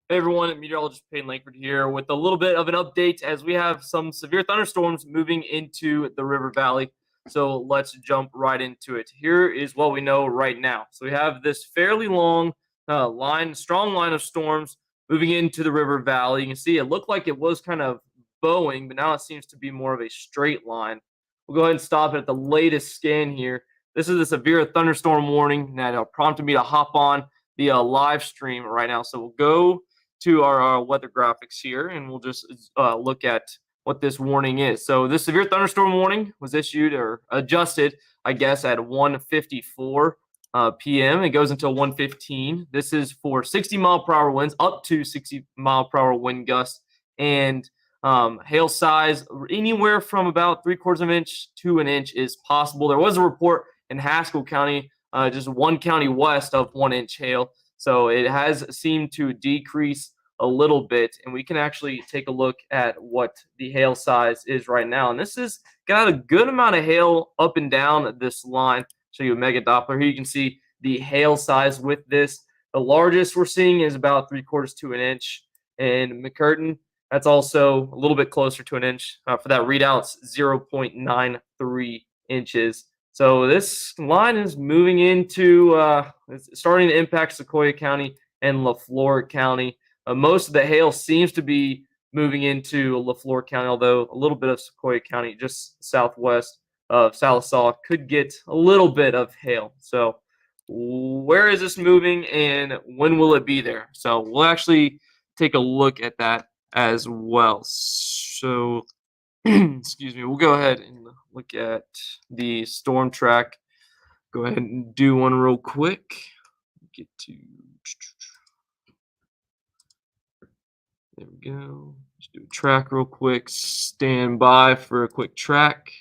Hey everyone, meteorologist Payne Langford here with a little bit of an update as we have some severe thunderstorms moving into the River Valley. So let's jump right into it. Here is what we know right now. So we have this fairly long strong line of storms moving into the River Valley. You can see it looked like it was kind of bowing, but now it seems to be more of a straight line. We'll go ahead and stop it at the latest scan here. This is a severe thunderstorm warning that prompted me to hop on the live stream right now. So we'll go to our weather graphics here, and we'll just look at what this warning is. So this severe thunderstorm warning was issued or adjusted, I guess, at 1:54 p.m. It goes until 1:15. This is for 60-mile-per-hour winds, up to 60-mile-per-hour wind gusts, and hail size anywhere from about 3/4 of an inch to an inch is possible. There was a report in Haskell County, just one county west, of 1-inch hail. So it has seemed to decrease a little bit, and we can actually take a look at what the hail size is right now. And this has got a good amount of hail up and down this line. Show you a mega Doppler here. You can see the hail size with this. The largest we're seeing is about 3/4 to an inch. And McCurtain, that's also a little bit closer to an inch. For that readout, it's 0.93 inches. So this line is moving into, it's starting to impact Sequoyah County and Lafleur County. Most of the hail seems to be moving into Lafleur County, although a little bit of Sequoyah County, just southwest of Sallisaw, could get a little bit of hail. So where is this moving and when will it be there? So we'll actually take a look at that as well. So excuse me, we'll go ahead and look at the storm track. Go ahead and do one real quick. Get to, there we go. Just do a track real quick. Stand by for a quick track.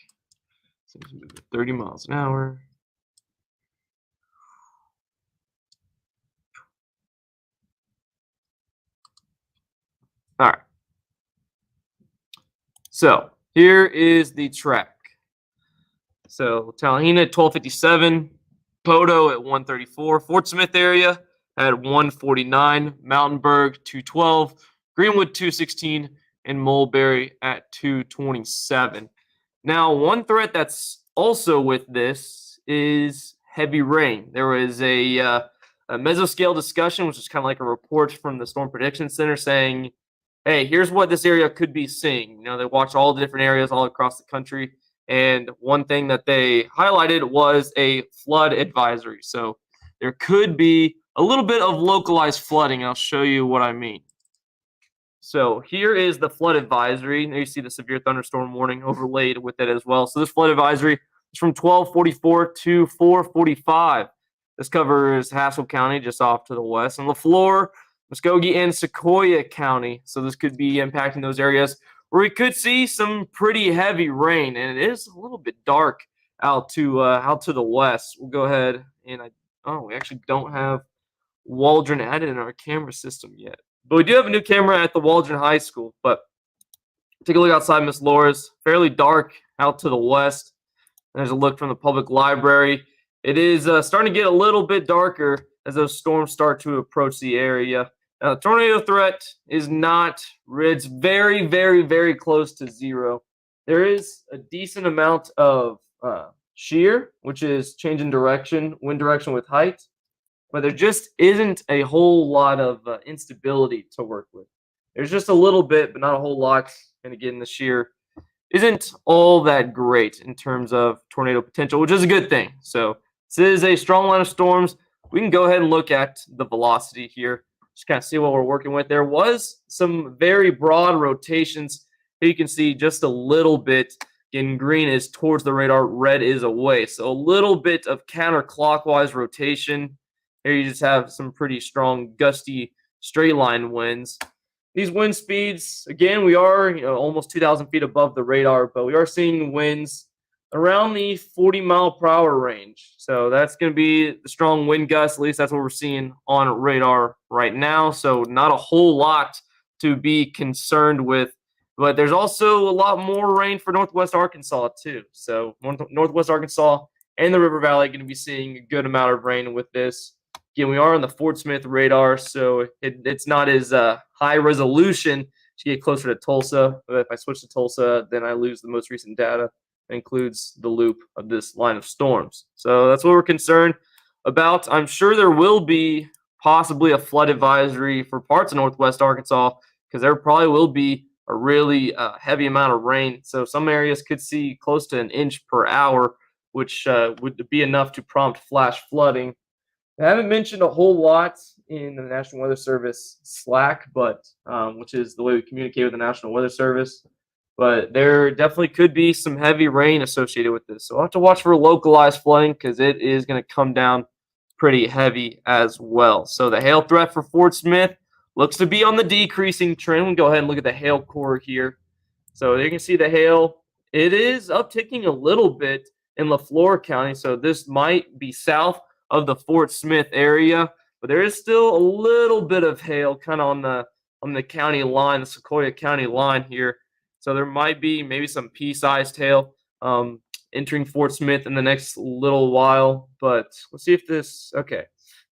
30 miles an hour. All right. So here is the track. So Talihina at 12:57, Poto at 1:34, Fort Smith area at 1:49, Mountainburg 2:12, Greenwood 2:16, and Mulberry at 2:27. Now, one threat that's also with this is heavy rain. There was a mesoscale discussion, which is kind of like a report from the Storm Prediction Center saying, hey, here's what this area could be seeing. They watch all the different areas all across the country. And one thing that they highlighted was a flood advisory. So there could be a little bit of localized flooding. I'll show you what I mean. So here is the flood advisory. There you see the severe thunderstorm warning overlaid with it as well. So this flood advisory is from 12:44 to 4:45. This covers Haskell County just off to the west, and Lafleur, Muskogee, and Sequoyah County. So this could be impacting those areas where we could see some pretty heavy rain, and it is a little bit dark out to the west. We'll go ahead and we actually don't have Waldron added in our camera system yet, but we do have a new camera at the Waldron High School. But take a look outside Miss Laura's. Fairly dark out to the west. There's a look from the public library. It is starting to get a little bit darker as those storms start to approach the area. Now, the tornado threat is not, it's very, very, very close to zero. There is a decent amount of shear, which is change in direction, wind direction with height, but there just isn't a whole lot of instability to work with. There's just a little bit, but not a whole lot. And again, the shear isn't all that great in terms of tornado potential, which is a good thing. So this is a strong line of storms. We can go ahead and look at the velocity here. Just kind of see what we're working with. There was some very broad rotations. Here you can see just a little bit. Again, green is towards the radar, red is away. So a little bit of counterclockwise rotation. Here you just have some pretty strong, gusty, straight line winds. These wind speeds, again, we are almost 2,000 feet above the radar, but we are seeing winds around the 40-mile-per-hour range. So that's going to be the strong wind gusts. At least that's what we're seeing on radar right now. So not a whole lot to be concerned with. But there's also a lot more rain for northwest Arkansas, too. So northwest Arkansas and the River Valley are going to be seeing a good amount of rain with this. Again, we are on the Fort Smith radar, so it's not as high resolution to get closer to Tulsa. But if I switch to Tulsa, then I lose the most recent data. That includes the loop of this line of storms. So that's what we're concerned about. I'm sure there will be possibly a flood advisory for parts of northwest Arkansas because there probably will be a really heavy amount of rain. So some areas could see close to an inch per hour, which would be enough to prompt flash flooding. I haven't mentioned a whole lot in the National Weather Service Slack, but which is the way we communicate with the National Weather Service. But there definitely could be some heavy rain associated with this. So I'll have to watch for localized flooding because it is going to come down pretty heavy as well. So the hail threat for Fort Smith looks to be on the decreasing trend. We'll go ahead and look at the hail core here. So you can see the hail. It is upticking a little bit in LaFleur County. So this might be south of the Fort Smith area, but there is still a little bit of hail kind of on the county line, the Sequoia County line here. So there might be maybe some pea-sized hail entering Fort Smith in the next little while. But let's see if this okay.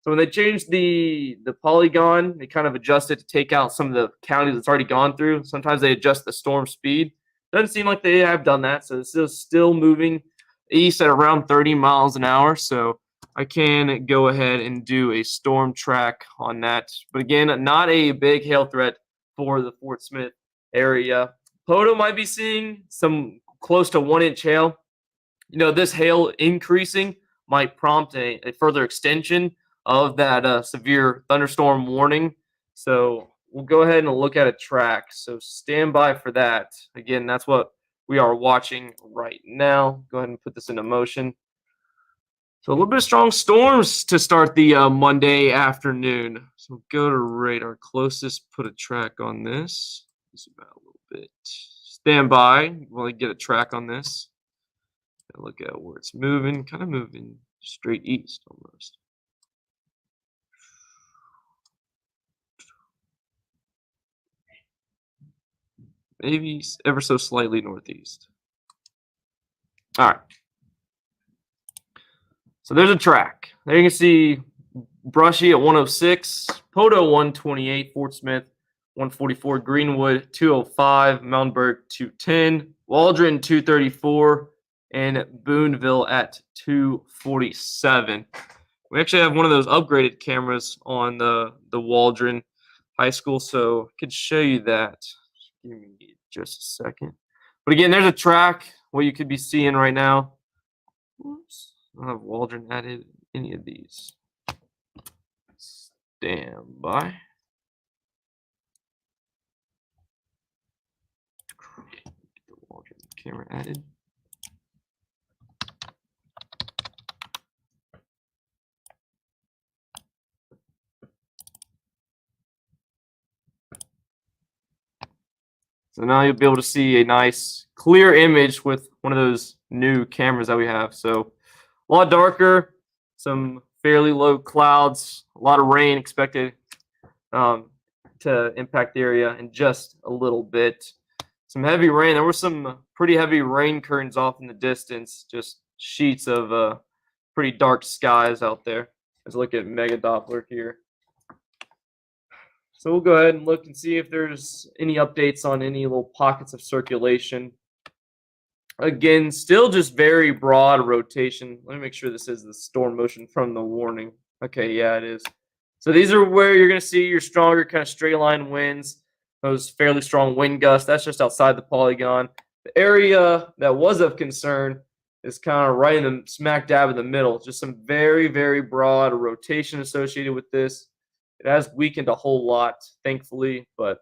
So when they changed the polygon, they kind of adjusted to take out some of the counties it's already gone through. Sometimes they adjust the storm speed. Doesn't seem like they have done that. So this is still moving east at around 30 miles an hour. So I can go ahead and do a storm track on that. But again, not a big hail threat for the Fort Smith area. Poto might be seeing some close to 1-inch hail. You know, this hail increasing might prompt a further extension of that severe thunderstorm warning. So we'll go ahead and look at a track. So stand by for that. Again, that's what we are watching right now. Go ahead and put this into motion. So a little bit of strong storms to start the Monday afternoon. So go to radar closest, put a track on this. Just about a little bit. Stand by while I get a track on this. Look at where it's moving, kind of moving straight east almost. Maybe ever so slightly northeast. All right. So there's a track. There you can see Brushy at 106, Poto 128, Fort Smith 144, Greenwood 205, Moundsburg 210, Waldron 234, and Boonville at 247. We actually have one of those upgraded cameras on the Waldron High School, so I could show you that. Give me just a second. But again, there's a track, what you could be seeing right now. Oops. I don't have Waldron added any of these. Stand by. Get the Waldron camera added. So now you'll be able to see a nice clear image with one of those new cameras that we have. So a lot darker, some fairly low clouds, a lot of rain expected to impact the area in just a little bit. Some heavy rain. There were some pretty heavy rain curtains off in the distance, just sheets of pretty dark skies out there. Let's look at Mega Doppler here. So we'll go ahead and look and see if there's any updates on any little pockets of circulation. Again, still just very broad rotation. Let me make sure this is the storm motion from the warning. Okay, yeah, it is. So these are where you're going to see your stronger kind of straight line winds, those fairly strong wind gusts. That's just outside the polygon. The area that was of concern is kind of right in the smack dab in the middle. Just some very, very broad rotation associated with this. It has weakened a whole lot, thankfully, but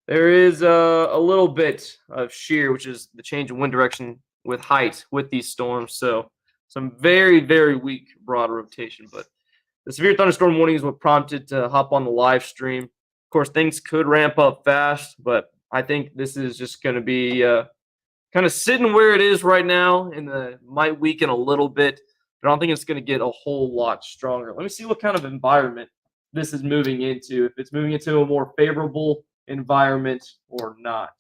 there is a little bit of shear, which is the change in wind direction with height with these storms. So some very, very weak broad rotation. But the severe thunderstorm warning is what prompted to hop on the live stream. Of course, things could ramp up fast, but I think this is just going to be kind of sitting where it is right now, and might weaken a little bit. But I don't think it's going to get a whole lot stronger. Let me see what kind of environment this is moving into, if it's moving into a more favorable environment or not.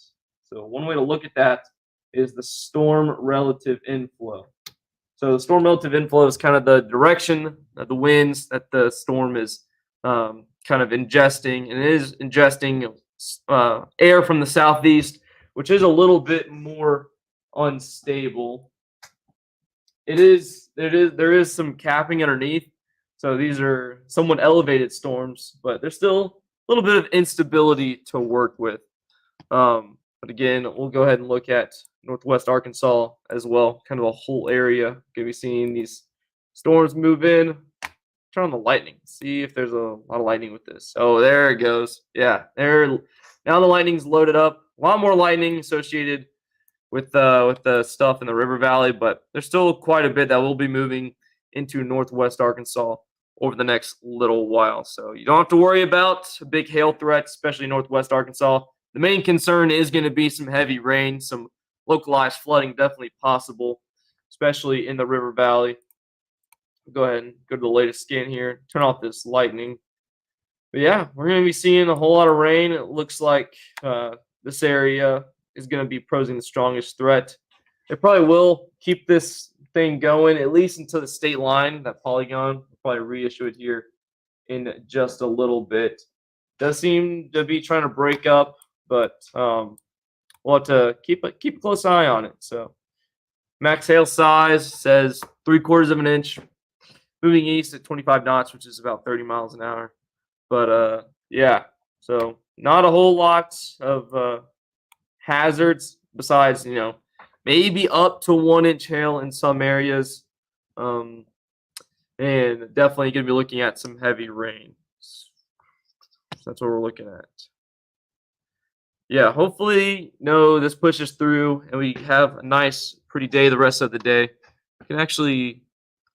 So one way to look at that is the storm relative inflow. So the storm relative inflow is kind of the direction of the winds that the storm is kind of ingesting, and it is ingesting air from the southeast, which is a little bit more unstable. There is some capping underneath, so these are somewhat elevated storms, but there's still a little bit of instability to work with. But again, we'll go ahead and look at northwest Arkansas as well, kind of a whole area. Gonna be seeing these storms move in. Turn on the lightning, see if there's a lot of lightning with this. Oh, there it goes. Yeah, there. Now the lightning's loaded up. A lot more lightning associated with the stuff in the river valley, but there's still quite a bit that will be moving into northwest Arkansas over the next little while. So you don't have to worry about a big hail threat, especially northwest Arkansas. The main concern is going to be some heavy rain, some localized flooding definitely possible, especially in the river valley. Go ahead and go to the latest scan here. Turn off this lightning. But yeah, we're going to be seeing a whole lot of rain. It looks like this area is going to be posing the strongest threat. It probably will keep this thing going at least until the state line. That polygon will probably reissue it here in just a little bit. Does seem to be trying to break up, but we'll have to keep a close eye on it. So max hail size says 3/4 of an inch, moving east at 25 knots, which is about 30 miles an hour. But yeah, so not a whole lot of hazards besides, maybe up to 1-inch hail in some areas. And definitely going to be looking at some heavy rain. So that's what we're looking at. Yeah, hopefully, this pushes through and we have a nice, pretty day the rest of the day. We can actually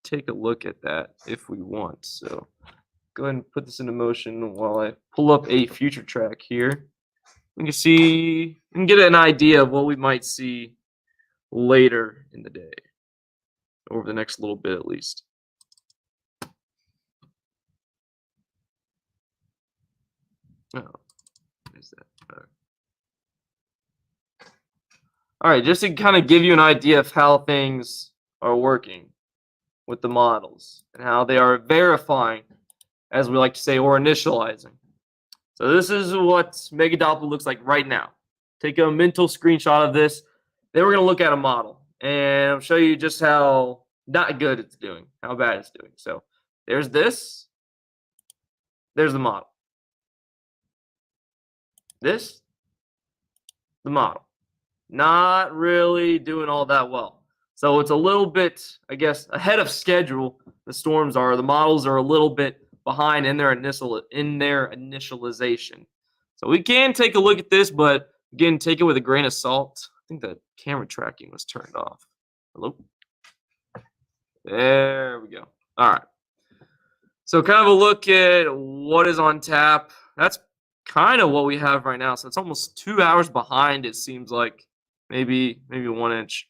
take a look at that if we want. So go ahead and put this into motion while I pull up a future track here. We can get an idea of what we might see later in the day, over the next little bit at least. Oh, is that? All right, just to kind of give you an idea of how things are working with the models and how they are verifying, as we like to say, or initializing. So this is what Mega Doppler looks like right now. Take a mental screenshot of this. Then we're going to look at a model, and I'll show you just how not good it's doing, how bad it's doing. So there's this. There's the model. This, the model. Not really doing all that well. So it's a little bit, I guess, ahead of schedule. The storms are. The models are a little bit behind in their initialization. So we can take a look at this, but again, take it with a grain of salt. I think the camera tracking was turned off. Hello? There we go. All right. So kind of a look at what is on tap. That's kind of what we have right now. So it's almost 2 hours behind, it seems like. Maybe 1 inch.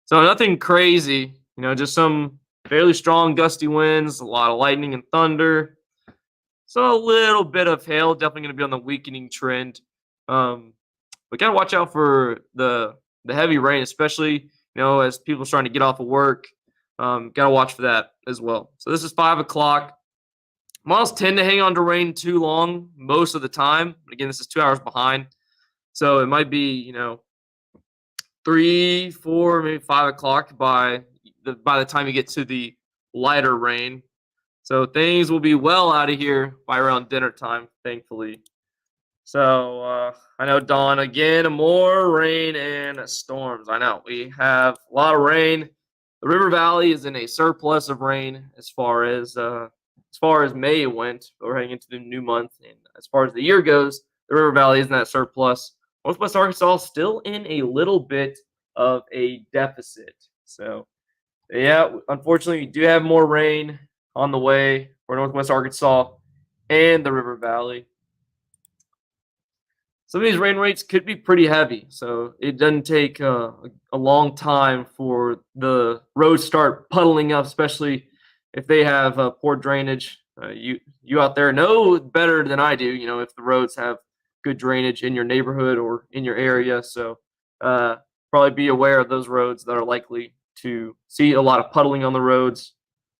So nothing crazy, just some fairly strong gusty winds, a lot of lightning and thunder. So a little bit of hail, definitely going to be on the weakening trend. But gotta watch out for the heavy rain, especially as people are starting to get off of work. Gotta watch for that as well. So this is 5 o'clock. Models tend to hang on to rain too long most of the time. But again, this is 2 hours behind, so it might be 3, 4, maybe 5 o'clock by the time you get to the lighter rain. So things will be well out of here by around dinner time, thankfully. So I know, Dawn, again, more rain and storms. I know we have a lot of rain. The river valley is in a surplus of rain as far as May went. But we're heading into the new month, and as far as the year goes, the river valley is in that surplus. Northwest Arkansas still in a little bit of a deficit. So, yeah, unfortunately, we do have more rain on the way for Northwest Arkansas and the river valley. Some of these rain rates could be pretty heavy, so it doesn't take a long time for the roads start puddling up, especially if they have poor drainage. You out there know better than I do, if the roads have good drainage in your neighborhood or in your area. So probably be aware of those roads that are likely to see a lot of puddling on the roads.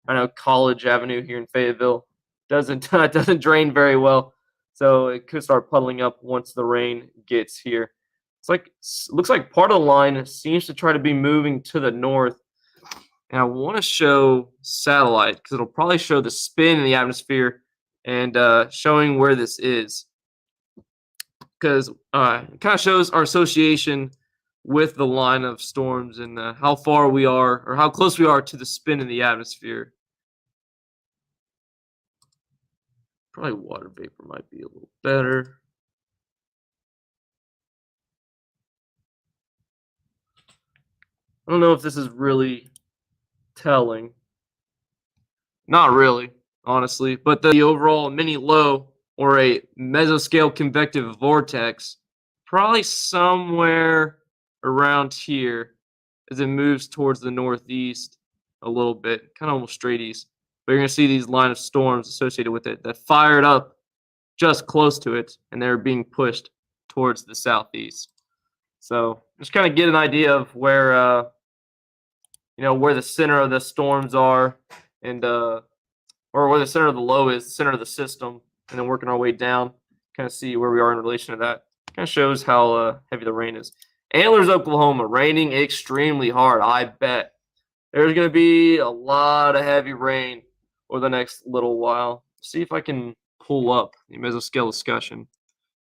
I know College Avenue here in Fayetteville doesn't drain very well, so it could start puddling up once the rain gets here. Looks like part of the line seems to try to be moving to the north. And I want to show satellite because it'll probably show the spin in the atmosphere and showing where this is. Because it kind of shows our association with the line of storms and how far we are or how close we are to the spin in the atmosphere. Probably water vapor might be a little better. I don't know if this is really telling. Not really, honestly, but the overall mini low or a mesoscale convective vortex probably somewhere around here as it moves towards the northeast a little bit, kind of almost straight east. But you're going to see these line of storms associated with it that fired up just close to it, and they're being pushed towards the southeast. So just kind of get an idea of where where the center of the storms are, and or where the center of the low is, the center of the system, and then working our way down, kind of see where we are in relation to that. Kind of shows how heavy the rain is. Antlers, Oklahoma, raining extremely hard. I bet there's going to be a lot of heavy rain over the next little while. See if I can pull up the mesoscale discussion.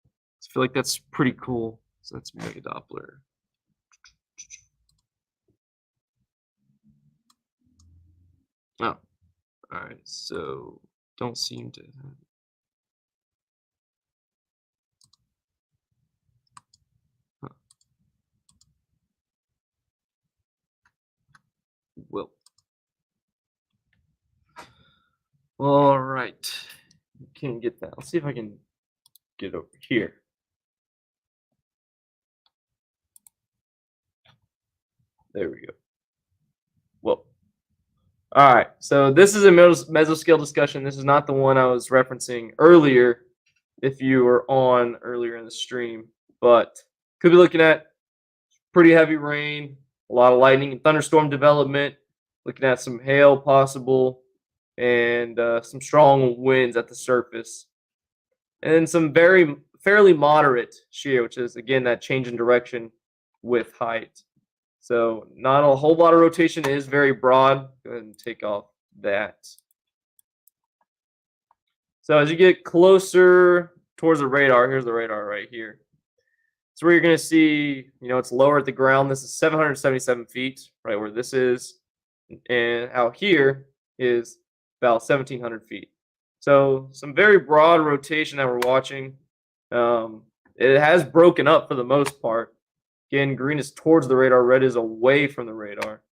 I feel like that's pretty cool. So that's Mega Doppler. Oh, all right. So don't seem to. Well. All right. Can't get that. Let's see if I can get over here. There we go. Well. All right. So this is a mesoscale discussion. This is not the one I was referencing earlier if you were on earlier in the stream, but could be looking at pretty heavy rain, a lot of lightning and thunderstorm development, looking at some hail possible, and some strong winds at the surface. And then some fairly moderate shear, which is, again, that change in direction with height. So not a whole lot of rotation. It is very broad. Go ahead and take off that. So as you get closer towards the radar, here's the radar right here. So where you're going to see, it's lower at the ground. This is 777 feet, right where this is. And out here is about 1,700 feet. So some very broad rotation that we're watching. It has broken up for the most part. Again, green is towards the radar, red is away from the radar.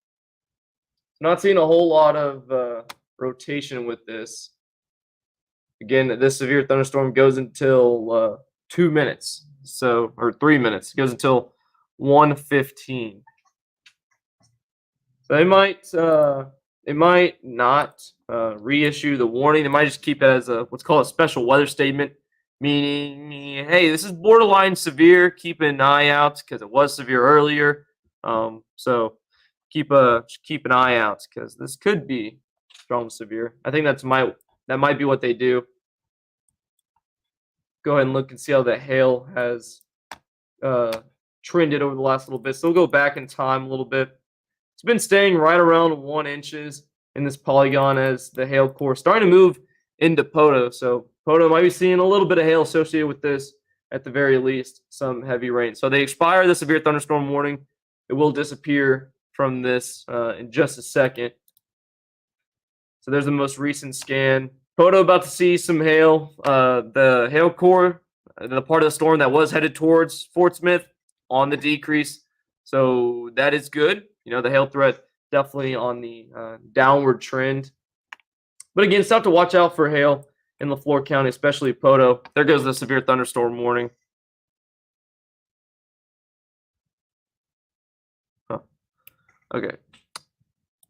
Not seeing a whole lot of rotation with this. Again, this severe thunderstorm goes until 2 minutes, or 3 minutes. It goes until 1:15. So they might not reissue the warning. They might just keep it as what's called a special weather statement, meaning, hey, this is borderline severe. Keep an eye out because it was severe earlier. So keep an eye out because this could be strong severe. I think that might be what they do. Go ahead and look and see how the hail has trended over the last little bit. So we'll go back in time a little bit. It's been staying right around 1 inches in this polygon as the hail core starting to move into Poto. So Poto might be seeing a little bit of hail associated with this, at the very least, some heavy rain. So they expire the severe thunderstorm warning. It will disappear from this in just a second. So there's the most recent scan. Poto about to see some hail. The hail core, the part of the storm that was headed towards Fort Smith, on the decrease. So that is good. The hail threat definitely on the downward trend. But again, it's tough to watch out for hail in LeFlore County, especially Poto. There goes the severe thunderstorm warning. Huh. Okay.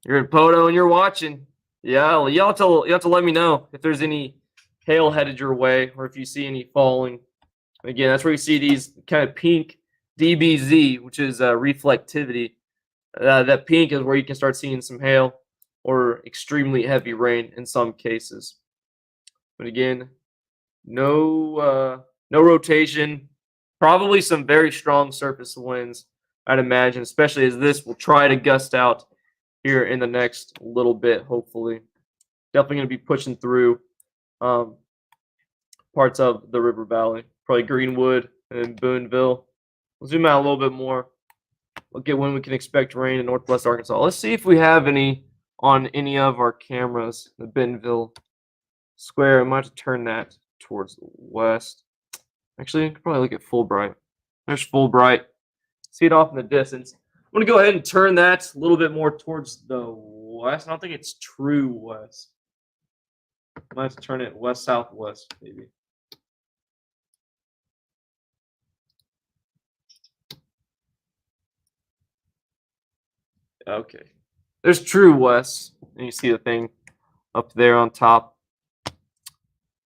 You're in Poto and you're watching. Yeah, you have to let me know if there's any hail headed your way or if you see any falling. Again, that's where you see these kind of pink DBZ, which is reflectivity. That pink is where you can start seeing some hail or extremely heavy rain in some cases. But again, no rotation. Probably some very strong surface winds, I'd imagine, especially as this will try to gust out here in the next little bit, hopefully. Definitely going to be pushing through um, parts of the river valley, probably Greenwood and Boonville. We'll zoom out a little bit more. We'll get when we can expect rain in northwest Arkansas. Let's see if we have any on any of our cameras. The Bentonville Square. I might have to turn that towards the west. Actually, I could probably look at Fulbright. There's Fulbright. See it off in the distance. I'm going to go ahead and turn that a little bit more towards the west. I don't think it's true west. I might have to turn it west-southwest, maybe. Okay. There's true west. And you see the thing up there on top.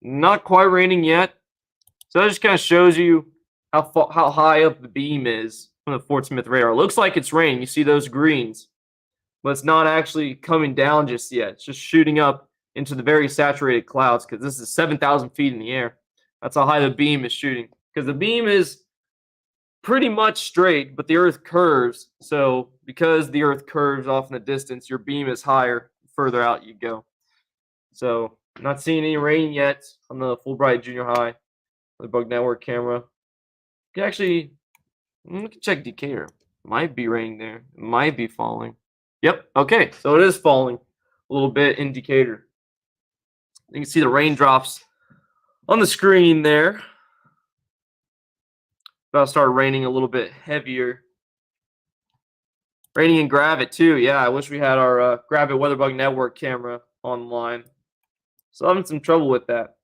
Not quite raining yet. So that just kind of shows you how high up the beam is from the Fort Smith radar. It looks like it's raining. You see those greens. But it's not actually coming down just yet. It's just shooting up into the very saturated clouds because this is 7,000 feet in the air. That's how high the beam is shooting. Because the beam is pretty much straight, but the Earth curves. So because the Earth curves off in the distance, your beam is higher the further out you go. So not seeing any rain yet on the Fulbright Junior High, the Bug Network camera. You can actually check Decatur. Might be raining there. It might be falling. Yep. Okay. So it is falling a little bit in Decatur. You can see the raindrops on the screen there. About to start raining a little bit heavier. Raining in Gravit too. Yeah, I wish we had our Gravit WeatherBug Network camera online. So having some trouble with that.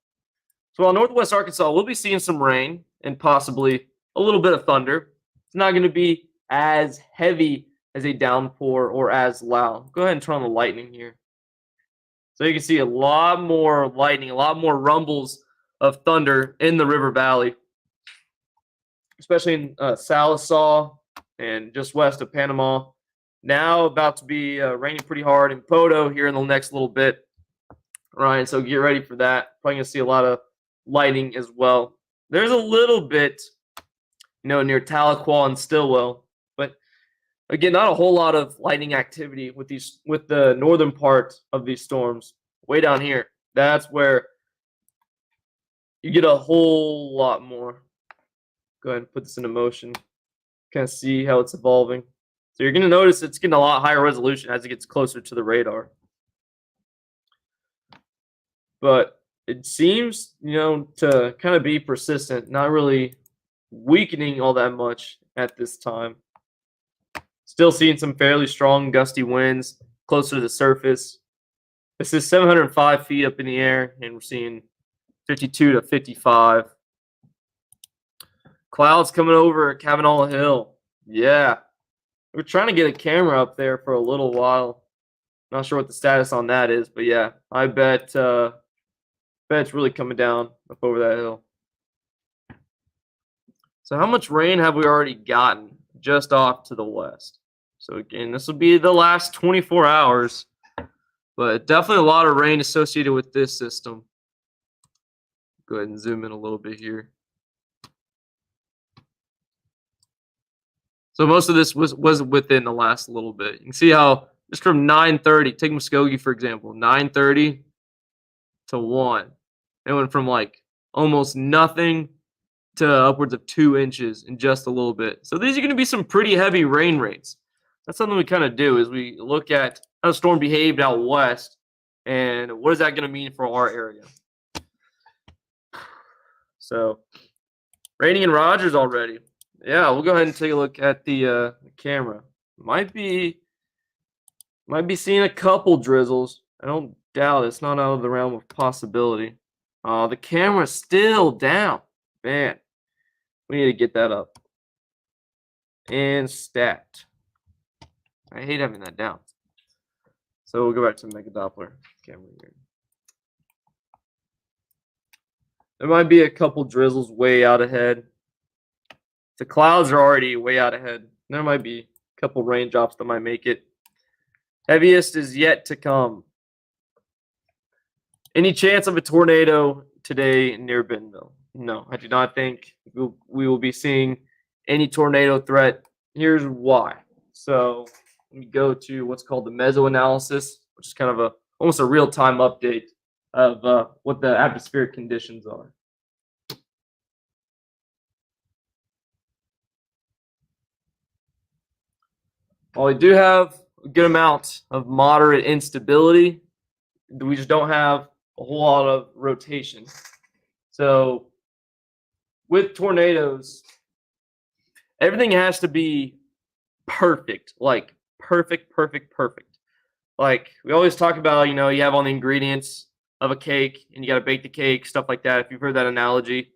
So while northwest Arkansas, we'll be seeing some rain and possibly a little bit of thunder. It's not going to be as heavy as a downpour or as loud. Go ahead and turn on the lightning here. So you can see a lot more lightning, a lot more rumbles of thunder in the river valley, especially in Sallisaw and just west of Panama. Now about to be raining pretty hard in Poteau here in the next little bit. All right, so get ready for that. Probably going to see a lot of lightning as well. There's a little bit, near Tahlequah and Stillwell, but again, not a whole lot of lightning activity with the northern part of these storms. Way down here, that's where you get a whole lot more. Go ahead and put this into motion. Kind of see how it's evolving. So you're going to notice it's getting a lot higher resolution as it gets closer to the radar. But it seems, to kind of be persistent, not really weakening all that much at this time. Still seeing some fairly strong gusty winds closer to the surface. This is 705 feet up in the air, and we're seeing 52 to 55. Clouds coming over at Kavanaugh Hill. Yeah. We're trying to get a camera up there for a little while. Not sure what the status on that is, but yeah, I bet it's really coming down up over that hill. So how much rain have we already gotten just off to the west? So again, this will be the last 24 hours, but definitely a lot of rain associated with this system. Go ahead and zoom in a little bit here. So most of this was within the last little bit. You can see how just from 9:30, take Muskogee for example, 9:30 to 1. It went from like almost nothing to upwards of 2 inches in just a little bit. So these are going to be some pretty heavy rain rates. That's something we kind of do is we look at how the storm behaved out west and what is that going to mean for our area. So raining in Rogers already. Yeah, we'll go ahead and take a look at the camera. Might be seeing a couple drizzles. I don't doubt it's not out of the realm of possibility. The camera's still down. Man, we need to get that up. And stat. I hate having that down. So we'll go back to the Mega Doppler camera here. There might be a couple drizzles way out ahead. The clouds are already way out ahead. There might be couple raindrops that might make it. Heaviest is yet to come. Any chance of a tornado today near Bentonville? No, I do not think we will be seeing any tornado threat. Here's why. So we go to what's called the mesoanalysis, which is kind of almost a real-time update of what the atmospheric conditions are. While we do have a good amount of moderate instability, we just don't have a whole lot of rotation. So with tornadoes, everything has to be perfect, like perfect. Like we always talk about, you have all the ingredients of a cake and you got to bake the cake, stuff like that. If you've heard that analogy,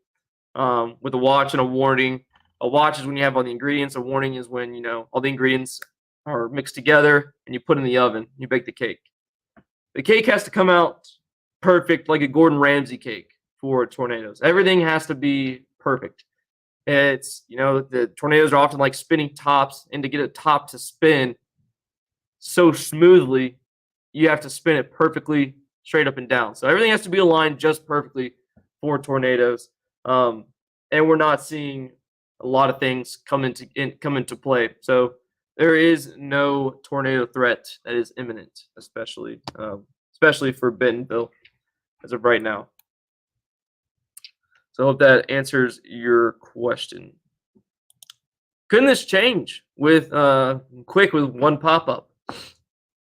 with a watch and a warning, a watch is when you have all the ingredients. A warning is when, all the ingredients are mixed together and you put in the oven, you bake the cake. The cake has to come out perfect, like a Gordon Ramsay cake for tornadoes. Everything has to be perfect. It's, the tornadoes are often like spinning tops, and to get a top to spin so smoothly, you have to spin it perfectly straight up and down. So everything has to be aligned just perfectly for tornadoes. And we're not seeing a lot of things come into play. So there is no tornado threat that is imminent, especially for Bentonville as of right now. So I hope that answers your question. Couldn't this change with one pop-up?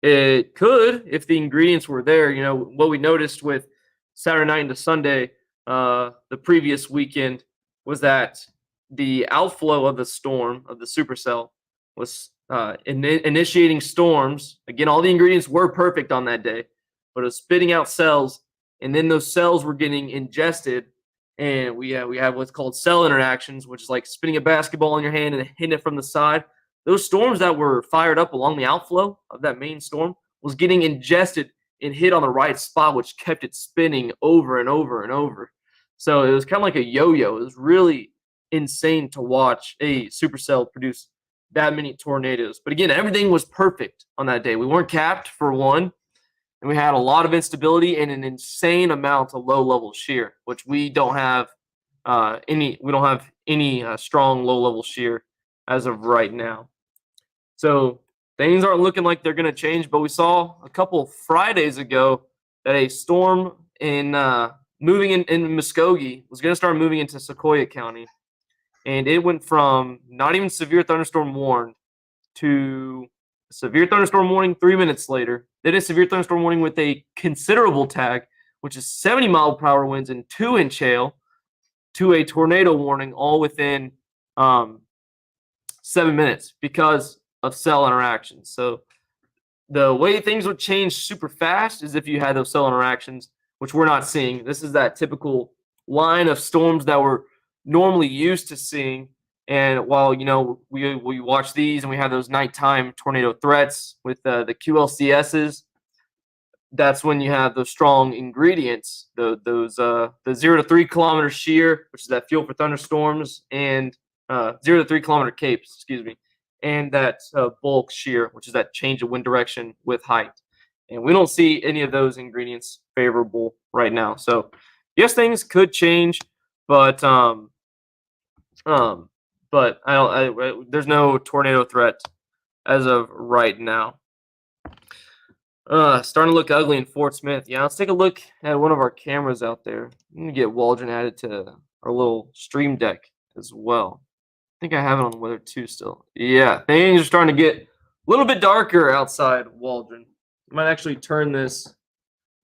It could if the ingredients were there. What we noticed with Saturday night into Sunday, the previous weekend, was that the outflow of the storm, of the supercell, was initiating storms. Again, all the ingredients were perfect on that day, but it was spitting out cells, and then those cells were getting ingested, and we have what's called cell interactions, which is like spinning a basketball in your hand and hitting it from the side. Those storms that were fired up along the outflow of that main storm was getting ingested and hit on the right spot, which kept it spinning over and over and over. So it was kind of like a yo-yo. It was really insane to watch a supercell produce that many tornadoes. But again, everything was perfect on that day. We weren't capped, for one, and we had a lot of instability and an insane amount of low-level shear, which we don't have any strong low-level shear as of right now. So things aren't looking like they're going to change, but we saw a couple Fridays ago that a storm moving in Muskogee was going to start moving into Sequoyah County. And it went from not even severe thunderstorm warned to severe thunderstorm warning 3 minutes later. Then a severe thunderstorm warning with a considerable tag, which is 70-mile-per-hour winds and 2-inch hail, to a tornado warning, all within 7 minutes because of cell interactions. So the way things would change super fast is if you had those cell interactions, which we're not seeing. This is that typical line of storms that we're normally used to seeing. And while we watch these and we have those nighttime tornado threats with the QLCSs, that's when you have those strong ingredients, the 0 to 3 kilometer shear, which is that fuel for thunderstorms, and 0 to 3 kilometer capes, excuse me, and that bulk shear, which is that change of wind direction with height. And we don't see any of those ingredients favorable right now. So yes, things could change, but there's no tornado threat as of right now. Starting to look ugly in Fort Smith. Yeah, let's take a look at one of our cameras out there. I'm gonna get Waldron added to our little stream deck as well. I think I have it on the weather too still. Yeah, things are starting to get a little bit darker outside, Waldron. I might actually turn this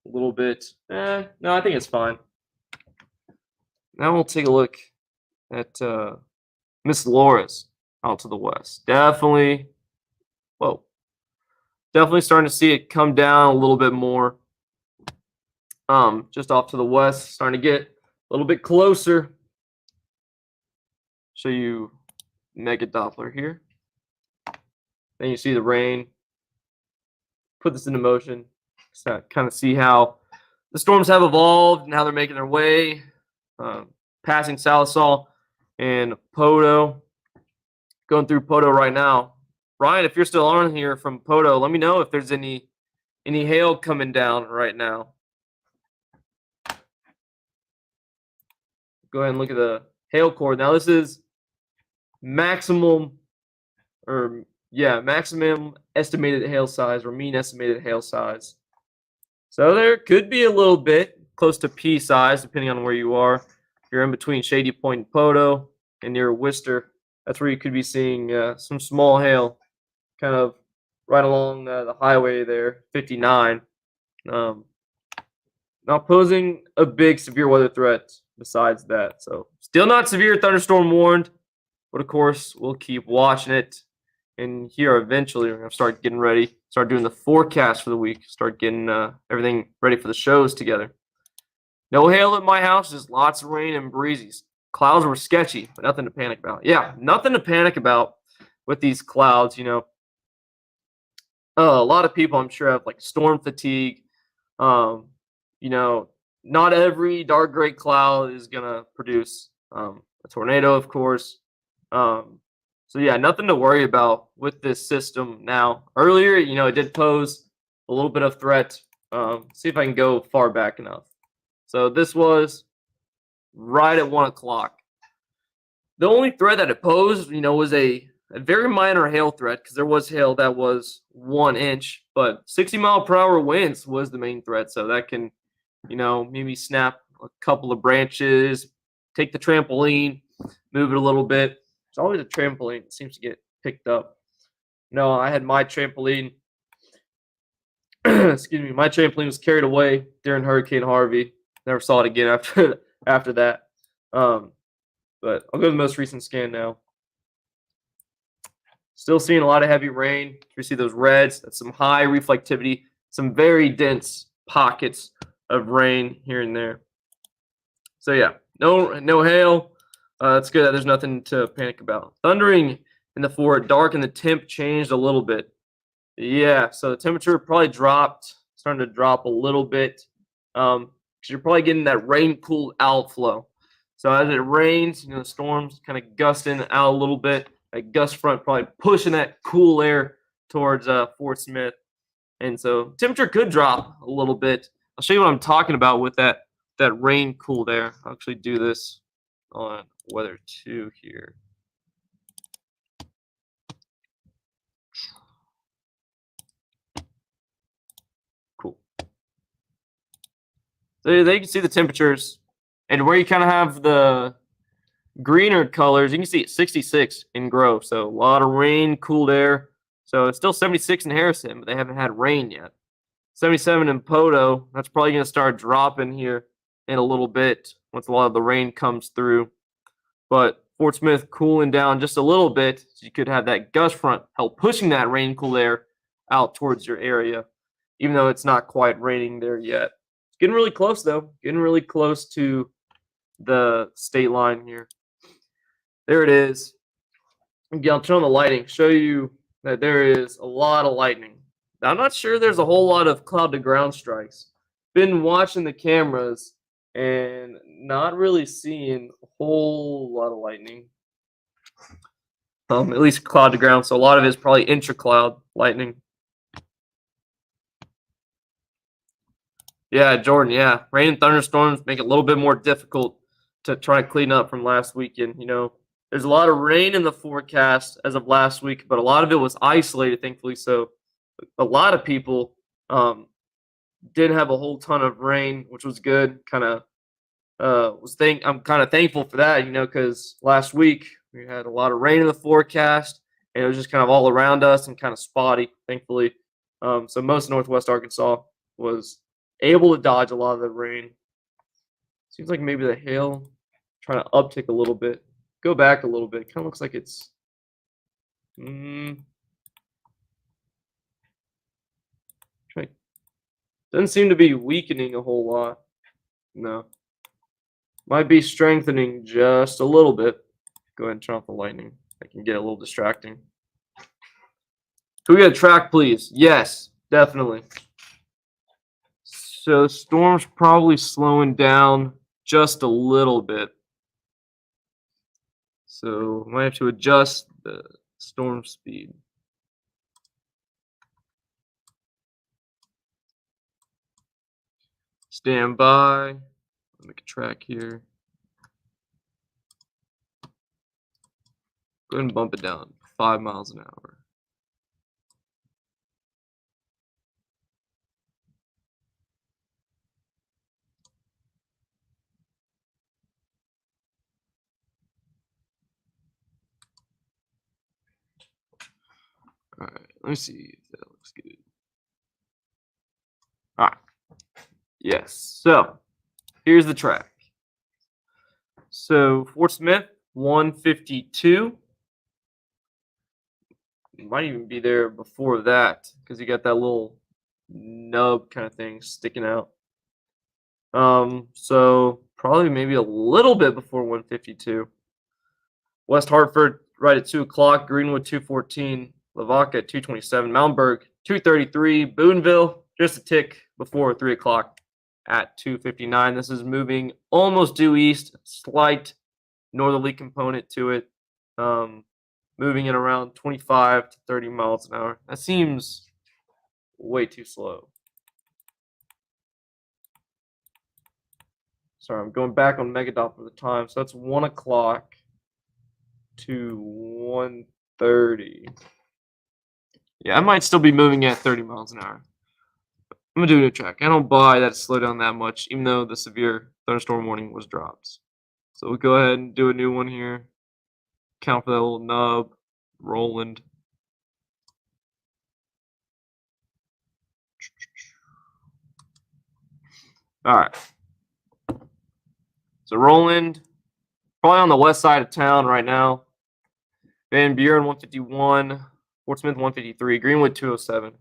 a little bit. No, I think it's fine. Now we'll take a look at Miss Laura's out to the west. Definitely starting to see it come down a little bit more. Just off to the west, starting to get a little bit closer. Show you Mega Doppler here. Then you see the rain. Put this into motion. So kind of see how the storms have evolved and how they're making their way. Passing Sallisaw and Poteau. Going through Poteau right now. Ryan, if you're still on here from Poto, let me know if there's any hail coming down right now. Go ahead and look at the hail core. Now this is maximum maximum estimated hail size or mean estimated hail size. So there could be a little bit close to pea size depending on where you are. If you're in between Shady Point and Poto and near Worcester, that's where you could be seeing some small hail kind of right along the highway there, 59. Not posing a big severe weather threat besides that. So still not severe thunderstorm warned, but of course we'll keep watching it. And here eventually we're gonna start getting ready, start doing the forecast for the week, start getting everything ready for the shows together. No hail at my house, just lots of rain and breezies. Clouds were sketchy, but nothing to panic about. Yeah, nothing to panic about with these clouds. A lot of people I'm sure have like storm fatigue. Um, not every dark gray cloud is gonna produce a tornado, of course. So yeah, nothing to worry about with this system now. Earlier, it did pose a little bit of threat. See if I can go far back enough. So this was right at 1 o'clock. The only threat that it posed, was a very minor hail threat because there was hail that was 1 inch, but 60-mile-per-hour winds was the main threat. So that can, maybe snap a couple of branches, take the trampoline, move it a little bit. It's always a trampoline that seems to get picked up. No, I had my trampoline. Excuse me, my trampoline was carried away during Hurricane Harvey. Never saw it again after that. But I'll go to the most recent scan now. Still seeing a lot of heavy rain. You see those reds. That's some high reflectivity, some very dense pockets of rain here and there. So yeah, no hail. It's good that there's nothing to panic about. Thundering in the fort, dark, and the temp changed a little bit. Yeah, so the temperature probably starting to drop a little bit. Because you're probably getting that rain-cooled outflow. So as it rains, the storms kind of gusting out a little bit. That gust front probably pushing that cool air towards Fort Smith. And so temperature could drop a little bit. I'll show you what I'm talking about with that rain cooled air. I'll actually do this on weather 2 here. Cool. So there you can see the temperatures. And where you kind of have the greener colors, you can see it's 66 in Grove. So a lot of rain, cooled air. So it's still 76 in Harrison, but they haven't had rain yet. 77 in Poto. That's probably going to start dropping here in a little bit once a lot of the rain comes through. But Fort Smith cooling down just a little bit. So you could have that gust front help pushing that rain, cool air out towards your area, even though it's not quite raining there yet. It's getting really close, though. Getting really close to the state line here. There it is. Again, I'll turn on the lighting, show you that there is a lot of lightning. Now, I'm not sure there's a whole lot of cloud to ground strikes. Been watching the cameras and not really seeing a whole lot of lightning. At least cloud to ground. So a lot of it is probably intra-cloud lightning. Yeah, Jordan, yeah. Rain and thunderstorms make it a little bit more difficult to try to clean up from last weekend. There's a lot of rain in the forecast as of last week, but a lot of it was isolated, thankfully. So a lot of people didn't have a whole ton of rain, which was good. I'm kind of thankful for that, because last week we had a lot of rain in the forecast, and it was just kind of all around us and kind of spotty, thankfully. So most of Northwest Arkansas was able to dodge a lot of the rain. Seems like maybe the hail trying to uptick a little bit. Go back a little bit. Kind of looks like it's doesn't seem to be weakening a whole lot. No. Might be strengthening just a little bit. Go ahead and turn off the lightning. That can get a little distracting. Can we get a track, please? Yes, definitely. So storm's probably slowing down just a little bit. So might have to adjust the storm speed. Stand by. I'll make a track here. Go ahead and bump it down 5 miles an hour. All right, let me see if that looks good. All right. Yes. So here's the track. So Fort Smith, 152. Might even be there before that because you got that little nub kind of thing sticking out. So probably maybe a little bit before 152. West Hartford right at 2 o'clock. Greenwood 214. Lavaca at 227. Mountainburg 233. Boonville just a tick before 3 o'clock at 259. This is moving almost due east. Slight northerly component to it. Moving in around 25 to 30 miles an hour. That seems way too slow. Sorry, I'm going back on Megadoppler the time. So that's 1 o'clock to 1:30. Yeah, I might still be moving at 30 miles an hour. I'm going to do a new track. I don't buy that it slowed down that much, even though the severe thunderstorm warning was dropped. So we'll go ahead and do a new one here. Count for that little nub. Roland. All right. So Roland, probably on the west side of town right now. Van Buren 151, Fort Smith 153, Greenwood 207,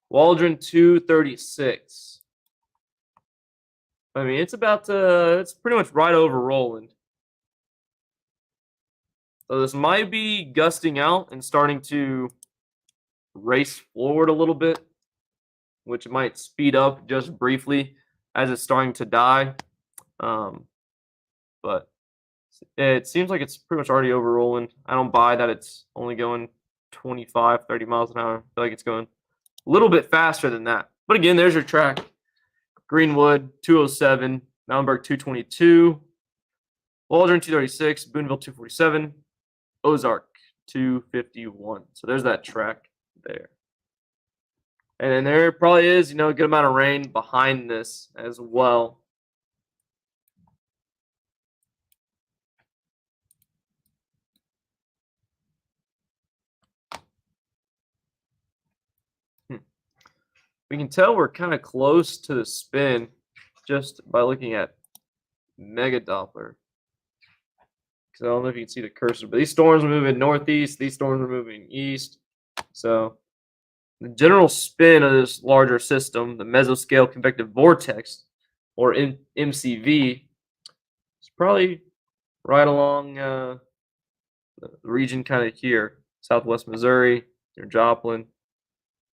Waldron 236. I mean, it's pretty much right over Roland. So this might be gusting out and starting to race forward a little bit, which might speed up just briefly as it's starting to die. But it seems like it's pretty much already over Roland. I don't buy that it's only going 25, 30 miles an hour. I feel like it's going a little bit faster than that. But again, there's your track. Greenwood, 207. Mountainburg, 222. Waldron, 236. Boonville, 247. Ozark, 251. So there's that track there. And then there probably is, a good amount of rain behind this as well. We can tell we're kind of close to the spin just by looking at Megadoppler. Because I don't know if you can see the cursor, but these storms are moving northeast. These storms are moving east. So the general spin of this larger system, the mesoscale convective vortex, or MCV, is probably right along the region kind of here, southwest Missouri, near Joplin.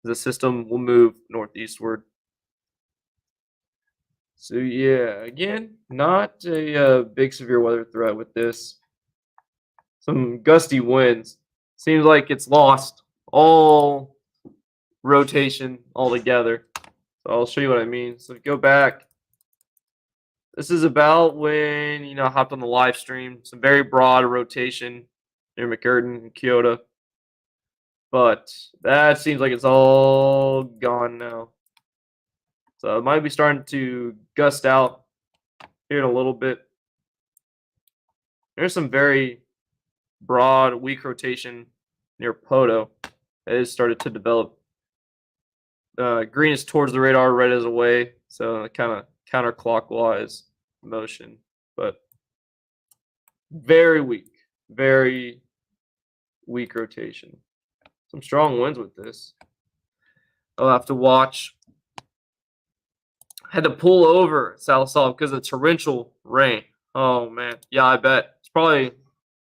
The system will move northeastward. So yeah, again, not a big severe weather threat with this. Some gusty winds. Seems like it's lost all rotation altogether. So I'll show you what I mean. So go back. This is about when, I hopped on the live stream. Some very broad rotation near McCurtain and Kyoto. But that seems like it's all gone now. So it might be starting to gust out here in a little bit. There's some very broad, weak rotation near Poto that has started to develop. Green is towards the radar, red is away. So kind of counterclockwise motion. But very weak rotation. Some strong winds with this. I'll have to watch. Had to pull over Sallisaw because of torrential rain. Oh man, yeah, I bet it's probably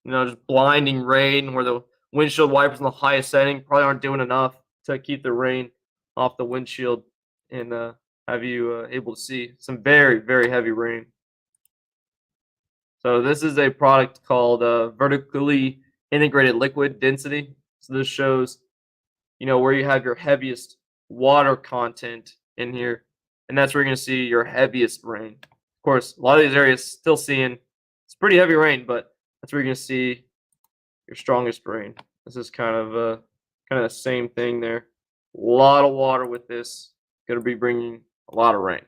just blinding rain where the windshield wipers in the highest setting probably aren't doing enough to keep the rain off the windshield and have you able to see some very, very heavy rain. So this is a product called vertically integrated liquid density. So this shows, where you have your heaviest water content in here. and that's where you're going to see your heaviest rain. Of course, a lot of these areas still seeing it's pretty heavy rain, but that's where you're going to see your strongest rain. This is kind of the same thing there. A lot of water with this. Going to be bringing a lot of rain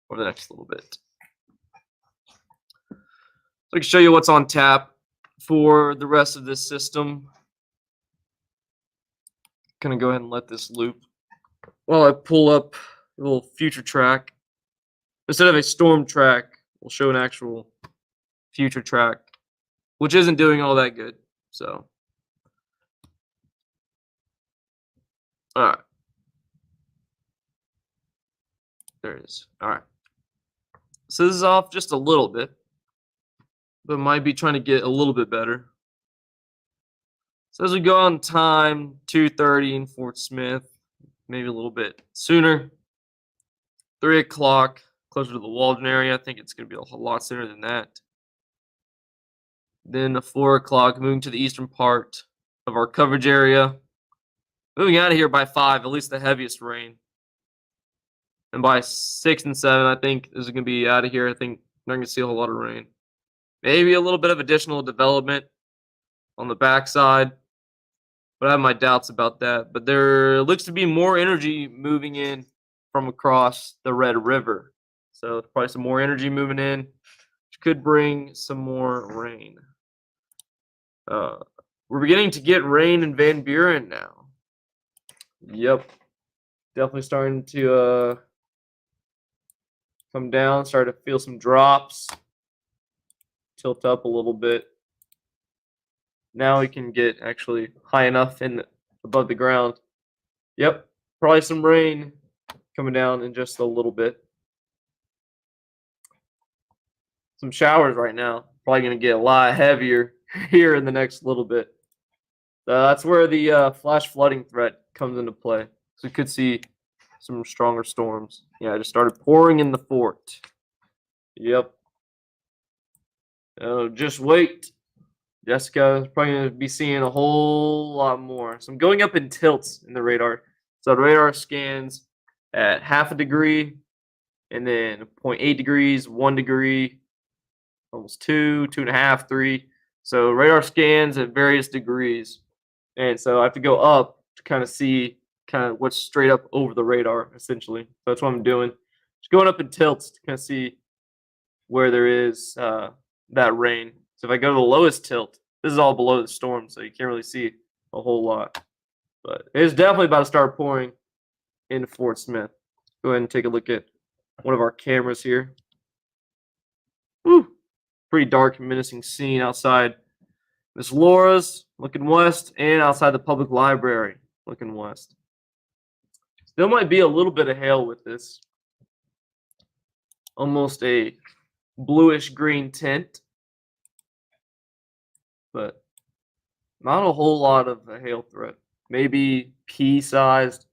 over the next little bit. So I can show you what's on tap for the rest of this system. Gonna go ahead and let this loop while I pull up a little future track. Instead of a storm track, we'll show an actual future track, which isn't doing all that good. So, all right. There it is. All right. So this is off just a little bit, but might be trying to get a little bit better. So as we go on time, 2:30 in Fort Smith, maybe a little bit sooner. 3 o'clock, closer to the Walden area. I think it's going to be a whole lot sooner than that. Then 4 o'clock, moving to the eastern part of our coverage area. Moving out of here by 5, at least the heaviest rain. And by 6 and 7, I think this is going to be out of here. I think we're going to see a whole lot of rain. Maybe a little bit of additional development on the backside, but I have my doubts about that. But there looks to be more energy moving in from across the Red River. So probably some more energy moving in, which could bring some more rain. We're beginning to get rain in Van Buren now. Yep. Definitely starting to come down, start to feel some drops. Tilt up a little bit. Now we can get actually high enough in above the ground. Yep, probably some rain coming down in just a little bit. Some showers right now. Probably going to get a lot heavier here in the next little bit. That's where the flash flooding threat comes into play. So we could see some stronger storms. Yeah, I just started pouring in the fort. Yep. Just wait. Jessica is probably going to be seeing a whole lot more. So I'm going up in tilts in the radar. So the radar scans at 0.5 degree, and then 0.8 degrees, 1 degree, almost 2, 2.5, 3. So radar scans at various degrees. And so I have to go up to kind of see kind of what's straight up over the radar, essentially. So that's what I'm doing. Just going up in tilts to kind of see where there is that rain. So if I go to the lowest tilt, this is all below the storm, so you can't really see a whole lot. But it's definitely about to start pouring into Fort Smith. Go ahead and take a look at one of our cameras here. Woo! Pretty dark and menacing scene outside Miss Laura's, looking west, and outside the public library, looking west. Still might be a little bit of hail with this. Almost a bluish green tint, but not a whole lot of a hail threat. Maybe pea-sized,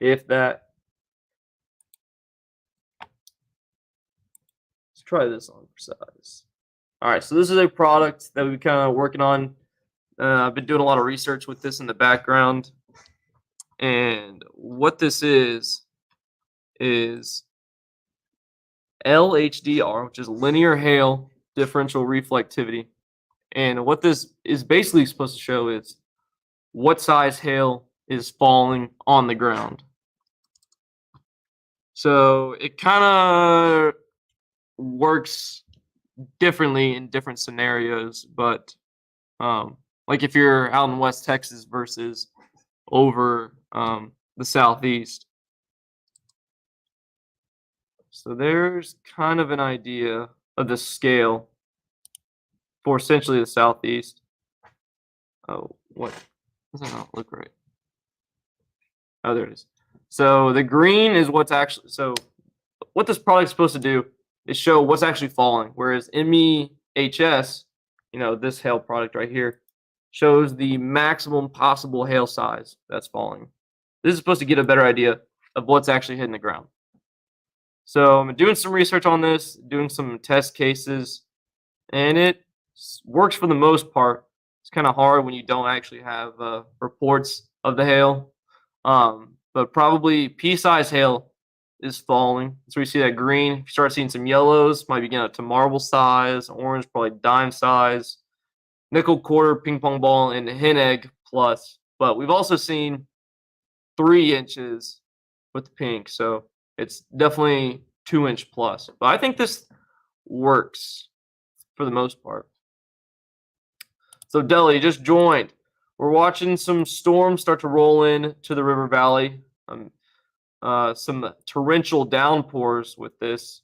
if that. Let's try this on for size. All right, so this is a product that we've been kind of working on. I've been doing a lot of research with this in the background. And what this is LHDR, which is linear hail differential reflectivity. And what this is basically supposed to show is what size hail is falling on the ground. So it kind of works differently in different scenarios, but like if you're out in West Texas versus over the Southeast. So there's kind of an idea of the scale for essentially the Southeast. Oh, what? Does that not look right? Oh, there it is. So the green is what's actually, so what this product's supposed to do is show what's actually falling, whereas MEHS, this hail product right here, shows the maximum possible hail size that's falling. This is supposed to get a better idea of what's actually hitting the ground. So I'm doing some research on this, doing some test cases, and it works for the most part. It's kind of hard when you don't actually have reports of the hail, but probably pea-sized hail is falling. So we see that green. If you start seeing some yellows, might be getting up to marble size. Orange, probably dime size. Nickel quarter, ping pong ball, and hen egg plus. But we've also seen 3 inches with the pink. So it's definitely 2-inch plus. But I think this works for the most part. So Delhi just joined. We're watching some storms start to roll in to the river valley. Some torrential downpours with this.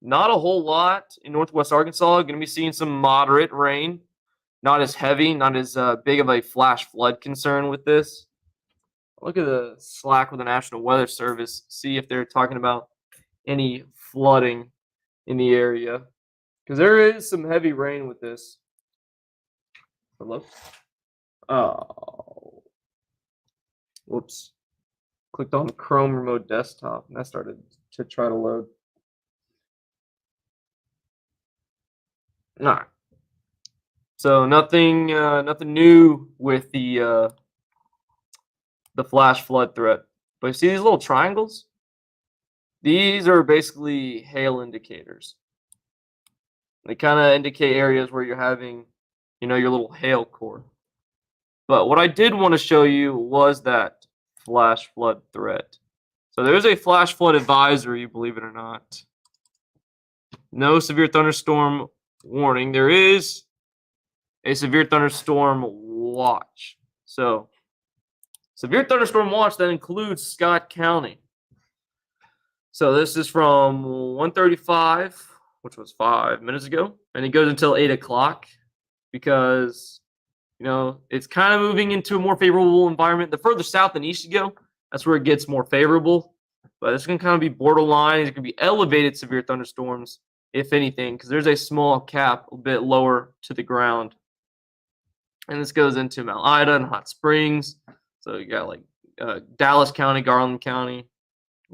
Not a whole lot in northwest Arkansas. Going to be seeing some moderate rain. Not as heavy, not as big of a flash flood concern with this. Look at the Slack with the National Weather Service. See if they're talking about any flooding in the area. Because there is some heavy rain with this. Hello? Oh. Whoops. Clicked on Chrome Remote Desktop, and that started to try to load. All right. So nothing new with the flash flood threat. But you see these little triangles? These are basically hail indicators. They kind of indicate areas where you're having, your little hail core. But what I did want to show you was that flash flood threat. So there's a flash flood advisory, believe it or not. No severe thunderstorm warning. There is a severe thunderstorm watch. So severe thunderstorm watch that includes Scott County. So this is from 1:35, which was 5 minutes ago, and it goes until 8 o'clock because it's kind of moving into a more favorable environment. The further south and east you go, that's where it gets more favorable. But it's going to kind of be borderline. It's going to be elevated severe thunderstorms, if anything, because there's a small cap a bit lower to the ground. And this goes into Mount Ida and Hot Springs. So you got like Dallas County, Garland County,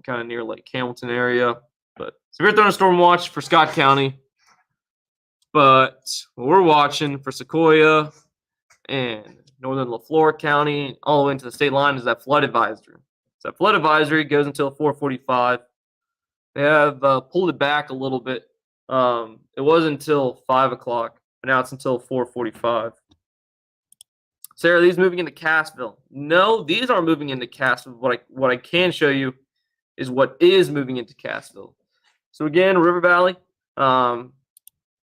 kind of near like Hamilton area. But severe thunderstorm watch for Scott County. But what we're watching for Sequoia and northern LaFleur County, all the way into the state line, is that flood advisory. So that flood advisory goes until 4:45. They have pulled it back a little bit. It was until 5 o'clock, but now it's until 4:45. Sarah, are these moving into Cassville? No, these aren't moving into Cassville. What I can show you is what is moving into Cassville. So again, River Valley,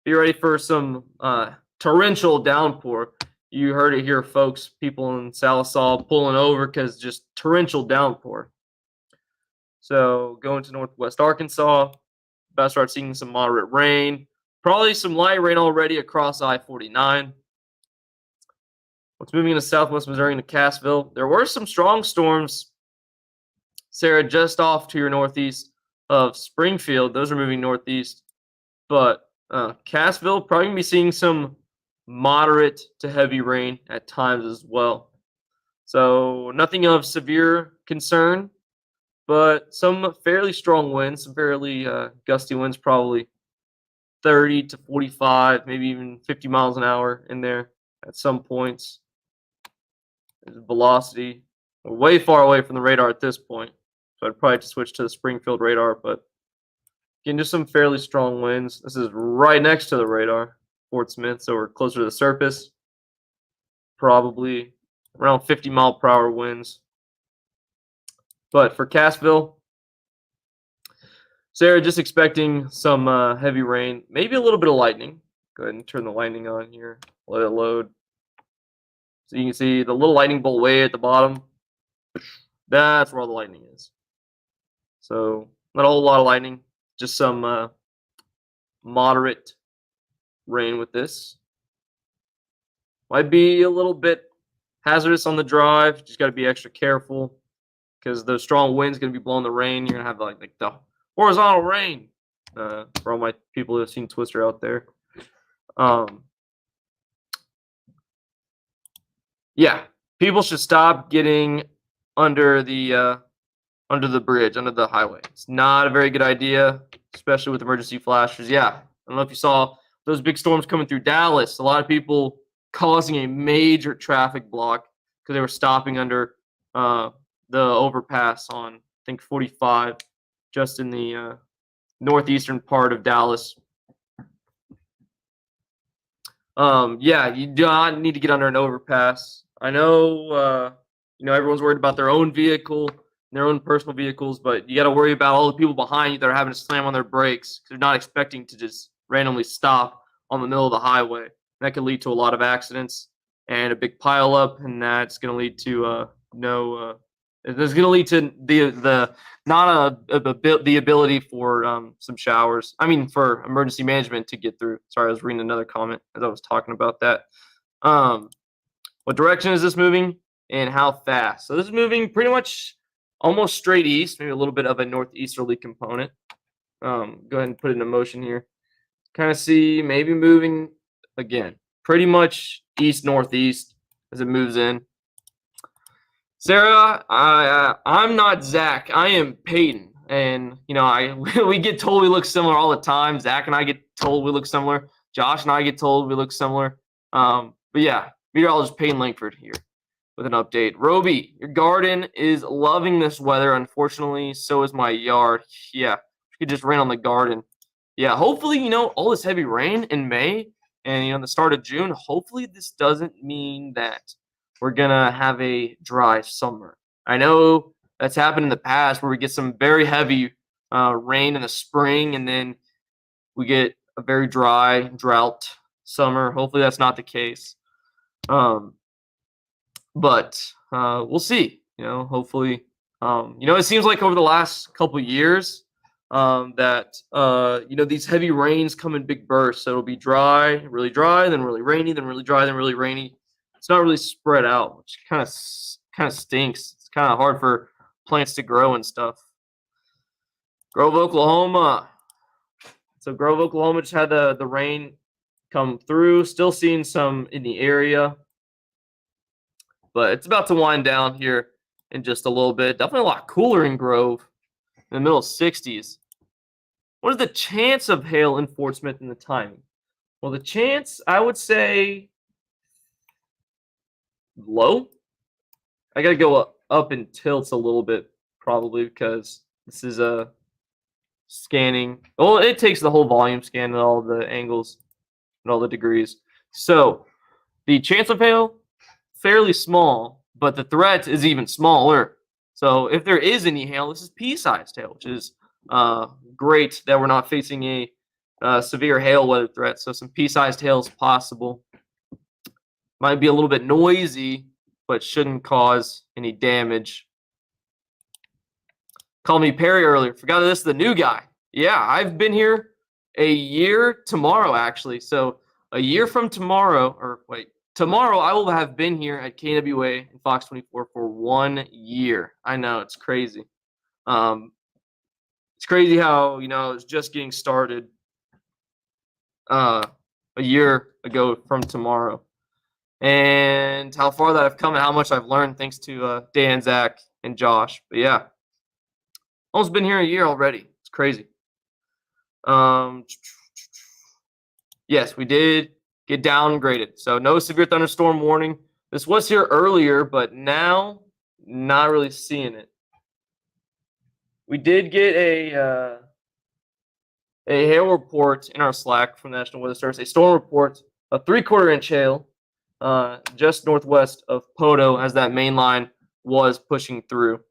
be ready for some torrential downpour. You heard it here, folks. People in Salisaw pulling over because just torrential downpour. So going to northwest Arkansas, about to start seeing some moderate rain. Probably some light rain already across I-49. What's moving into southwest Missouri into Cassville? There were some strong storms, Sarah, just off to your northeast of Springfield. Those are moving northeast. But Cassville, probably going to be seeing some moderate to heavy rain at times as well. So nothing of severe concern, but some fairly strong winds, some fairly gusty winds, probably 30 to 45, maybe even 50 miles an hour in there at some points. There's velocity. We're way far away from the radar at this point, so I'd probably have to switch to the Springfield radar, but again, just some fairly strong winds. This is right next to the radar, Fort Smith, so we're closer to the surface. Probably around 50-mile-per-hour winds. But for Cassville, Sarah, just expecting some heavy rain, maybe a little bit of lightning. Go ahead and turn the lightning on here. Let it load. So you can see the little lightning bolt way at the bottom. That's where all the lightning is. So not a whole lot of lightning, just some moderate rain with this. Might be a little bit hazardous on the drive. Just got to be extra careful because those strong winds going to be blowing the rain. You're going to have like the horizontal rain for all my people who have seen Twister out there. Yeah, people should stop getting under the bridge, under the highway. It's not a very good idea, especially with emergency flashers. Yeah, I don't know if you saw those big storms coming through Dallas. A lot of people causing a major traffic block because they were stopping under the overpass on, I think, 45 just in the northeastern part of Dallas. Yeah, you do not need to get under an overpass. I know, everyone's worried about their own vehicle, their own personal vehicles, but you got to worry about all the people behind you that are having to slam on their brakes because they're not expecting to just randomly stop on the middle of the highway. That could lead to a lot of accidents and a big pileup, and that's going to lead to It's going to lead to the not the ability for some showers. I mean, for emergency management to get through. Sorry, I was reading another comment as I was talking about that. What direction is this moving, and how fast? So this is moving pretty much almost straight east, maybe a little bit of a northeasterly component. Go ahead and put it in motion here. Kind of see maybe moving again, pretty much east northeast as it moves in. Sarah, I'm not Zach. I am Peyton, and we get told we look similar all the time. Zach and I get told we look similar. Josh and I get told we look similar. But yeah, meteorologist Peyton Langford here with an update. Roby, your garden is loving this weather. Unfortunately, so is my yard. Yeah, we could just rain on the garden. Yeah, hopefully, all this heavy rain in May and the start of June. Hopefully, this doesn't mean that we're gonna have a dry summer. I know that's happened in the past where we get some very heavy rain in the spring and then we get a very dry drought summer. Hopefully that's not the case. But we'll see. Hopefully, it seems like over the last couple years that these heavy rains come in big bursts. So it'll be dry, then really rainy, then really dry, then really rainy. It's not really spread out, which kind of stinks. It's kind of hard for plants to grow and stuff. Grove, Oklahoma. So Grove, Oklahoma just had the rain come through. Still seeing some in the area, but it's about to wind down here in just a little bit. Definitely a lot cooler in Grove, in the middle 60s. What is the chance of hail in Fort Smith and the timing? Well, the chance, I would say, low. I gotta go up in tilts a little bit probably because this is a scanning. Well, it takes the whole volume scan and all the angles and all the degrees. So the chance of hail, fairly small, but the threat is even smaller. So if there is any hail, this is pea-sized hail, which is great that we're not facing a severe hail weather threat. So some pea-sized hail is possible. Might be a little bit noisy, but shouldn't cause any damage. Called me Perry earlier. Forgot this is the new guy. Yeah, I've been here a year tomorrow, actually. So a year from tomorrow, tomorrow I will have been here at KNWA and Fox 24 for 1 year. I know, it's crazy. It's crazy how, it's just getting started a year ago from tomorrow. And how far that I've come and how much I've learned thanks to Dan, Zach, and Josh. But yeah, almost been here a year already. It's crazy. Yes, we did get downgraded. So no severe thunderstorm warning. This was here earlier, but now not really seeing it. We did get a hail report in our Slack from the National Weather Service, a storm report, a 3/4 inch hail. Just northwest of Poto as that main line was pushing through.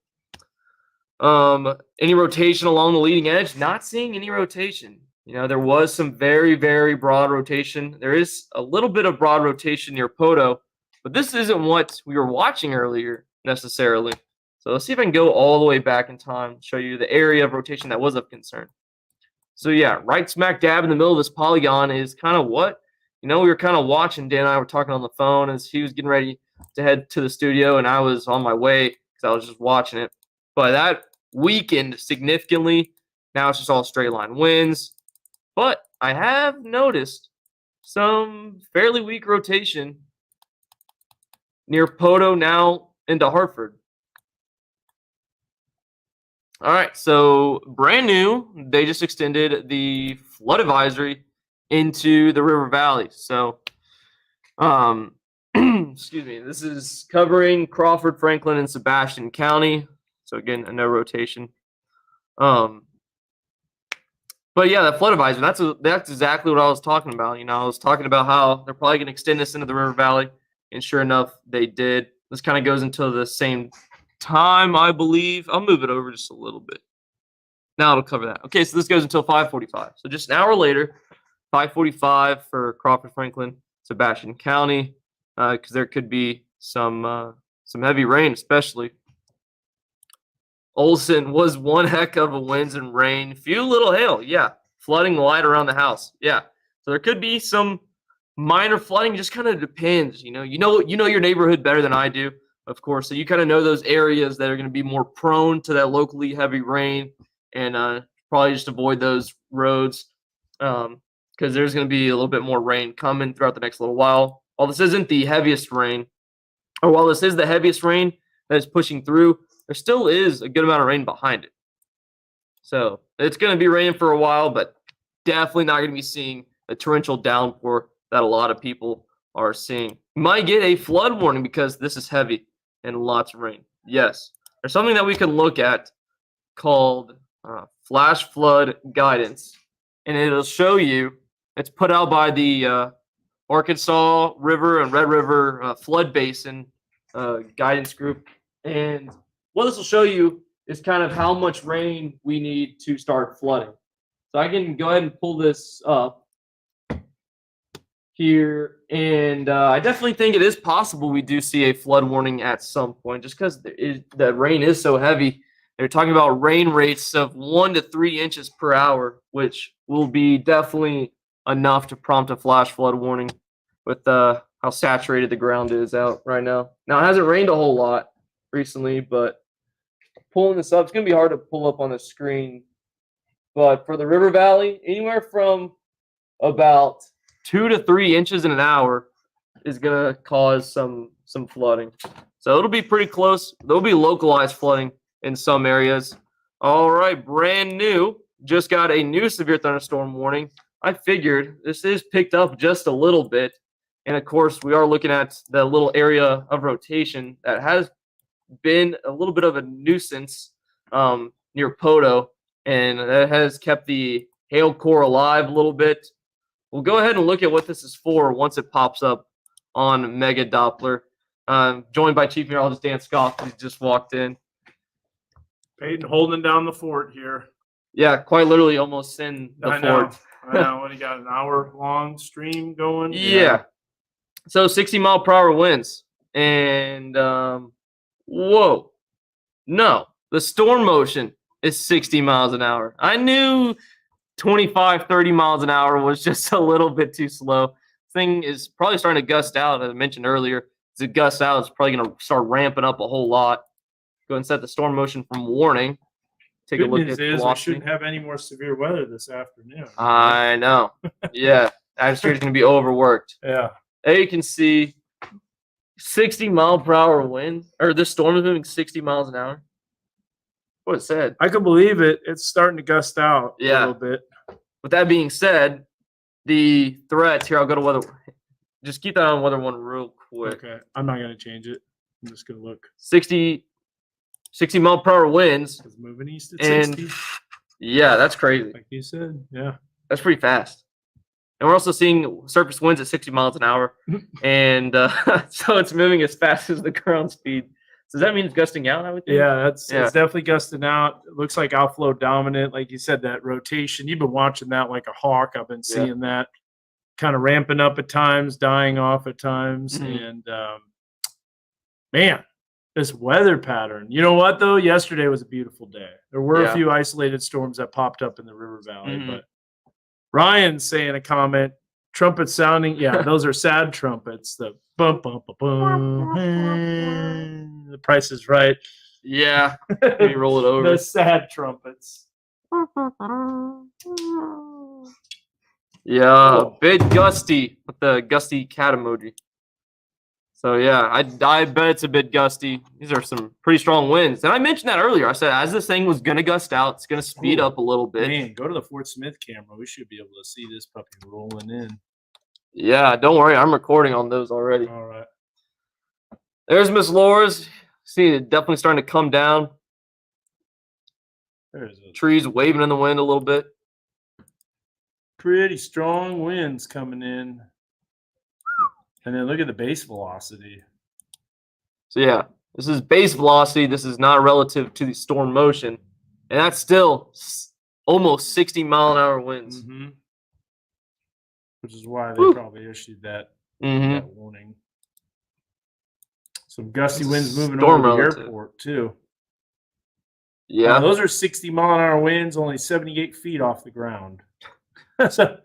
Any rotation along the leading edge? Not seeing any rotation. There was some very, very broad rotation. There is a little bit of broad rotation near Poto, but this isn't what we were watching earlier necessarily. So let's see if I can go all the way back in time, show you the area of rotation that was of concern. So yeah, right smack dab in the middle of this polygon is kind of what we were kind of watching. Dan and I were talking on the phone as he was getting ready to head to the studio, and I was on my way because I was just watching it. But that weakened significantly. Now it's just all straight line winds. But I have noticed some fairly weak rotation near Poto now into Hartford. All right, so brand new, they just extended the flood advisory into the river valley. So, excuse me, this is covering Crawford, Franklin, and Sebastian County. So again, a no rotation. But yeah, that flood advisory, that's exactly what I was talking about. I was talking about how they're probably going to extend this into the river valley, and sure enough, they did. This kind of goes until the same time, I believe. I'll move it over just a little bit. Now it'll cover that. Okay, so this goes until 5:45. So just an hour later, 5:45 for Crawford, Franklin, Sebastian County, because there could be some heavy rain, especially. Olson was one heck of a winds and rain, few little hail, yeah, flooding the light around the house, yeah. So there could be some minor flooding. Just kind of depends. You know your neighborhood better than I do, of course. So you kind of know those areas that are going to be more prone to that locally heavy rain, and probably just avoid those roads because there's going to be a little bit more rain coming throughout the next little while. While this isn't the heaviest rain, or while this is the heaviest rain that is pushing through, there still is a good amount of rain behind it. So it's going to be raining for a while, but definitely not going to be seeing a torrential downpour that a lot of people are seeing. You might get a flood warning because this is heavy and lots of rain. Yes, there's something that we can look at called flash flood guidance, and it'll show you. It's put out by the Arkansas River and Red River Flood Basin guidance group, and what this will show you is kind of how much rain we need to start flooding. So I can go ahead and pull this up here, and I definitely think it is possible we do see a flood warning at some point, just because the rain is so heavy. They're talking about rain rates of 1 to 3 inches per hour, which will be definitely enough to prompt a flash flood warning with how saturated the ground is out right now. Now, it hasn't rained a whole lot recently, but pulling this up, it's going to be hard to pull up on the screen. But for the river valley, anywhere from about 2 to 3 inches in an hour is going to cause some flooding. So it'll be pretty close. There'll be localized flooding in some areas. All right, brand new. Just got a new severe thunderstorm warning. I figured this is picked up just a little bit. And of course, we are looking at the little area of rotation that has been a little bit of a nuisance near Poto, and that has kept the hail core alive a little bit. We'll go ahead and look at what this is for once it pops up on Mega Doppler. Joined by Chief Meteorologist Dan Scott, who just walked in. Peyton holding down the fort here. Yeah, quite literally almost in the fort. I know. What, you got an hour-long stream going? Yeah. So 60-mile-per-hour winds. And, whoa. No, the storm motion is 60 miles an hour. I knew 25, 30 miles an hour was just a little bit too slow. Thing is probably starting to gust out, as I mentioned earlier. As it gusts out, it's probably going to start ramping up a whole lot. Go ahead and set the storm motion from warning. Take a look at velocity. velocity. We shouldn't have any more severe weather this afternoon. I know. Yeah, atmosphere is going to be overworked. Yeah. There you can see 60-mile-per-hour wind, or this storm is moving 60 miles an hour. What it said. I can believe it. It's starting to gust out a Yeah. little bit. With that being said, the threats here, I'll go to weather. Just keep that on weather one real quick. Okay. I'm not going to change it. I'm just going to look. 60 mile-per-hour winds. It's moving east at And 60. yeah, that's crazy. Like you said. Yeah. That's pretty fast. And we're also seeing surface winds at 60 miles an hour. And so it's moving as fast as the ground speed. So does that mean it's gusting out, I would think? Yeah, it's definitely gusting out. It looks like outflow dominant. Like you said, that rotation. You've been watching that like a hawk. I've been seeing that kind of ramping up at times, dying off at times. And man, this weather pattern. You know what, though? Yesterday was a beautiful day. There were a few isolated storms that popped up in the river valley. But Ryan's saying a comment, trumpets sounding. Yeah, those are sad trumpets. The bum, bum, bum, bum. The Price is Right. Yeah. Maybe roll it over. The sad trumpets. Yeah, a bit gusty with the gusty cat emoji. So yeah, I bet it's a bit gusty. These are some pretty strong winds. And I mentioned that earlier. I said as this thing was gonna gust out, it's gonna speed up a little bit. Man, go to the Fort Smith camera. We should be able to see this puppy rolling in. Yeah, don't worry, I'm recording on those already. All right. There's Miss Laura's. See it definitely starting to come down. There's a Trees waving in the wind a little bit. Pretty strong winds coming in. And then look at the base velocity. So yeah, this is base velocity. This is not relative to the storm motion, and that's still almost 60-mile-an-hour winds. Mm-hmm. Which is why they Woo. probably issued that, Mm-hmm. that warning. Some gusty It's winds moving storm over the relative. airport too. Yeah, Those are 60-mile-an-hour winds, only 78 feet off the ground. So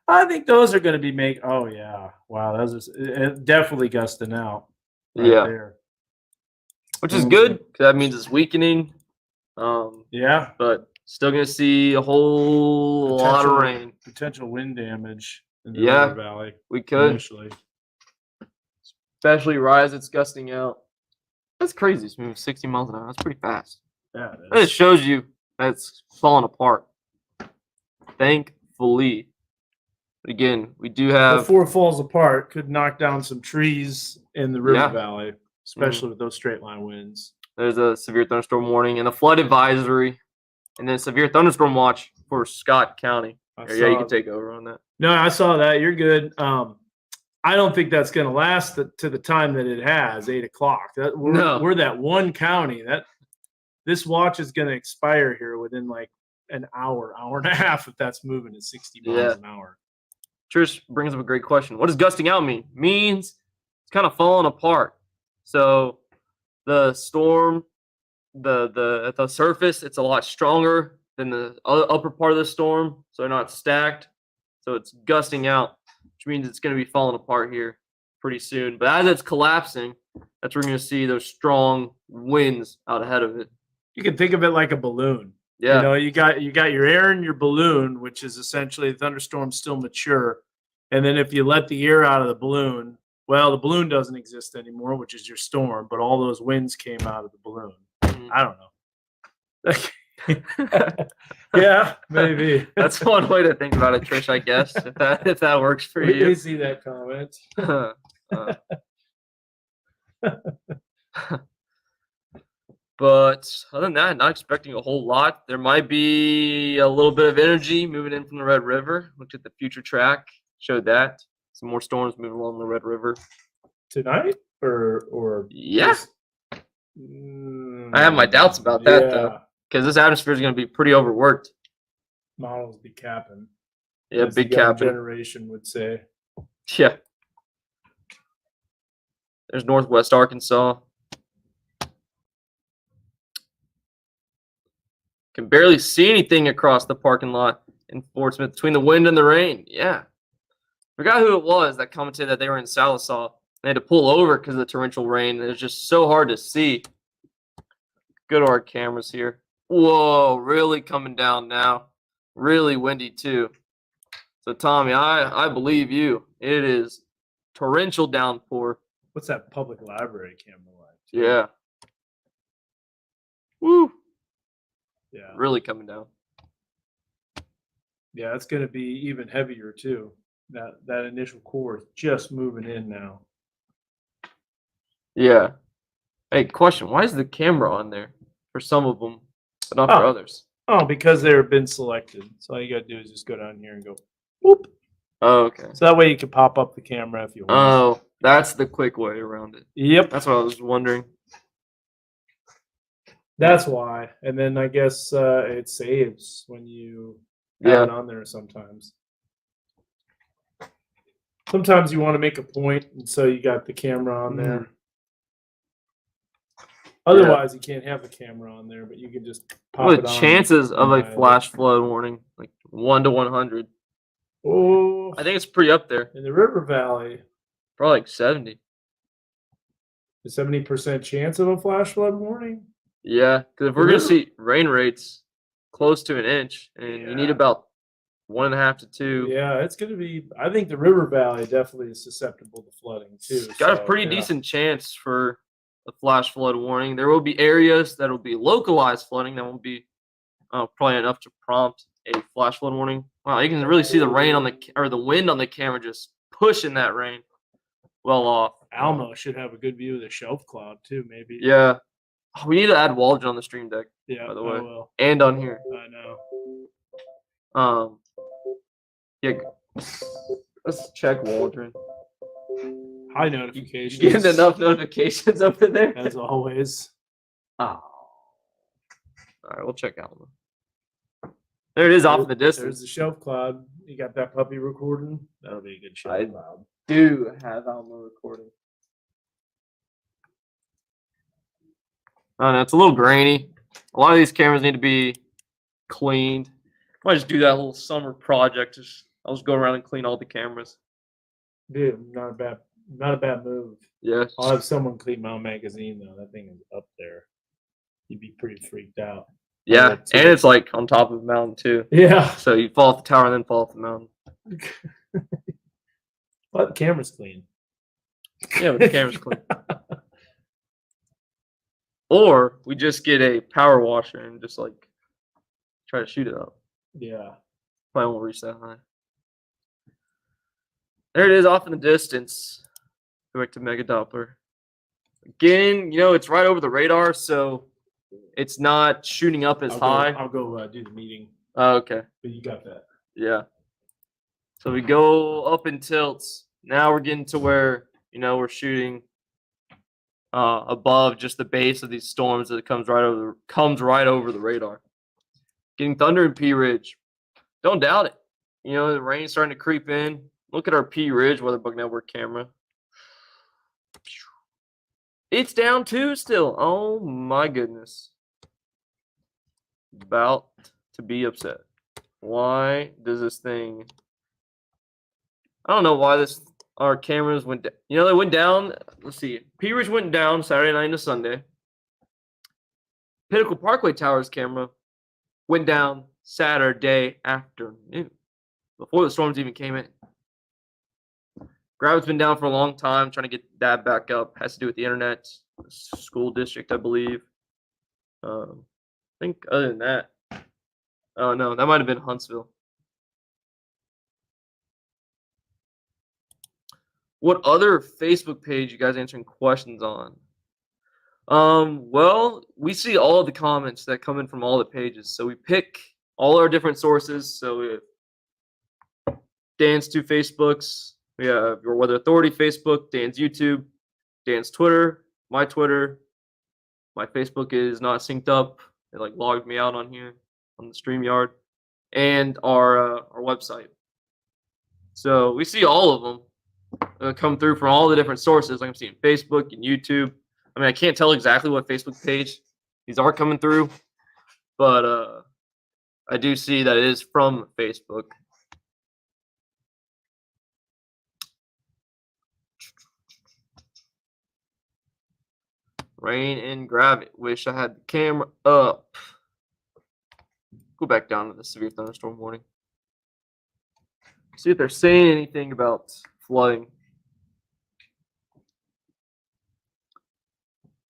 I think those are going to be Oh yeah, wow, those are definitely gusting out. yeah, There. which is good because that means it's weakening. Yeah, But still gonna see a whole lot of rain. Potential wind damage in the Yeah. River Valley. We could, Initially. especially rise. It's gusting out. That's crazy. It's moving 60 miles an hour. That's pretty fast. Yeah, It shows you that it's falling apart. Thankfully. But again, we do have. Before it falls apart, could knock down some trees in the River Yeah. Valley, especially with those straight line winds. There's a severe thunderstorm warning and a flood advisory, and then severe thunderstorm watch for Scott County. Yeah, you can take over on that. No, I saw that. You're good. I don't think that's going to last to the time that it has, 8 o'clock. We're that one county that this watch is going to expire here within like an hour and a half if that's moving at 60 miles an hour. Trish brings up a great question. What does gusting out mean? Means it's kind of falling apart. So the storm, at the surface, it's a lot stronger than the upper part of the storm, so they're not stacked. So it's gusting out, which means it's going to be falling apart here pretty soon. But as it's collapsing, that's where we're going to see those strong winds out ahead of it. You can think of it like a balloon. Yeah. You know, you got your air in your balloon, which is essentially the thunderstorm still mature. And then if you let the air out of the balloon, well, the balloon doesn't exist anymore, which is your storm, but all those winds came out of the balloon. I don't know. Yeah, maybe. That's one way to think about it, Trish, I guess, if that works for you. We see that comment. But other than that, not expecting a whole lot. There might be a little bit of energy moving in from the Red River. Looked at the future track, showed that. Some more storms moving along the Red River. Tonight? Or yeah. I have my doubts about that, though. Because this atmosphere is going to be pretty overworked. Models be capping. Yeah, as big the young capping. generation would say. Yeah. There's Northwest Arkansas. Can barely see anything across the parking lot in Fort Smith between the wind and the rain. Yeah. Forgot who it was that commented that they were in Sallisaw. They had to pull over because of the torrential rain. It was just so hard to see. Good our cameras here. Whoa, really coming down now. Really windy too. So Tommy, I believe you. It is torrential downpour. What's that public library camera like? Yeah. Woo. Yeah. Really coming down. Yeah, it's going to be even heavier too. That initial core is just moving in now. Yeah. Hey, question. Why is the camera on there for some of them, but not for others? Oh, because they've been selected. So all you got to do is just go down here and go, whoop. Oh, okay. So that way you can pop up the camera if you want. Oh, that's the quick way around it. Yep. That's what I was wondering. That's why. And then I guess it saves when you have it on there sometimes. Sometimes you want to make a point, and so you got the camera on there. Otherwise, you can't have the camera on there, but you can just pop What it are on. the chances of a flash flood warning? Like 1 to 100. Oh, I think it's pretty up there. in the River Valley, Probably like 70. a 70% chance of a flash flood warning. Yeah, because if we're going to see rain rates close to an inch, and you need about 1.5 to 2. Yeah, it's going to be. I think the River Valley definitely is susceptible to flooding too. It's got a pretty decent chance for a flash flood warning. There will be areas that will be localized flooding that won't be probably enough to prompt a flash flood warning. Wow, you can really see the rain on the wind on the camera just pushing that rain well off. Alma should have a good view of the shelf cloud too, maybe. Yeah. Oh, we need to add Waldron on the stream deck. Yeah, by the way, will. and on here. I know. Yeah. Let's check Waldron. High You notifications. getting enough notifications over there? As always. Oh. All right, we'll check Alma. There it is off in the There's distance. the shelf cloud. You got that puppy recording? That'll be a good shelf I- cloud. Do have Alma recording. I know it's a little grainy. A lot of these cameras need to be cleaned. Might just do that little summer project. I'll just go around and clean all the cameras. Dude, not a bad move. Yeah. I'll have someone clean my magazine though. That thing is up there. You'd be pretty freaked out. Yeah, that and too. it's like on top of a mountain too. Yeah. So you fall off the tower and then fall off the mountain. But the camera's clean. Yeah, but the camera's clean. Or we just get a power washer and just like try to shoot it up. Yeah. Probably won't reach that high. There it is off in the distance. Go back to Mega Doppler. Again, it's right over the radar, so it's not shooting up as high. I'll go do the meeting. Oh, okay. But you got that. Yeah. So we go up in tilts. Now we're getting to where, we're shooting above just the base of these storms that comes right over the radar. Getting thunder in P Ridge. Don't doubt it. The rain's starting to creep in. Look at our P Ridge Weather Bug Network camera. It's down 2 still. Oh my goodness. About to be upset. Why does this thing? I don't know why our cameras went down. They went down. Let's see. P Ridge went down Saturday night into Sunday. Pinnacle Parkway Towers camera went down Saturday afternoon before the storms even came in. Gravity's been down for a long time, trying to get that back up. Has to do with the internet, school district, I believe. I think other than that, oh no, that might have been Huntsville. What other Facebook page you guys answering questions on? Well, we see all of the comments that come in from all the pages. So we pick all our different sources. So we have Dan's 2 Facebooks. We have Your Weather Authority Facebook, Dan's YouTube, Dan's Twitter, my Twitter. My Facebook is not synced up. It logged me out on here on the StreamYard, and our website. So we see all of them come through from all the different sources. Like I'm seeing Facebook and YouTube. I mean, I can't tell exactly what Facebook page these are coming through, but I do see that it is from Facebook. Rain and gravity. Wish I had the camera up. Go back down to the severe thunderstorm warning. See if they're saying anything about flooding.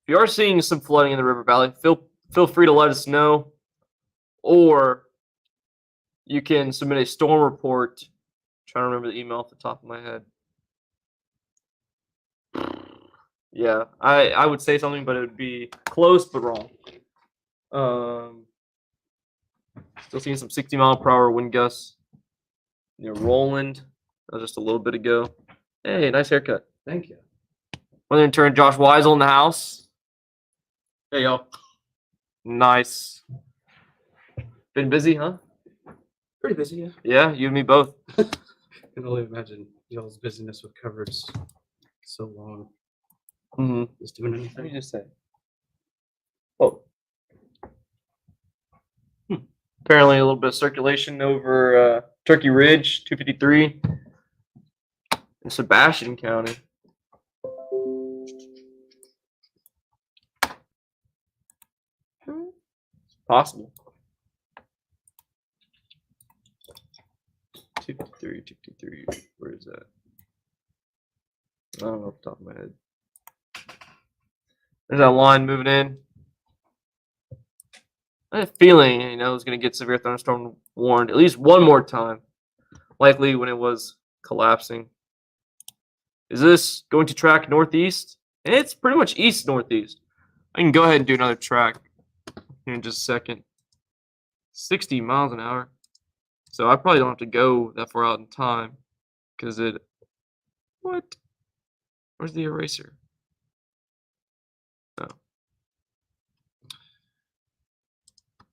If you are seeing some flooding in the river valley, feel free to let us know. Or you can submit a storm report. I'm trying to remember the email off the top of my head. Yeah, I would say something, but it would be close but wrong. Still seeing some 60-mile-per-hour wind gusts near Roland. That was just a little bit ago. Hey, nice haircut. Thank you. Weather intern Josh Weisel in the house. Hey, y'all. Nice. Been busy, huh? Pretty busy, yeah. Yeah, you and me both. I can only imagine y'all's busyness with covers so long. Mm-hmm. Just doing Let me anything. just say. Oh. Apparently a little bit of circulation over Turkey Ridge, 253 in Sebastian County. It's possible. 253. Where is that? I don't know off the top of my head. There's that line moving in. I have a feeling, it's going to get severe thunderstorm warned at least one more time. Likely when it was collapsing. Is this going to track northeast? It's pretty much east-northeast. I can go ahead and do another track here in just a second. 60 miles an hour. So I probably don't have to go that far out in time because it. What? Where's the eraser? Oh.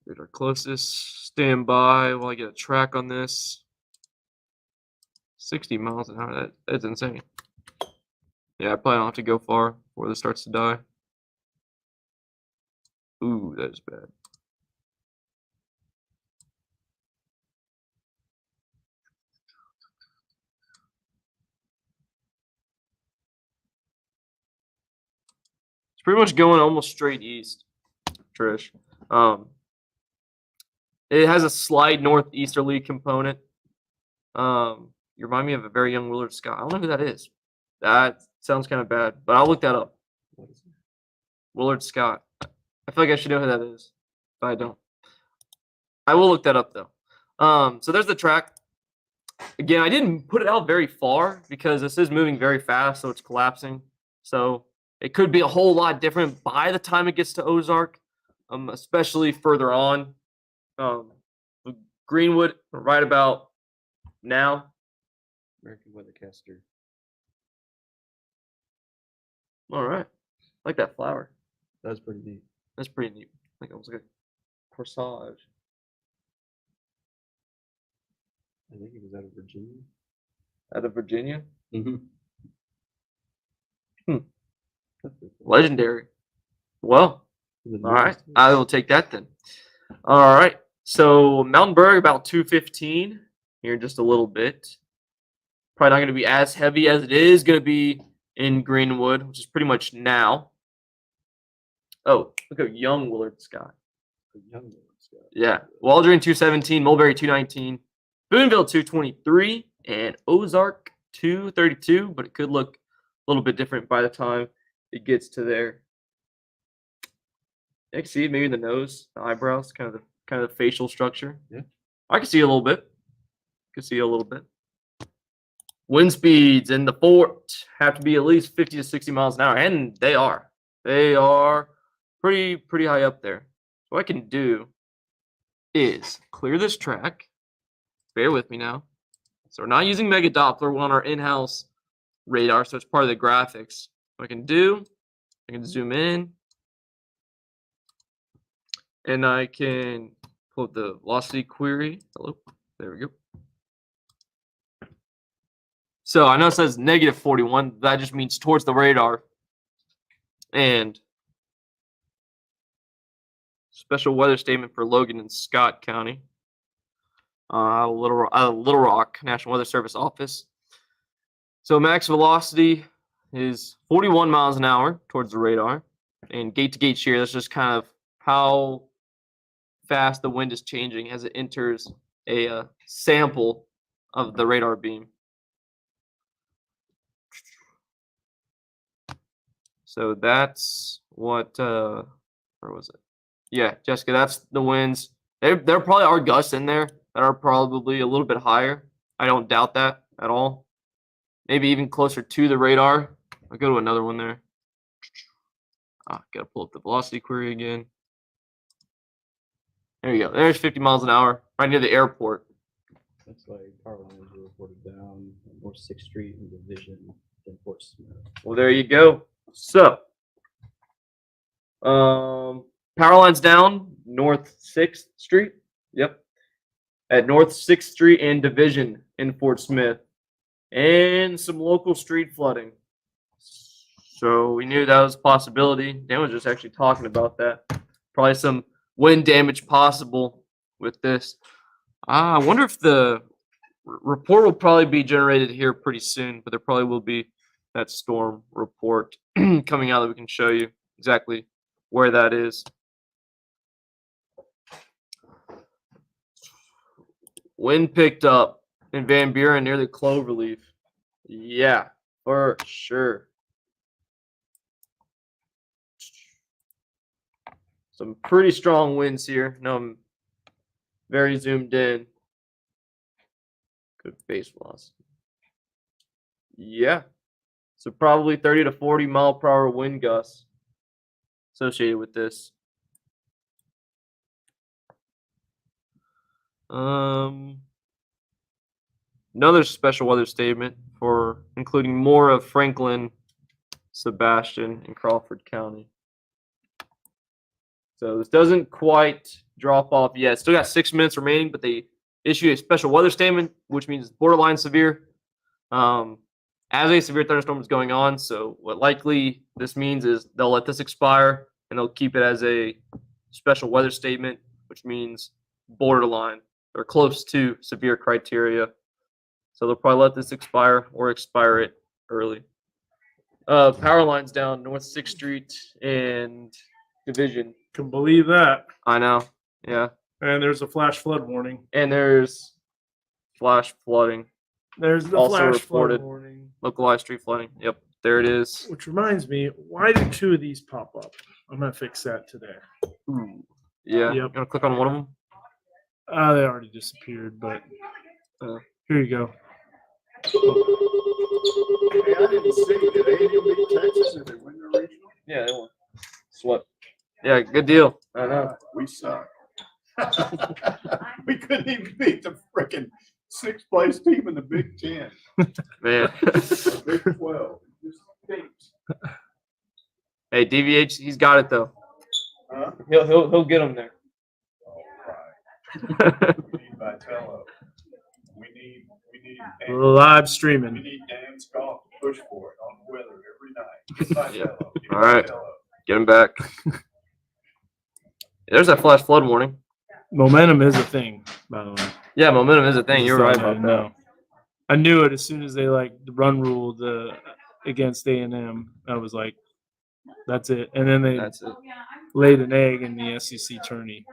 Radar closest. Stand by while I get a track on this. 60 miles an hour. That's insane. Yeah, I probably don't have to go far before this starts to die. Ooh, that is bad. It's pretty much going almost straight east, Trish. It has a slight northeasterly component. You remind me of a very young Willard Scott. I don't know who that is. That sounds kind of bad, but I'll look that up. What is it? Willard Scott. I feel like I should know who that is, but I don't. I will look that up though. So there's the track. Again, I didn't put it out very far because this is moving very fast, so it's collapsing. So it could be a whole lot different by the time it gets to Ozark, especially further on. Greenwood, right about now. American Weathercaster. All right. I like that flower. That was pretty neat. That's pretty neat. Like almost like a corsage. I think it was out of Virginia. Out of Virginia. Mm-hmm. Legendary. Well, all right. I will take that then. All right. So Mountain Berg about 215 here in just a little bit. Probably not going to be as heavy as it is going to be in Greenwood, which is pretty much now. Oh, look at young Willard Scott. Yeah. Waldron 217, Mulberry 219, Boonville 223, and Ozark 232, but it could look a little bit different by the time it gets to there. You can see maybe the nose, the eyebrows, kind of the facial structure. Yeah. I can see a little bit. Wind speeds in the fort have to be at least 50 to 60 miles an hour, and they are. They are pretty high up there. So what I can do is clear this track. Bear with me now. So we're not using Mega Doppler. We're on our in-house radar, so it's part of the graphics. What I can do, I can zoom in, and I can pull up the velocity query. Hello, there we go. So I know it says -41. That just means towards the radar. And special weather statement for Logan and Scott County. Little Rock National Weather Service office. So max velocity is 41 miles an hour towards the radar. And gate to gate shear, that's just kind of how fast the wind is changing as it enters a sample of the radar beam. So that's what, where was it? Yeah, Jessica, that's the winds. There probably are gusts in there that are probably a little bit higher. I don't doubt that at all. Maybe even closer to the radar. I'll go to another one there. Gotta pull up the velocity query again. There you go. There's 50 miles an hour right near the airport. That's why power lines were reported down on North 6th Street and Division in Fort Smith. Well, there you go. So, power lines down North 6th Street. Yep. At North 6th Street and Division in Fort Smith. And some local street flooding. So we knew that was a possibility. Dan was just actually talking about that. Probably some wind damage possible with this. I wonder if the report will probably be generated here pretty soon, but there probably will be that storm report coming out that we can show you exactly where that is. Wind picked up in Van Buren near the Cloverleaf. Yeah, for sure. Some pretty strong winds here. No, I'm very zoomed in. Good base velocity. Yeah. So probably 30 to 40 mile per hour wind gusts associated with this. another special weather statement for including more of Franklin, Sebastian, and Crawford County. So this doesn't quite drop off yet. Still got 6 minutes remaining, but they issued a special weather statement, which means borderline severe. As a severe thunderstorm is going on, so what likely this means is they'll let this expire and they'll keep it as a special weather statement, which means borderline or close to severe criteria. So they'll probably let this expire or expire it early. Power lines down North 6th Street and Division. Can believe that. I know. Yeah. And there's a flash flood warning. And there's flash flooding, There's the Also flash reported. flood warning. localized street flooding. Yep. There it is. Which reminds me, why do 2 of these pop up? I'm gonna fix that today. Yeah. Yep. You gonna click on one of them? They already disappeared, but here you go. Hey, I didn't see, did A&M beat Texas or they win the regional? Yeah, they won. Swept. Yeah, good deal. I know. We suck. We couldn't even beat the frickin' 6th place team in the Big Ten, Man. or Big 12. It just stinks. Hey, DVH, he's got it though. Huh? He'll get him there. All right. We need Vitello. We need Live we streaming. need Dan Scott to push for it on the weather every night. Get Vitello, get All right. Vitello. Get him back. There's that flash flood warning. Momentum is a thing, by the way. Yeah, momentum is a thing. You're right about that. No, I knew it as soon as they run ruled against A&M. I was like, that's it. And then they That's it. laid an egg in the SEC tourney.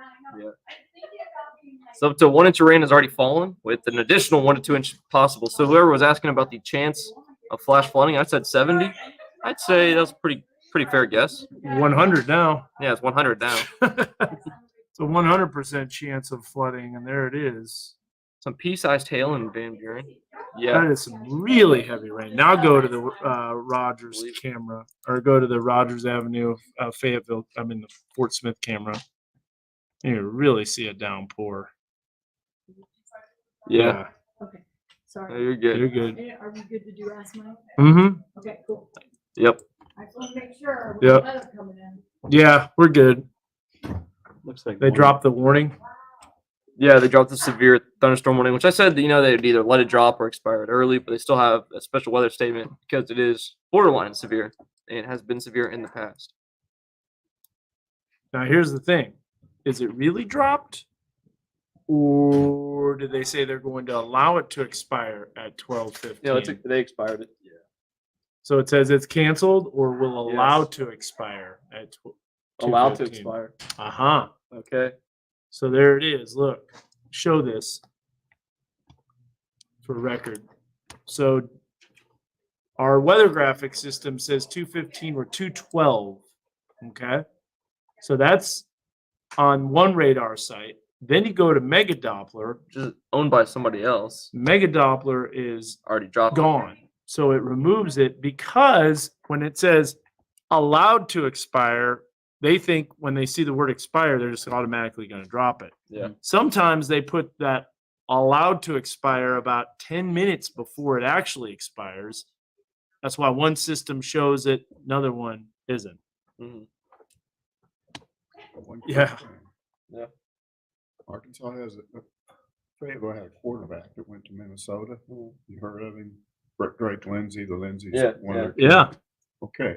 So up to 1 inch of rain has already fallen, with an additional 1 to 2 inches possible. So whoever was asking about the chance of flash flooding, I said 70. I'd say that's a pretty fair guess. 100 now. Yeah, it's 100 now. It's a 100% chance of flooding, and there it is. Some pea-sized hail in Van Buren. Yeah. That is some really heavy rain. Now go to the Rogers camera, or go to the Rogers Avenue, Fayetteville. I mean the Fort Smith camera. You really see a downpour. Yeah. Okay, No, sorry. you're good. You're good. Are we good to do Ask Mike? Mm-hmm. Okay, cool. Yep. I just want to make sure. Yep. Weather coming in. Yeah, we're good. Looks like They dropped the warning. Yeah, they dropped the severe thunderstorm warning, which I said, they'd either let it drop or expire it early, but they still have a special weather statement because it is borderline severe and has been severe in the past. Now here's the thing: is it really dropped, or did they say they're going to allow it to expire at 12:15? No, they expired it. So it says it's canceled or will allow Yes. to expire at Allowed to 2:15. expire. Uh-huh. Okay. So there it is. Look, show this for record. So our weather graphic system says 2:15 or 2:12. Okay. So that's on one radar site. Then you go to Mega Doppler. Which is owned by somebody else. Mega Doppler is Already dropped. it. gone. So it removes it because when it says allowed to expire, they think when they see the word expire, they're just automatically going to drop it. Yeah. Sometimes they put that allowed to expire about 10 minutes before it actually expires. That's why one system shows it, another one isn't. Mhm. One quick Yeah. thing. Yeah. Arkansas has Fayetteville had a quarterback that went to Minnesota. You heard of him? Drake Lindsay, the Lindsay's. Yeah, one of their Yeah. kids. Okay.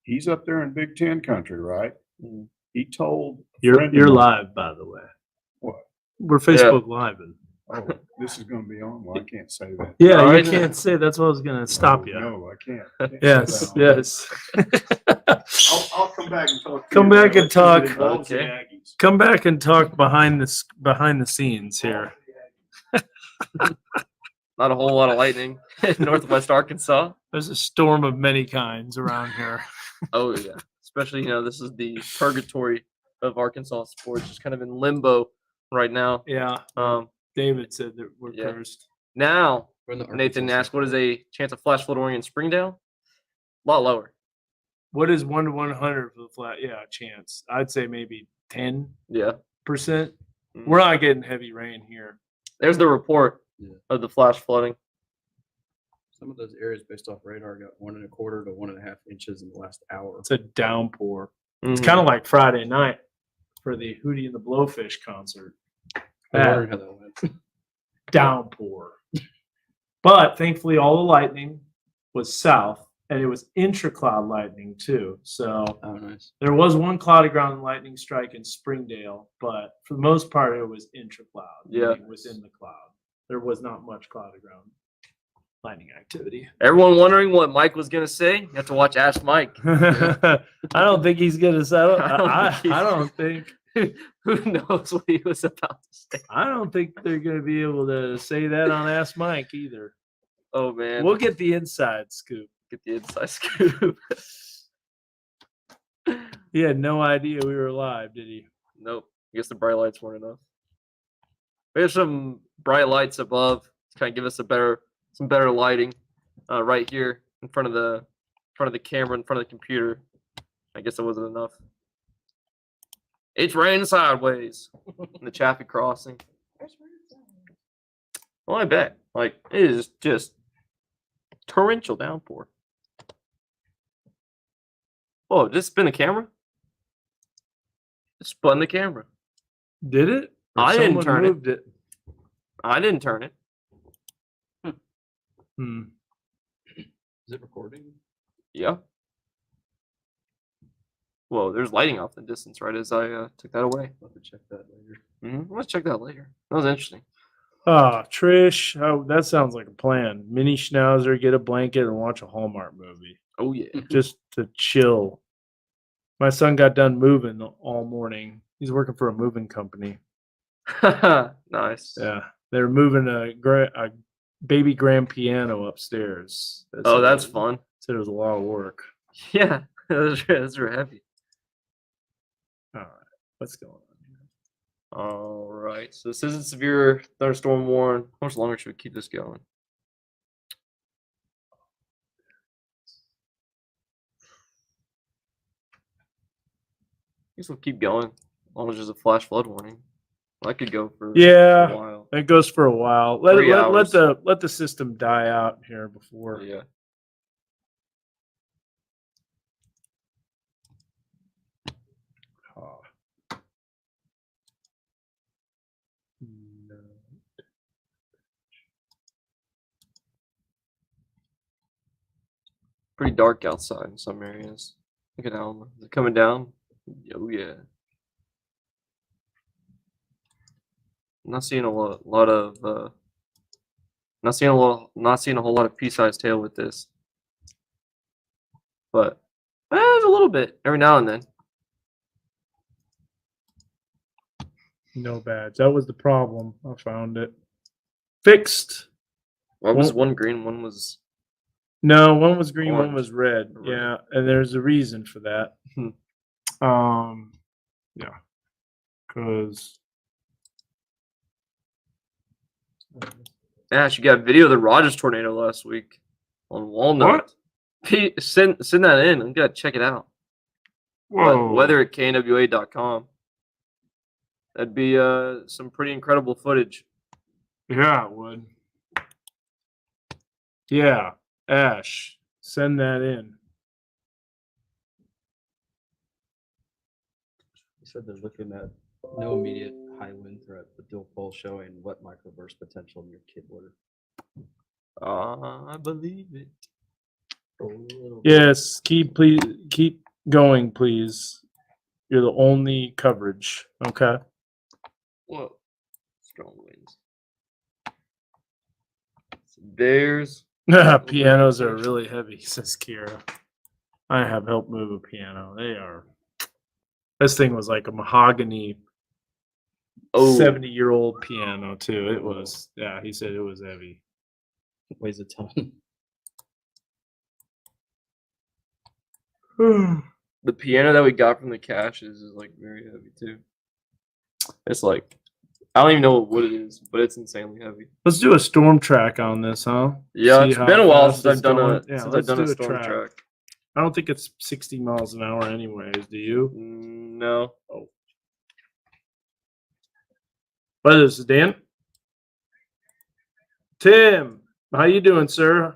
He's up there in Big Ten country, right? Mhm. He told. a You're friend of you're mine- live, by the way. What? We're Facebook Live. Oh, this is gonna be on. Well, I can't say that. Yeah, All you right. can't say that's what I was going to stop you. No, I can't. Can't say Yes, that on. yes. I'll come back and talk. to Come you back about and it 'cause it talk. involves the Okay. Aggies. Come back and talk behind the scenes here. Not a whole lot of lightning in Northwest Arkansas. There's a storm of many kinds around here. Oh yeah. Especially, this is the purgatory of Arkansas sports, just kind of in limbo right now. Yeah, David said that we're Yeah. cursed. Now, We're in the Nathan Arkansas asked, what is a chance of flash flood warning in Springdale? A lot lower. What is 1 to 100 for the flat? Yeah, chance. I'd say maybe 10%. Yeah. We're Mhm. not getting heavy rain here. There's the report. of the flash flooding. Some of those areas based off radar got 1.25 to 1.5 inches in the last hour. It's a downpour. It's Mhm. kind of like Friday night for the Hootie and the Blowfish concert. I was Bad wondering how that went. downpour. But thankfully, all the lightning was south, and it was intra-cloud lightning too. So Oh, nice. there was one cloudy ground lightning strike in Springdale, but for the most part, it was intra-cloud, Yeah. meaning within the cloud. There was not much cloudy ground lightning activity. Everyone wondering what Mike was gonna say? You have to watch Ask Mike. I don't think he's gonna settle. I I don't don't think think. Who knows what he was about to say? I don't think they're gonna be able to say that on Ask Mike either. Oh man, We'll get the inside scoop. get the inside scoop. He had no idea we were live, did he? Nope. I guess the bright lights weren't enough. We have some bright lights above to kind of give us some better lighting right here in front of the camera, in front of the computer. I guess it wasn't enough. It's raining sideways in the Chaffee Crossing. Well, I bet. Like, it is just torrential downpour. Oh, just spin the camera? It spun the camera. Did it? Or I didn't someone turn it. moved it. I didn't turn it. Hmm. Is it recording? Yeah. Whoa, there's lighting off in the distance right as I took that away. I'll have to check that later. Let's check that later. That was interesting. Ah, Trish, oh, that sounds like a plan. Mini Schnauzer, get a blanket and watch a Hallmark movie Oh yeah. just to chill. My son got done moving all morning. He's working for a moving company. Nice. Yeah, they're moving a baby grand piano upstairs. Oh, that's fun. Said it was a lot of work. Yeah, those are heavy. All right, what's going on here? All right. So this isn't severe thunderstorm warning. How much longer should we keep this going? I guess we'll keep going as long as there's a flash flood warning. I could go for Yeah. a while. It goes for a while. Let 3 let hours. let the system die out here before. Yeah. Oh. No. Pretty dark outside in some areas. Look at Alma. Is it coming down? Oh yeah. Not seeing a lot of not seeing a whole lot of pea-sized tail with this. But there's a little bit every now and then. No badge. That was the problem. I found it. Fixed. One was Well- one green, one was No, one was green, one Orange. was red. Red. Yeah, and there's a reason for that. Yeah, because Ash, you got a video of the Rogers tornado last week on Walnut. Pete, send that in. I'm gonna check it out. Weather at KNWA.com. That'd be some pretty incredible footage. Yeah, it would. Yeah, Ash, send that in. He said they're looking at no immediate high wind threat, but dual pole showing what microburst potential near Kidwater. I believe it. Yes, keep going, please. You're the only coverage. Okay. Whoa. Strong winds. So there's Pianos are really heavy, says Kira. I have helped move a piano. They are. This thing was like a mahogany 70-year-old piano too. It was. Yeah, he said it was heavy. Weighs a ton. the piano that we got from the caches is like very heavy too. It's like I don't even know what it is, but it's insanely heavy. Let's do a storm track on this, huh? Yeah, See it's how been a while fast since it's I've done going? a Yeah, since I've let's done a do a storm track. track. I don't think it's 60 miles an hour anyways, do you? No. What is it, Dan? Tim, how you doing, sir?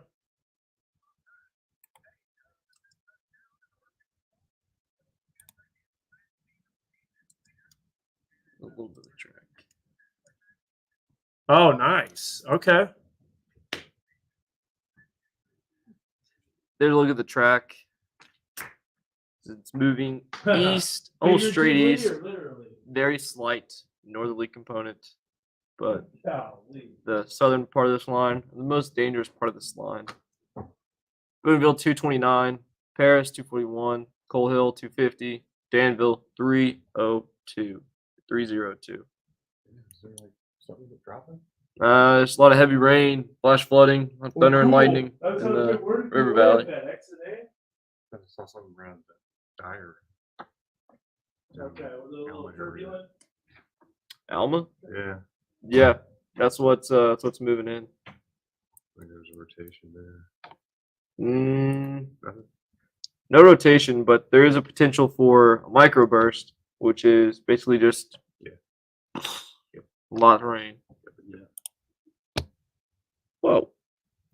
A little bit of the track. Oh, nice. Okay. There's a look at the track. It's moving east, almost straight east. Literally. Very slight northerly component, but Golly. the southern part of this line, the most dangerous part of this line. Boonville 229, Paris 241, Coal Hill 250, Danville 302, 302. Is there like something that's dropping? There's a lot of heavy rain, flash flooding, thunder and cool. lightning That's in how the good. Where did you River land Valley. that, exit A? I saw something around the Dyer. Okay, was it a little Alma area. turbulent? Alma? Yeah, Yeah, that's what's moving in. I think there's a rotation there. Nothing? No rotation, but there is a potential for a microburst, which is basically just Yeah. a lot of rain. Yeah. Whoa,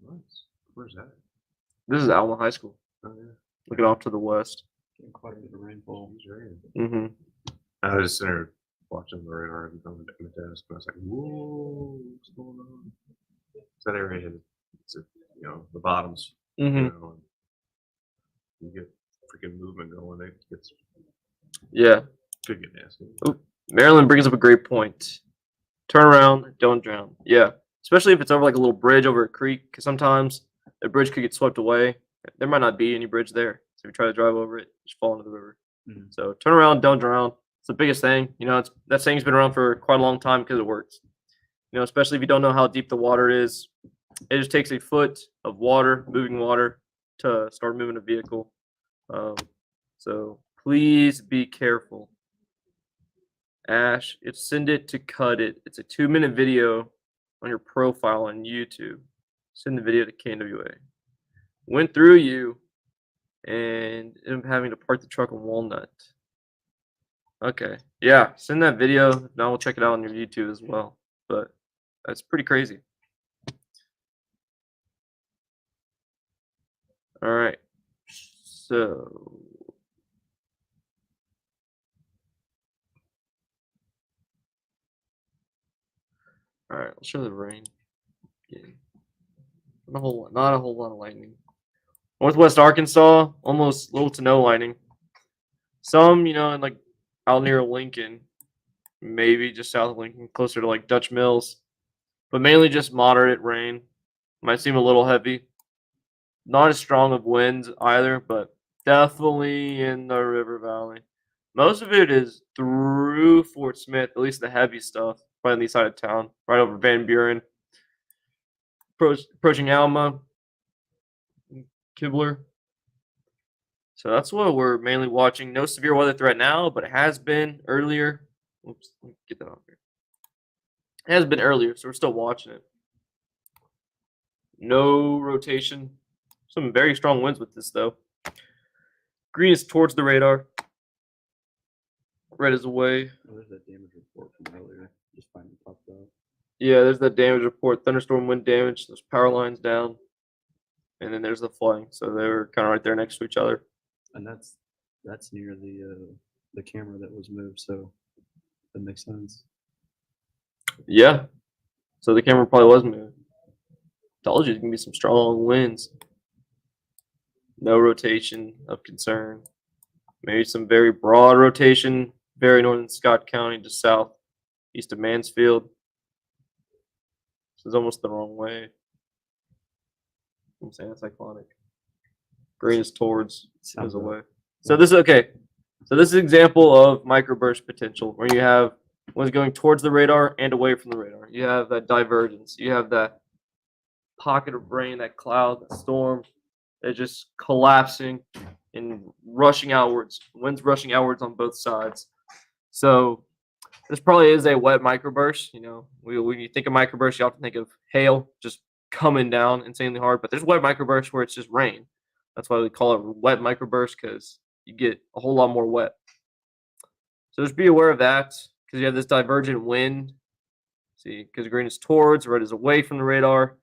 Nice. Where's that? this is Alma High School. Oh, yeah. Looking off to the west. Getting quite a bit of rainfall. It's raining. Mm-hmm. I was sitting there watching the radar and on the desk, and I was like, "Whoa, what's going on?" So that area, it's the bottoms, Mm-hmm. and you get freaking movement going. It gets Yeah. could get nasty. Maryland brings up a great point. Turn around, don't drown. Yeah, especially if it's over like a little bridge over a creek, because sometimes the bridge could get swept away. There might not be any bridge there, so if you try to drive over it, just fall into the river. Mhm. So turn around, don't drown. It's the biggest thing. That saying's been around for quite a long time because it works. Especially if you don't know how deep the water is. It just takes a foot of water, moving water, to start moving a vehicle. So please be careful. Ash, send it to Cut It. It's a 2-minute video on your profile on YouTube. Send the video to KNWA. Went through you and ended up having to park the truck on Walnut. Okay. Yeah, send that video. Now we'll check it out on your YouTube as well. But that's pretty crazy. All right. So all right, I'll show the rain. again. Not a whole lot of lightning. Northwest Arkansas, almost little to no lightning. Some, in like out near Lincoln, maybe just south of Lincoln, closer to like Dutch Mills, but mainly just moderate rain. Might seem a little heavy. Not as strong of winds either, but definitely in the River Valley. Most of it is through Fort Smith, at least the heavy stuff, right on the east side of town, right over Van Buren. Approaching Alma, Kibler. So that's what we're mainly watching. No severe weather threat now, but it has been earlier. Oops, let me get that off here. It has been earlier, so we're still watching it. No rotation. Some very strong winds with this, though. Green is towards the radar. Red is away. Oh, there's that damage report from earlier. Just finally popped up. Yeah, there's that damage report. Thunderstorm wind damage. There's power lines down. And then there's the flooding. So they're kind of right there next to each other. And that's near the camera that was moved, so that makes sense. Yeah. So the camera probably was moved. Told you there's going to be some strong winds. No rotation of concern. Maybe some very broad rotation, very northern Scott County, just south, east of Mansfield. This is almost the wrong way. I'm saying it's cyclonic. Green is towards, Sounds is away. So this is okay. So this is an example of microburst potential where you have one's going towards the radar and away from the radar. You have that divergence. You have that pocket of rain, that cloud, that storm, that's just collapsing and rushing outwards. Winds rushing outwards on both sides. So this probably is a wet microburst. When you think of microburst, you often think of hail just coming down insanely hard. But there's wet microbursts where it's just rain. That's why we call it wet microburst, because you get a whole lot more wet. So just be aware of that, because you have this divergent wind. See, because green is towards, red is away from the radar.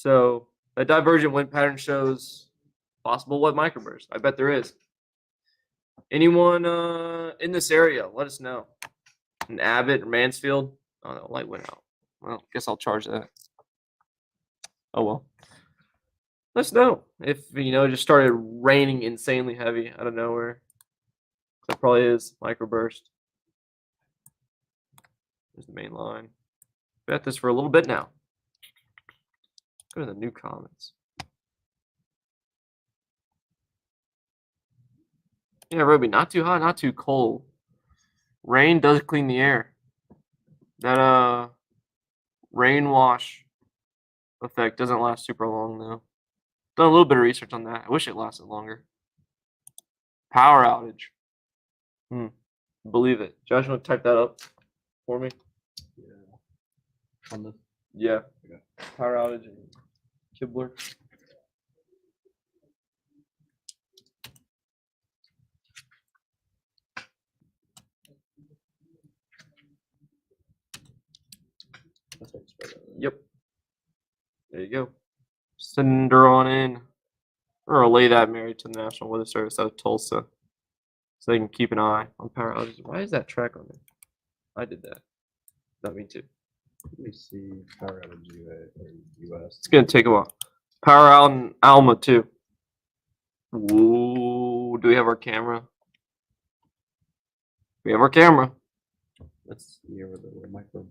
So a divergent wind pattern shows possible wet microburst. I bet there is. Anyone in this area? Let us know. In Abbott or Mansfield? Oh no, light went out. Well, guess I'll charge that. Oh well. Let us know if it just started raining insanely heavy out of nowhere. That probably is microburst. There's the main line. Been at this for a little bit now. Go to the new comments. Yeah, Roby, not too hot, not too cold. Rain does clean the air. That rain wash effect doesn't last super long though. Done a little bit of research on that. I wish it lasted longer. Power outage. Believe it. Josh, you want to type that up for me? Yeah. On the Yeah. Okay. Power outage and Kibler. that's how you spell that. Yep. There you go. Send her on in. Or relay that, Mary, to the National Weather Service out of Tulsa. So they can keep an eye on power outages. Why is that track on there? I did that. Not me too. Let me see power outage US. It's gonna take a while. Power out in Alma too. Ooh, do we have our camera? We have our camera. That's near where the micro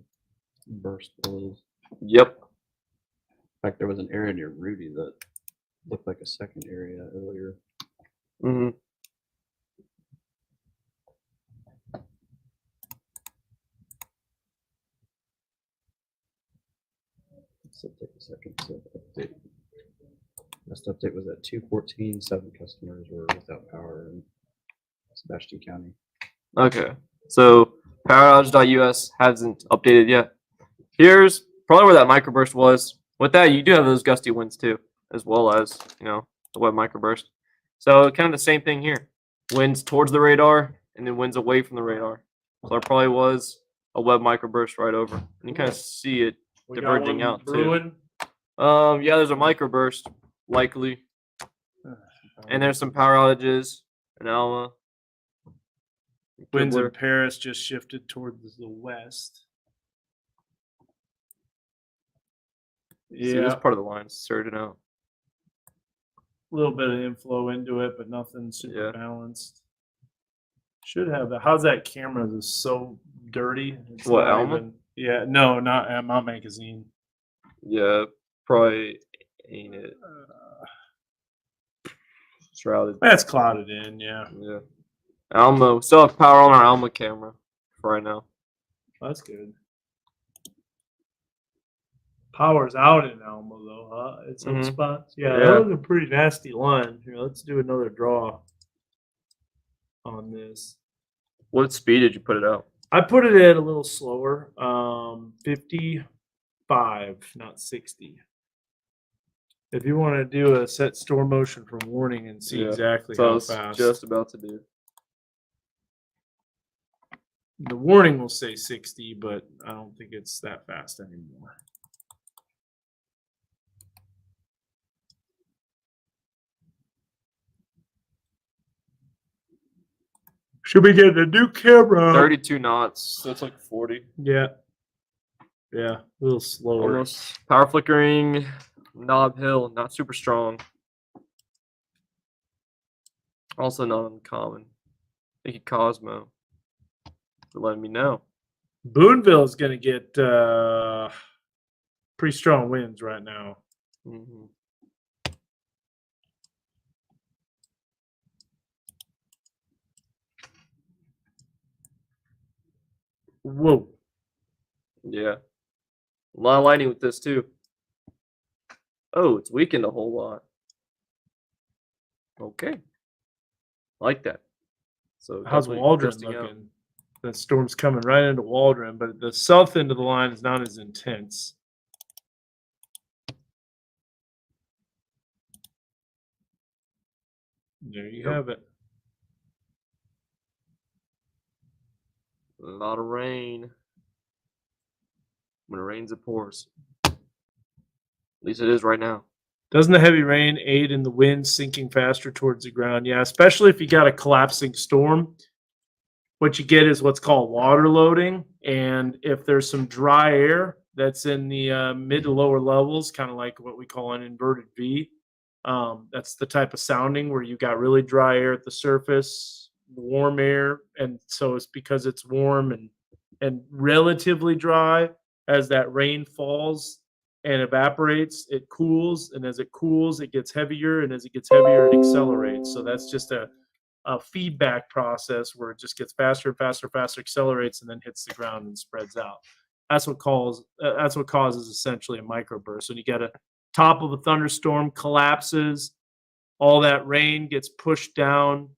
burst is. Yep. In fact, there was an area near Rudy that looked like a second area earlier. hmm So take a second to update. Last update was at 2:14. 7 customers were without power in Sebastian County. Okay. So poweroutage.us hasn't updated yet. Here's probably where that microburst was. With that, you do have those gusty winds too, as well as the wet microburst. So kind of the same thing here. Winds towards the radar and then winds away from the radar. So there probably was a wet microburst right over. And you kind of see it We got diverging one out too. brewing. Yeah, there's a microburst likely, and there's some power outages in Alma. Winds in Kibler. Paris just shifted towards the west. See, this Yeah, part of the line is surging out. a little bit of inflow into it, but nothing super Yeah. balanced. Should have that. How's that camera? Is so dirty. It's What, not Alma? Yeah, no, not Mount Magazine. Yeah, probably ain't it. Shrouded. That's clouded in. Yeah, Yeah. Alma. We still have power on our Alma camera for right now. that's good. Power's out in Alma though, huh? It's some Mhm. spots. Yeah, Yeah. that was a pretty nasty line. Here, let's do another draw on this. What speed did you put it out? I put it at a little slower, 55, not 60. If you want to do a set storm motion from warning and see Yeah, exactly So I how was fast, just about to do. the warning will say 60, but I don't think it's that fast anymore. Should we get a new camera? 32 knots. That's like 40. Yeah. Yeah, a little slower. Almost power flickering. Knob Hill, not super strong. Also not uncommon. Thank you, Cosmo, for letting me know. Boonville is going to get pretty strong winds right now. hmm Whoa. Yeah. A lot of lightning with this too. Oh, it's weakened a whole lot. Okay. Like that. So How's definitely Waldron adjusting out. looking? That storm's coming right into Waldron, but the south end of the line is not as intense. There you Yep. have it. A lot of rain. When it rains, it pours. At least it is right now. Doesn't the heavy rain aid in the wind sinking faster towards the ground? Yeah, especially if you got a collapsing storm. What you get is what's called water loading. And if there's some dry air that's in the mid to lower levels, kind of like what we call an inverted V, that's the type of sounding where you got really dry air at the surface, warm air. And so it's because it's warm and relatively dry. As that rain falls and evaporates, it cools. And as it cools, it gets heavier. And as it gets heavier, it accelerates. So that's just a feedback process where it just gets faster and faster, faster, accelerates, and then hits the ground and spreads out. That's what causes essentially a microburst. When you get a top of a thunderstorm collapses, all that rain gets pushed down,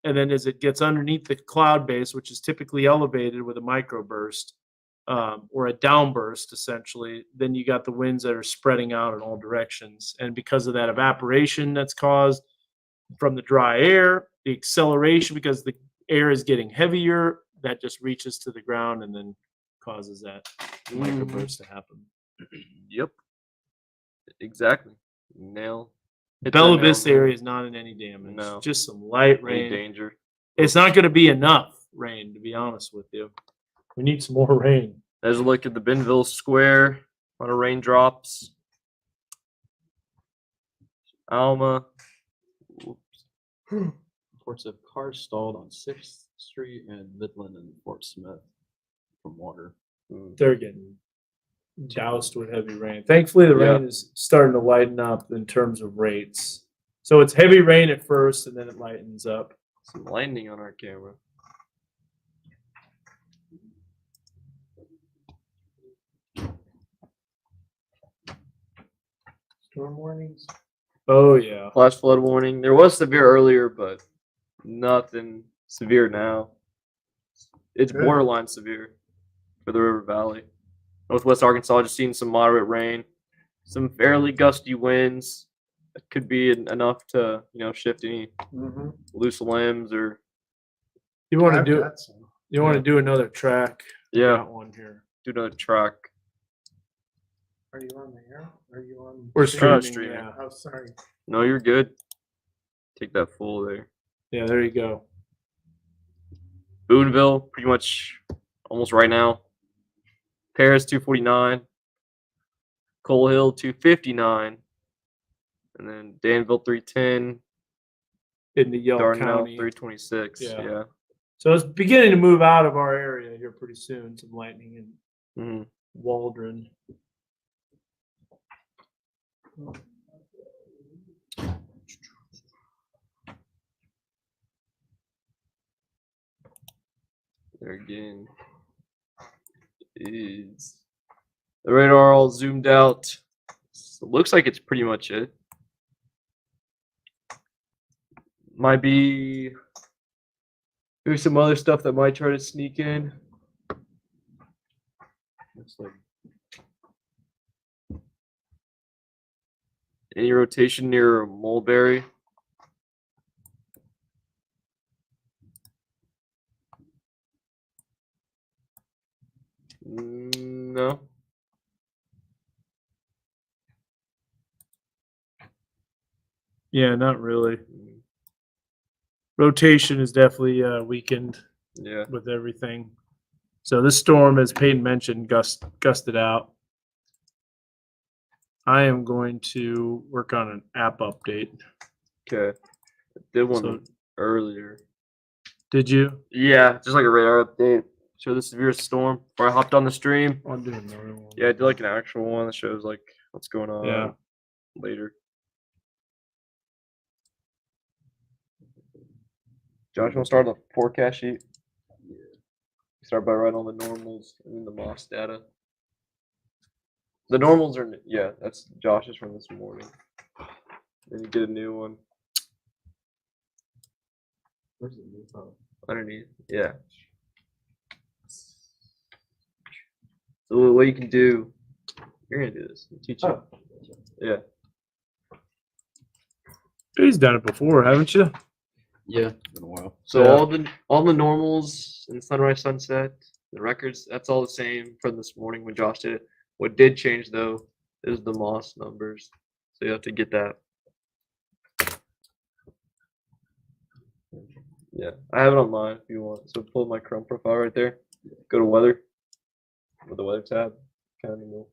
and then as it gets underneath the cloud base, which is typically elevated with a microburst, or a downburst, essentially, then you got the winds that are spreading out in all directions. And because of that evaporation that's caused from the dry air, the acceleration, because the air is getting heavier, that just reaches to the ground and then causes that microburst to happen. Yep. Exactly. Nail. hit that Bella nail on the Vista head. area is not in any damage. No. Just some light Any rain. danger. It's not going to be enough rain, to be honest with you. We need some more rain. There's a look at the Benville Square. A lot of raindrops. Alma. Whoops. Reports of cars stalled on 6th Street and Midland and Fort Smith from water. They're getting doused with heavy rain. Thankfully, the Yeah. rain is starting to lighten up in terms of rates. So it's heavy rain at first, and then it lightens up. Some lightning on our camera. Storm warnings? Oh, yeah. Flash flood warning. There was severe earlier, but nothing severe now. It's Good. borderline severe for the River Valley. Northwest Arkansas just seeing some moderate rain, some fairly gusty winds. That could be enough to shift any loose limbs or You want to do You want to do another track? yeah, Got one here. do another track. Are you on the air? Are you on? We're streaming, streaming. yeah. Oh, sorry. No, you're good. Take that full there. Yeah, there you go. Boonville, pretty much almost right now. Paris 249. Coal Hill 259. And then Danville 310. In the Yell Dardanelle County. 326. Yeah. Yeah. So it's beginning to move out of our area here pretty soon. Some lightning in Mhm. Waldron. There again is the radar all zoomed out. So it looks like it's pretty much it. Might be there's some other stuff that might try to sneak in. Looks like Any rotation near Mulberry? No. Yeah, not really. Rotation is definitely weakened Yeah. with everything. So this storm, as Peyton mentioned, gusted out. I am going to work on an app update. Okay. I did one So- earlier. Did you? Yeah, just like a radar update. Show the severe storm. Before I hopped on the stream. I'll do another one. Yeah, I did like an actual one that shows like what's going on Yeah. later. Josh, want to start on the forecast sheet? Start by writing all the normals and then the MOS data. The normals are, yeah, that's Josh's from this morning. Then you get a new one where's the new phone? underneath. Yeah. So what you can do, you're gonna do this. I'll teach you. Oh. Yeah. He's done it before, haven't you? Yeah, it's been a while. So Yeah. all the normals and sunrise, sunset, the records, that's all the same from this morning when Josh did it. What did change though is the Moss numbers. So you have to get that. Yeah, I have it on mine if you want. So pull my Chrome profile right there. Go to weather with the weather tab. Kind of in the middle.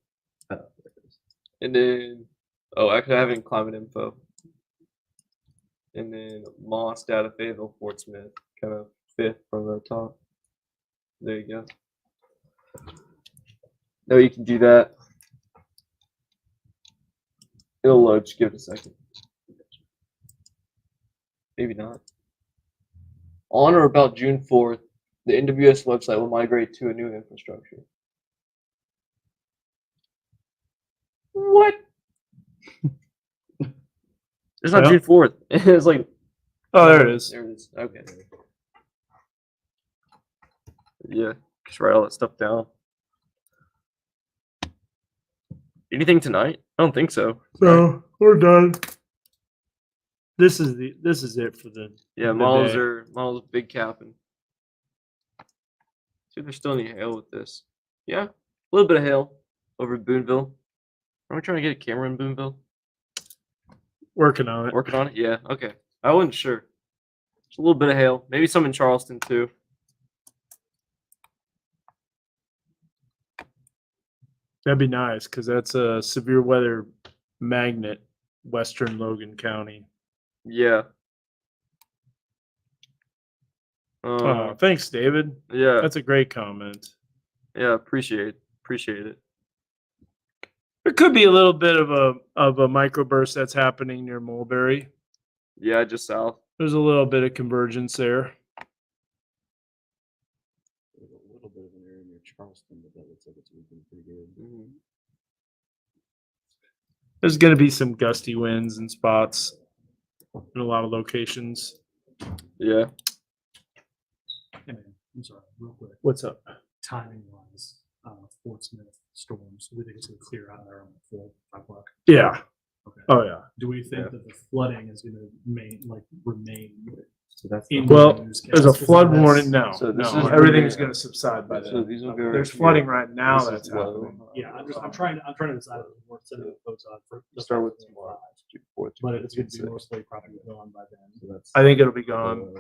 And then, oh, actually, I have it in climate info. And then Moss, Data, Fayetteville, Fort Smith, kind of fifth from the top. There you go. No, you can do that. It'll load. Just give it a second. Maybe not. On or about June 4th, the NWS website will migrate to a new infrastructure. What? It's not Yeah. June 4th. It's like, Oh, there it is. there it is. Okay. Yeah, just write all that stuff down. Anything tonight? I don't think so. So we're done. This is it for the Yeah, the models day. are big capping. See if there's still any hail with this. Yeah, a little bit of hail over Boonville. Are we trying to get a camera in Boonville? working on it. Working on it? Yeah, okay. I wasn't sure. Just a little bit of hail. Maybe some in Charleston too. That'd be nice because that's a severe weather magnet, Western Logan County. Yeah. Oh, thanks, David. Yeah, That's a great comment. yeah, appreciate it. There could be a little bit of a microburst that's happening near Mulberry. Yeah, just south. There's a little bit of convergence there. There's a little bit of an area near Charleston, but that looks like it's moving pretty good. Mhm. There's going to be some gusty winds and spots in a lot of locations. Yeah. Hey, man, I'm sorry, real quick. What's up? Timing wise, Fort Smith storms, we think it's gonna clear out there on the 4th, 5 o'clock. Yeah. Okay. Oh yeah. Do we think Yeah. that the flooding is gonna remain? So that's in Well, the newscast? There's a Because flood that's- warning now. So this No, is everything's really- going to subside by So then. these will go. There's right flooding here. right now This is that's low. happening. Yeah, I'm trying to decide if it's worth sending the votes on for. the Start with 5th, tomorrow. June 4th, But it's gonna be June 6th. mostly probably gone by then. So that's I think it'll be gone.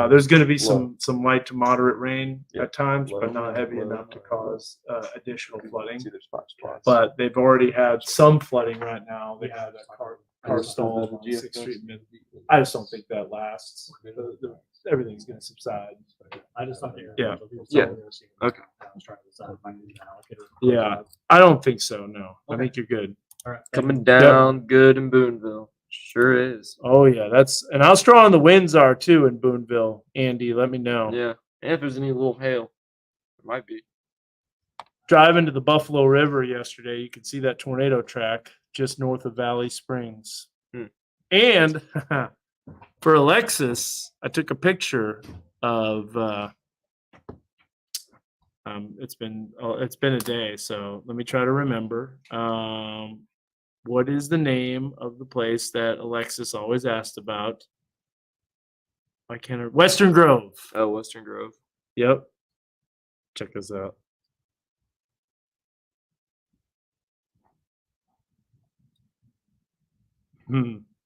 There's going to be Low. some light to moderate rain Yeah. at times, Low. but not heavy Low. enough to cause additional flooding. See, there's 5 spots. But they've already had some flooding right now. They had a car There's stalled the on 6th GFS. Street. I just don't think that lasts. Everything's going to subside. I just thought. Yeah. Yeah. Okay. I was trying to decide if I needed to allocate it. Yeah. I don't think so. No, I Okay. think you're good. All right. Coming down good in Boonville. Sure is. Oh yeah, and how strong the winds are too in Boonville. Andy, let me know. Yeah. And if there's any little hail, there might be. Driving to the Buffalo River yesterday, you could see that tornado track just north of Valley Springs. Hmm. And for Alexis, I took a picture of. It's been a day, so let me try to remember. What is the name of the place that Alexis always asked about? I can't. Western Grove. Oh, Western Grove. Yep. Check this out.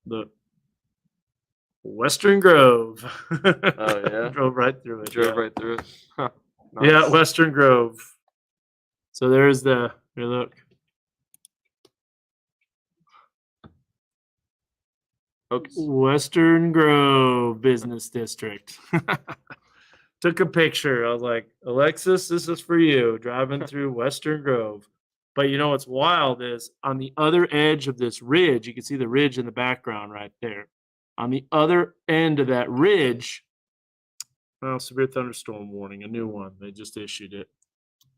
Look. Western Grove. Oh, yeah? Drove right through it. Drove yeah. right through it. Huh. Yeah, Nice. Western Grove. So there's here, look. Focus. Western Grove Business District. Took a picture. I was like, Alexis, this is for you, driving through Western Grove. But you know what's wild is on the other edge of this ridge, you can see the ridge in the background right there. On the other end of that ridge, well, severe thunderstorm warning, a new one. They just issued it.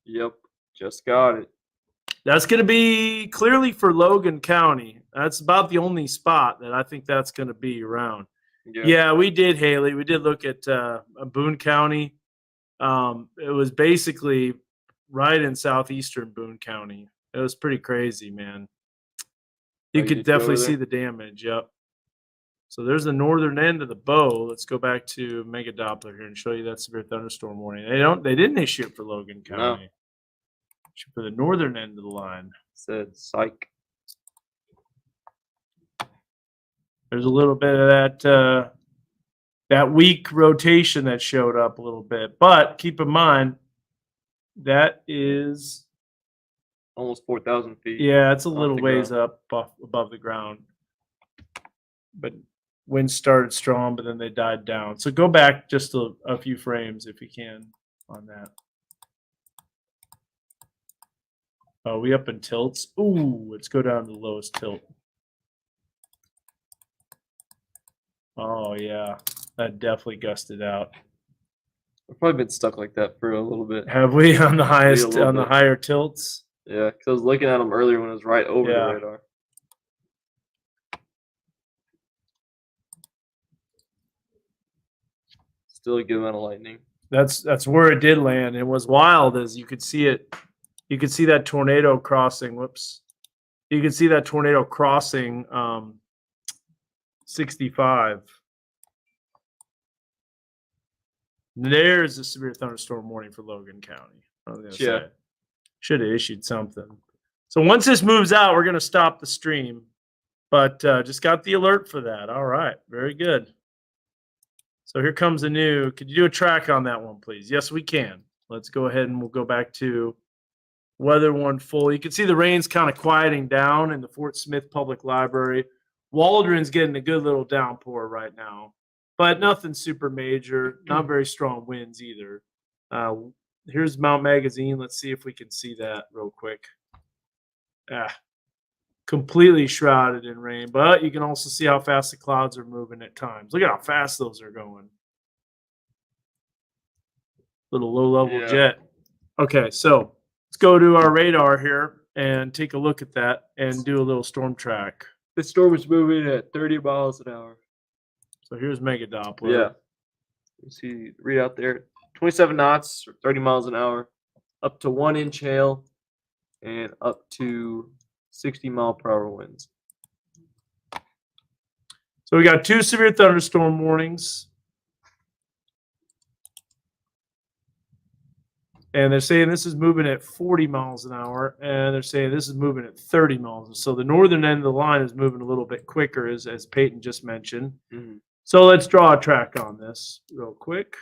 Yep. Just got it. That's going to be clearly for Logan County. That's about the only spot that I think that's going to be around. Yeah, we did, Haley. We did look at Boone County. It was basically right in southeastern Boone County. It was pretty crazy, man. You Oh, you could did go definitely over see there? the damage. Yep. So there's the northern end of the bow. Let's go back to Mega Doppler here and show you that severe thunderstorm warning. They didn't issue it for Logan No. County. Issue for the northern end of the line. Said psych. There's a little bit of that weak rotation that showed up a little bit, but keep in mind that is, Almost 4,000 feet. yeah, it's a Off little the ways ground. up above the ground. But winds started strong, but then they died down. So go back just a few frames if you can on that. Oh, we up in tilts. Ooh, let's go down to the lowest tilt. Oh yeah, that definitely gusted out. I've probably been stuck like that for a little bit. Have we on the highest little on the bit. higher tilts? Yeah, because I was looking at them earlier when it was right over Yeah. the radar. Still a good amount of lightning. That's where it did land. It was wild as you could see it. You could see that tornado crossing. Whoops. You could see that tornado crossing 65. There's a severe thunderstorm warning for Logan County. I was gonna Yeah. say. Should have issued something. So once this moves out, we're gonna stop the stream. But just got the alert for that. All right, very good. So here comes a new. Could you do a track on that one, please? Yes, we can. Let's go ahead and we'll go back to weather one full. You can see the rain's kind of quieting down in the Fort Smith Public Library. Waldron's getting a good little downpour right now, but nothing super major. Not very strong winds either. Here's Mount Magazine. Let's see if we can see that real quick. Completely shrouded in rain, but you can also see how fast the clouds are moving at times. Look at how fast those are going. Little low-level Yeah. jet. Okay, so let's go to our radar here and take a look at that and do a little storm track. The storm was moving at 30 miles an hour. So here's Mega Doppler. Yeah. You see, read out there, 27 knots, or 30 miles an hour, up to 1-inch hail, and up to 60-mile-per-hour winds. So we got 2 severe thunderstorm warnings. And they're saying this is moving at 40 miles an hour, and they're saying this is moving at 30 miles. So the northern end of the line is moving a little bit quicker, as Peyton just mentioned. Mhm. So let's draw a track on this real quick.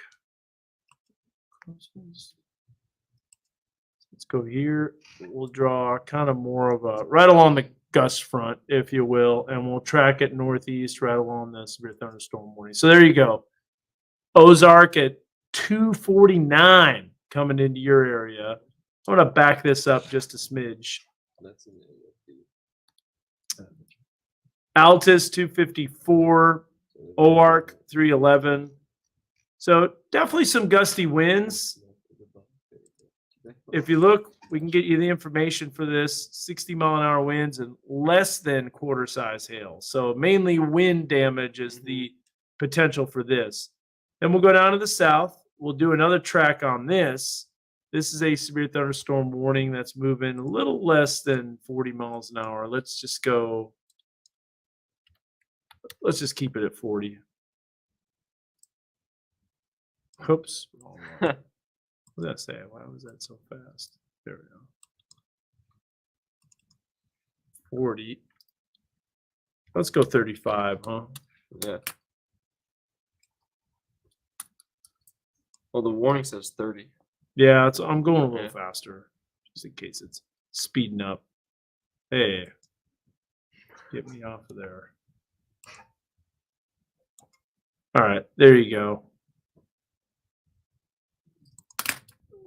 Let's go here. We'll draw kind of more of a right along the gust front, if you will, and we'll track it northeast right along the severe thunderstorm warning. So there you go. Ozark at 249 coming into your area. I'm going to back this up just a smidge. That's an Altus 254, OARC 311. So definitely some gusty winds. If you look, we can get you the information for this 60-mile-an-hour winds and less than quarter size hail. So mainly wind damage is the potential for this. Then we'll go down to the south. We'll do another track on this. This is a severe thunderstorm warning that's moving a little less than 40 miles an hour. Let's just keep it at 40. Oops. What did that say? Why was that so fast? There we go. 40. Let's go 35, huh? Yeah. Well, the warning says 30. Yeah, I'm going a little Okay. faster, just in case it's speeding up. Hey, get me off of there. All right, there you go.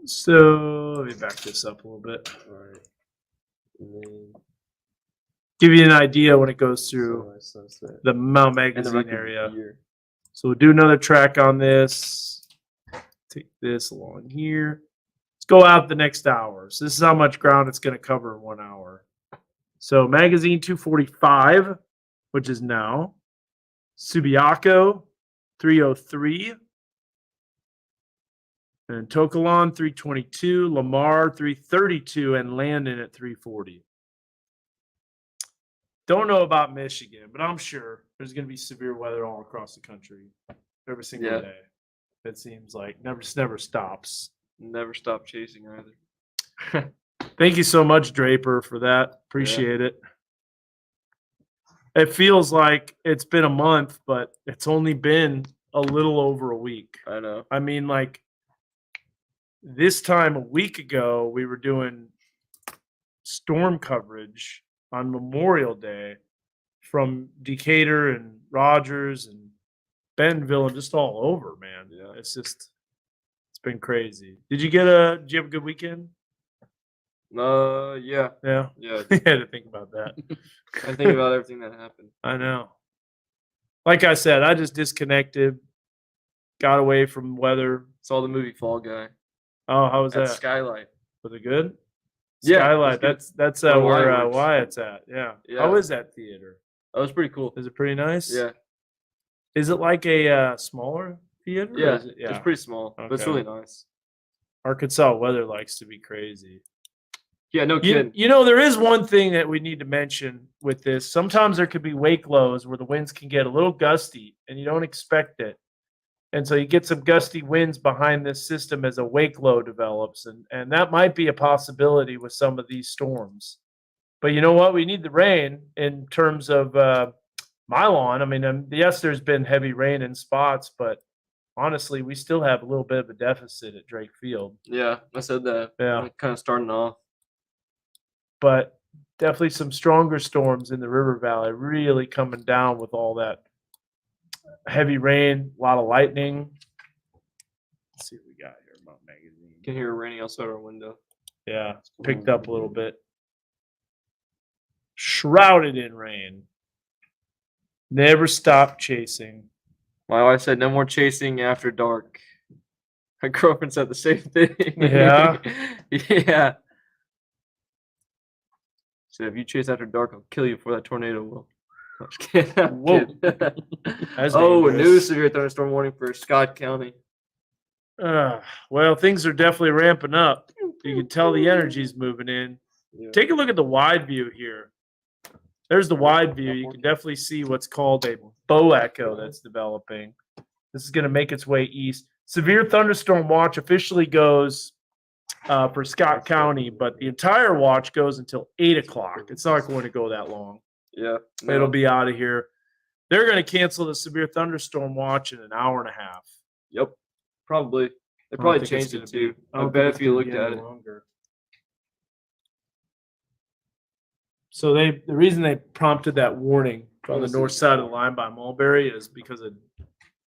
So let me back this up a little bit. All right. And then Give you an idea when it goes through sunrise, sunset. the Mount And the Magazine record area. year. So we'll do another track on this. Take this along here. Let's go out the next hour. So this is how much ground it's going to cover in 1 hour. So Magazine 245, which is now. Subiaco 303. And Tokelon 322. Lamar 332. And Landon at 340. Don't know about Michigan, but I'm sure there's going to be severe weather all across the country every single Yeah. day. It seems like never stops. Never stop chasing either. Thank you so much, Draper, for that. Appreciate it. It feels like it's been a month, but it's only been a little over a week. I know. I mean, like this time a week ago, we were doing storm coverage on Memorial Day from Decatur and Rogers and Bentonville and just all over, man. Yeah. It's been crazy. Did you have a good weekend? Yeah. Yeah. Yeah. I had to think about that. I think about everything that happened. I know. Like I said, I just disconnected, got away from weather. Saw the movie Fall Guy Oh, how was at that? Skylight. Was it good? Yeah, Skylight. it was That's Where where Wyatt works. Wyatt's at. Yeah. Yeah. How is that theater? That was pretty cool. Is it pretty nice? Yeah. Is it like a smaller theater? or Yeah. is it- It's pretty small, but it's Okay. really nice. Arkansas weather likes to be crazy. Yeah, no kidding. There is one thing that we need to mention with this. Sometimes there could be wake lows where the winds can get a little gusty and you don't expect it. And so you get some gusty winds behind this system as a wake low develops. And that might be a possibility with some of these storms. But you know what? We need the rain in terms of my lawn. I mean, yes, there's been heavy rain in spots, but honestly, we still have a little bit of a deficit at Drake Field. Yeah, I said that. Yeah. Kind of starting off. But definitely some stronger storms in the river valley really coming down with all that heavy rain, a lot of lightning. Let's see what we got here about magazine. You can hear it raining outside our window. Yeah, picked up a little bit. Shrouded in rain. Never stop chasing. My wife said no more chasing after dark. My girlfriend said the same thing. Yeah? Yeah. She said if you chase after dark, I'll kill you before that tornado will. I'm just kidding. I'm Whoa. kidding. That's Oh, a new dangerous. severe thunderstorm warning for Scott County. Well, things are definitely ramping up. You can tell the energy's moving in. Yeah. Take a look at the wide view here. There's the wide view. You can definitely see what's called a bow echo that's developing. This is going to make its way east. Severe thunderstorm watch officially goes for Scott County, but the entire watch goes until 8 o'clock. It's not going to go that long. Yeah. It'll be out of here. They're going to cancel the severe thunderstorm watch in an hour and a half. Yep. Probably. They I don't probably think it's changed it gonna too. be- I don't bet think if you it's looked gonna at be it. any longer. So the reason they prompted that warning on the north side of the line by Mulberry is because of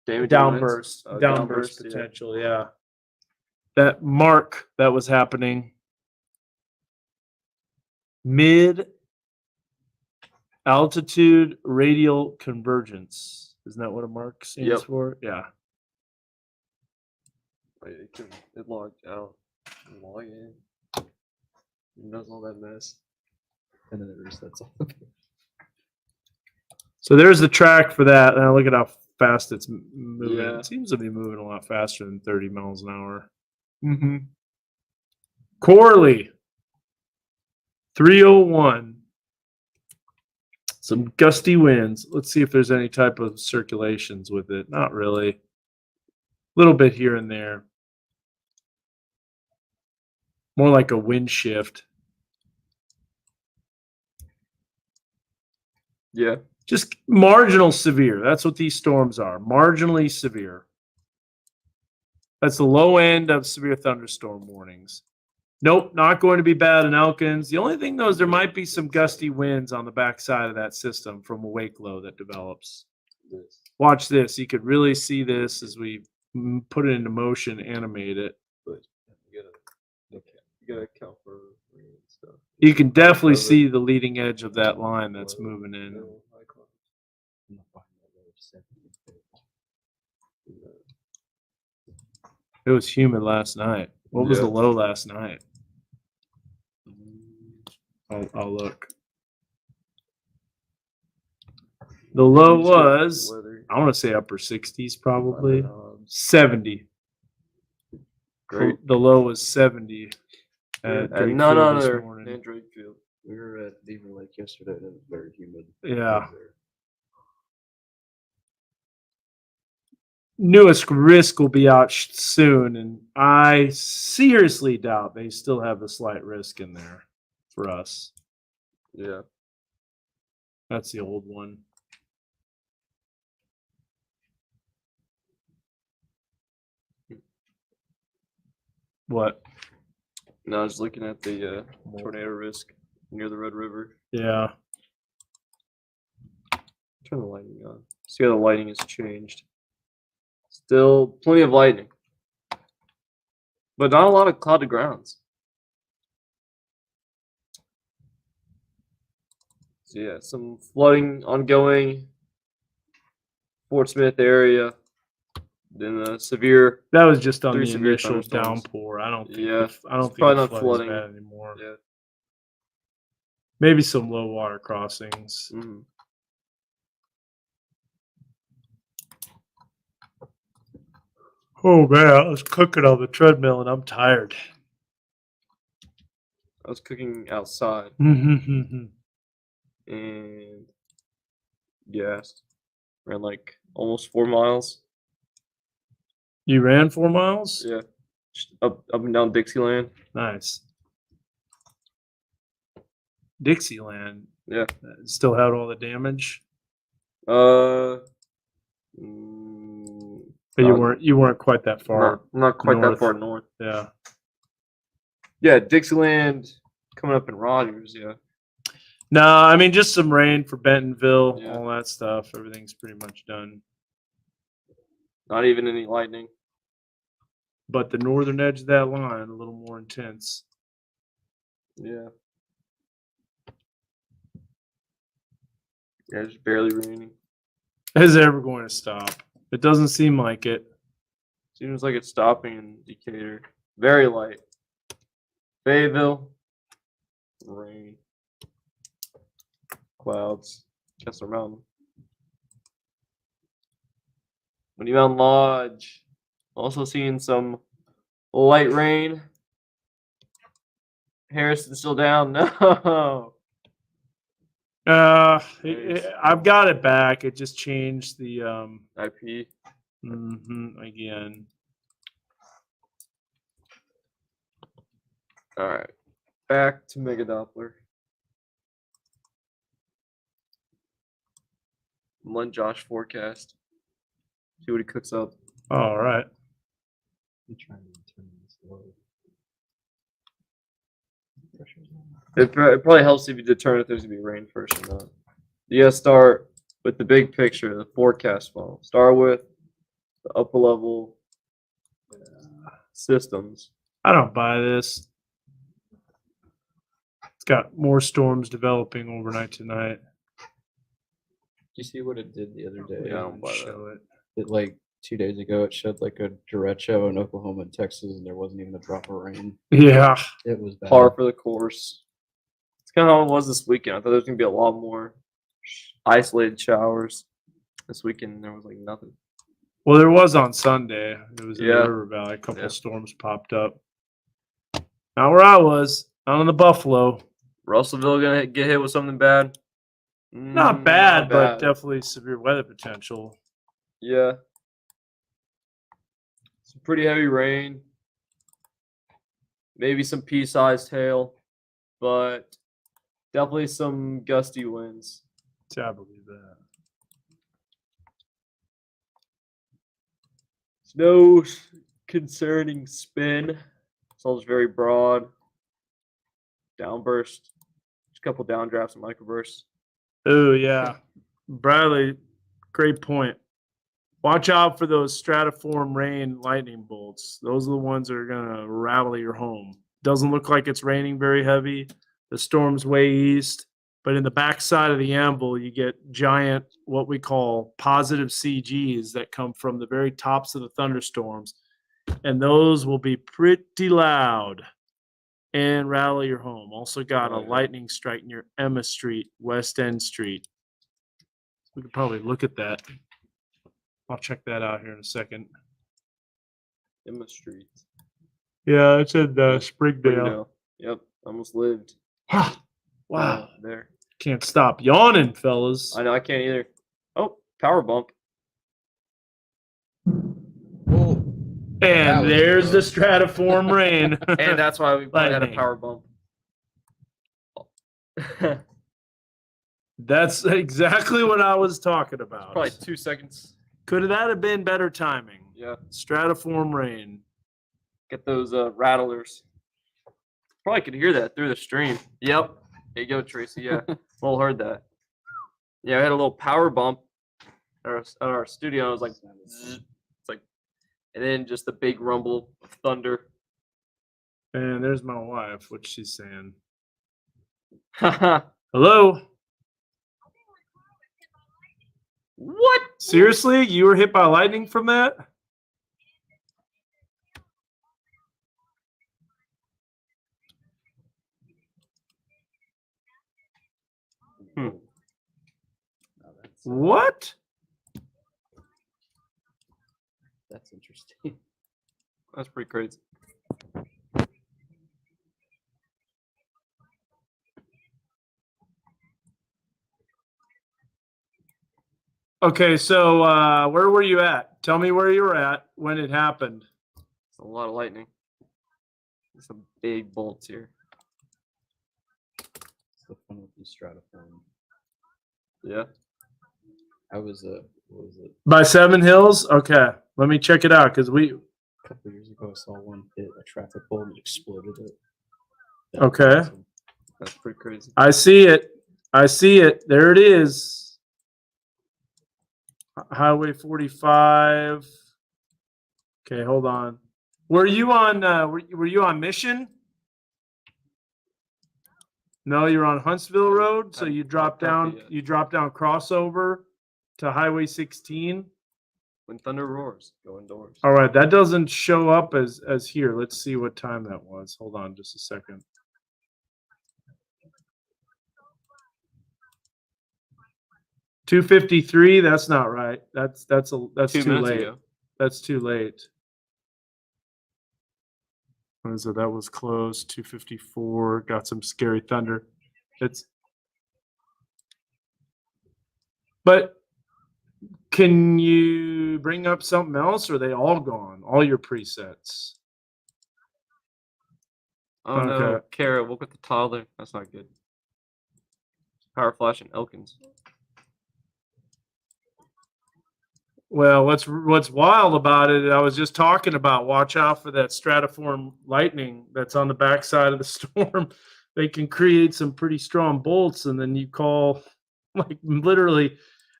Damaging downburst, winds. downburst Yeah. potential. Yeah. That mark that was happening mid altitude radial convergence. Isn't that what a mark stands Yep. for? Yeah. Wait, it logged out. Log in. It does all that mess. And then it resets all. So there's the track for that. And look at how fast it's moving. Yeah. It seems to be moving a lot faster than 30 miles an hour. Mm-hmm. Corley, 301. Some gusty winds. Let's see if there's any type of circulations with it. Not really. A little bit here and there. More like a wind shift. Yeah. Just marginal severe. That's what these storms are. Marginally severe. That's the low end of severe thunderstorm warnings. Nope, not going to be bad in Elkins. The only thing, though, is there might be some gusty winds on the backside of that system from a wake low that develops. Watch this. You could really see this as we put it into motion, animate it. You gotta account for rain and stuff. You can definitely see the leading edge of that line that's moving in. I'm not buying that road, just saying. It was humid last night. What was Yeah. the low last night? I'll look. The low was, Weather. I want to say upper 60s, probably Um, 70. Great. The low was 70 at And Drake none Field this other morning. than Drake Field. We were at Beaver Lake yesterday and it was very humid. Yeah. There. newest risk will be out soon, and I seriously doubt they still have a slight risk in there for us. Yeah. That's the old one. What? No, I was looking at the tornado risk near the Red River. Yeah. Turn the lighting on. See how the lighting has changed. Still plenty of lightning, but not a lot of clouded grounds. So yeah, some flooding ongoing. Fort Smith area. Then severe. That was just on Three the severe initial thunderstorms. downpour. I don't think. Yeah, I don't it's think probably the not flooding's flooding. bad anymore. Yeah. Maybe some low water crossings. Mhm. Oh man, I was cooking on the treadmill and I'm tired. I was cooking outside you and yes, ran like almost 4 miles. ran 4 miles? Yeah, just up and down Dixieland. Nice. Dixieland Yeah. still had all the damage, Uh, but not- you weren't quite that far. not quite north. that far north. Yeah. Yeah, Dixieland coming up in Rogers. Yeah. No, I mean just some rain for Bentonville, Yeah. all that stuff. Everything's pretty much done. Not even any lightning. But the northern edge of that line a little more intense. Yeah. Yeah, just barely raining. Is it ever going to stop? It doesn't seem like it. Seems like it's stopping in Decatur. Very light. Fayetteville. Rain. Clouds. Kessler Mountain. Windy Mountain Lodge. Also seeing some light rain. Harrison still down. No. Nice. I've got it back. It just changed the IP. again. All right. Back to Mega Doppler. Let Josh forecast. See what he cooks up. All right. I'm trying to turn this low. Pressure's on. It probably helps if you determine if there's gonna be rain first or not. You gotta start with the big picture, the forecast funnel. Start with the upper level systems. I don't buy this. It's got more storms developing overnight tonight. Do you see what it did the other day? Yeah, I don't buy that. Show it. It like 2 days ago, it showed like a derecho in Oklahoma and Texas, and there wasn't even a drop of rain. Yeah. It was bad. Par for the course. It's kind of how it was this weekend. I thought there was gonna be a lot more isolated showers. This weekend there was like nothing. Well, there was on Sunday. It was in Yeah. the River Valley. A couple Yeah. of storms popped up. Not where I was. Out on the Buffalo. Russellville gonna get hit with something bad? Not bad, but definitely severe weather potential. Yeah. Some pretty heavy rain. Maybe some pea-sized hail, but definitely some gusty winds. Yeah, I believe that. It's no concerning spin. It's all just very broad. Downburst. Just a couple downdrafts and microbursts. Oh, yeah. Bradley, great point. Watch out for those stratiform rain lightning bolts. Those are the ones that are going to rattle your home. Doesn't look like it's raining very heavy. The storm's way east, but in the backside of the anvil, you get giant, what we call positive CGs that come from the very tops of the thunderstorms. And those will be pretty loud and rattle your home. Also got a Oh, yeah. lightning strike near Emma Street, West End Street. We could probably look at that. I'll check that out here in a second. Emma Street. Yeah, it's in Springdale. Springdale. Yep. Almost lived. Wow. There. Can't stop yawning, fellas. I know I can't either. Oh, power bump. And was there's the close. stratiform rain. And that's why we probably had a Lightning. power bump. That's exactly what I was talking about. Probably 2 seconds. Could that have been better timing? Yeah. Stratiform rain. Get those rattlers. Probably could hear that through the stream. Yep. There you go, Tracy. Yeah. Well, heard that. Yeah, we had a little power bump at our studio. It was like, zzz. It's like, and then just a big rumble of thunder. And there's my wife, what she's saying. What? Hello? Seriously? You were hit by lightning from that? Hmm. Oh, What? that's interesting. That's pretty crazy. Okay, so where were you at? Tell me where you were at when it happened. It's a lot of lightning. Some big bolts here. It's the fun with the stratiform. Yeah. I was what was it? By Seven Hills? Okay, let me check it out because we. A couple years ago, I saw one hit a traffic pole and exploded it. That was Okay. awesome. That's pretty crazy. I see it. I see it. There it is. Highway 45. Okay, hold on. Were you on? Were you on Mission? No, you're on Huntsville Road. So I've you not drop copy down. yet. You drop down crossover to Highway 16. When thunder roars, go indoors. All right, that doesn't show up as here. Let's see what time that was. Hold on, just a second. $2:53. That's not right. That's 2 too minutes late. ago. That's too late. What is it? That was close. 2:54. Got some scary thunder. It's. But can you bring up something else? Or are they all gone? All your presets. Oh no, Okay. Kara, look at the toddler. That's not good. Power Flash and Elkins. Well, what's wild about it? I was just talking about. Watch out for that stratiform lightning that's on the backside of the storm. They can create some pretty strong bolts, and then you call, like literally,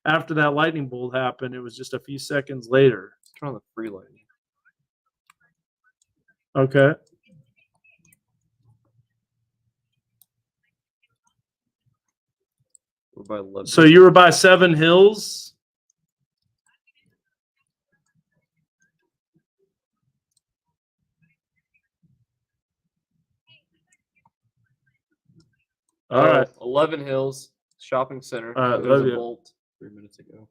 after that lightning bolt happened, it was just a few seconds later. Let's turn on the free lightning. Okay. We're by 11. So you were by Seven Hills. All right. 11 Hills Shopping Center. All right, There was love a you. bolt 3 minutes ago.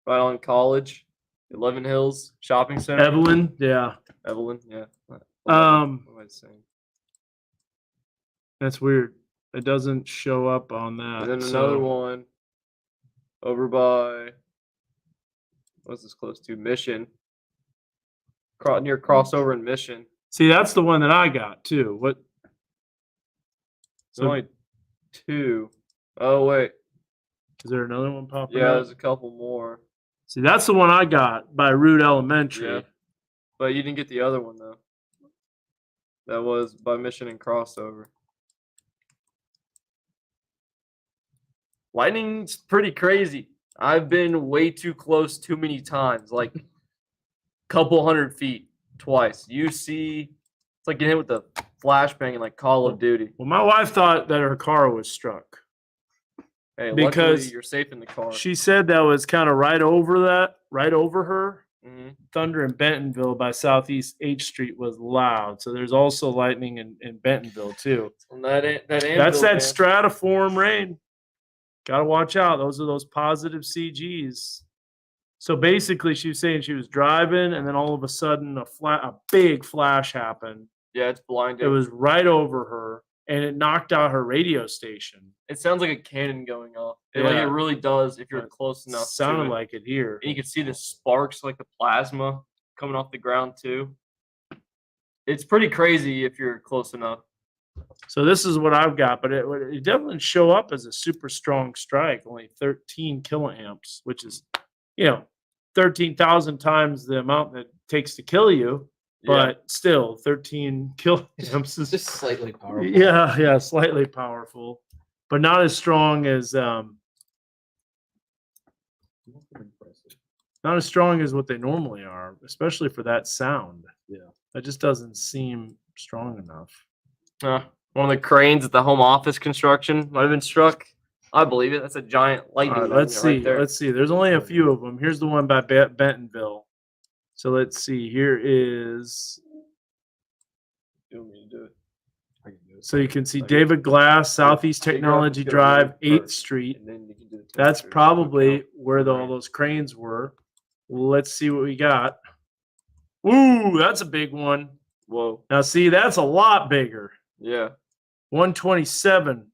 right on College. 11 Hills Shopping Center. Evelyn. Yeah. Evelyn, yeah. What am I saying? That's weird. It doesn't show up on that. And then so- another one over by what's this close to? Mission. Near crossover in Mission. See, that's the one that I got too. What? There's So only 2. Oh wait. is there another one popping Yeah, up? there's a couple more. See, that's the one I got by Root Elementary. Yeah. But you didn't get the other one though. That was by Mission and crossover. Lightning's pretty crazy. I've been way too close too many times, like couple 100 feet twice. You see, it's like getting hit with the flashbang in like Call of Duty. Well, my wife thought that her car was struck. Hey, Because luckily you're safe in the car. She said that was kind of right over her. hmm Thunder in Bentonville by Southeast H Street was loud. So there's also lightning in Bentonville too. And that That's anvil, that man. stratiform rain. Gotta watch out. Those are those positive CGs. So basically, she was saying she was driving, and then all of a sudden, a big flash happened. Yeah, it's blinding. It was right over her, and it knocked out her radio station. It sounds like a cannon going off. Like Yeah. it really does if you're It close enough. Sounded to it. like it here. And you can see the sparks, like the plasma. coming off the ground too. It's pretty crazy if you're close enough. So this is what I've got, but it doesn't show up as a super strong strike. Only 13 kiloamps, which is, 13,000 times the amount that it takes to kill you. But still, 13 kiloamps is Just slightly powerful. yeah, slightly powerful, but not as strong as Nothing impressive. not as strong as what they normally are, especially for that sound. Yeah. That just doesn't seem strong enough. One of the cranes at the home office construction might have been struck. I believe it. That's a giant All lightning. right, let's magnet see. Right there. Let's see. There's only a few of them. Here's the one by Bentonville. So let's see. Here is. You want me to do it? I can do it. So you can see Okay. David Glass, Southeast Figure out Technology who's gonna Drive, move 8th first, Street. and then you can do the That's temperature. probably Count. where all those cranes were. Let's see what we got. Ooh, that's a big one. Whoa. Now, see, that's a lot bigger. Yeah. 127.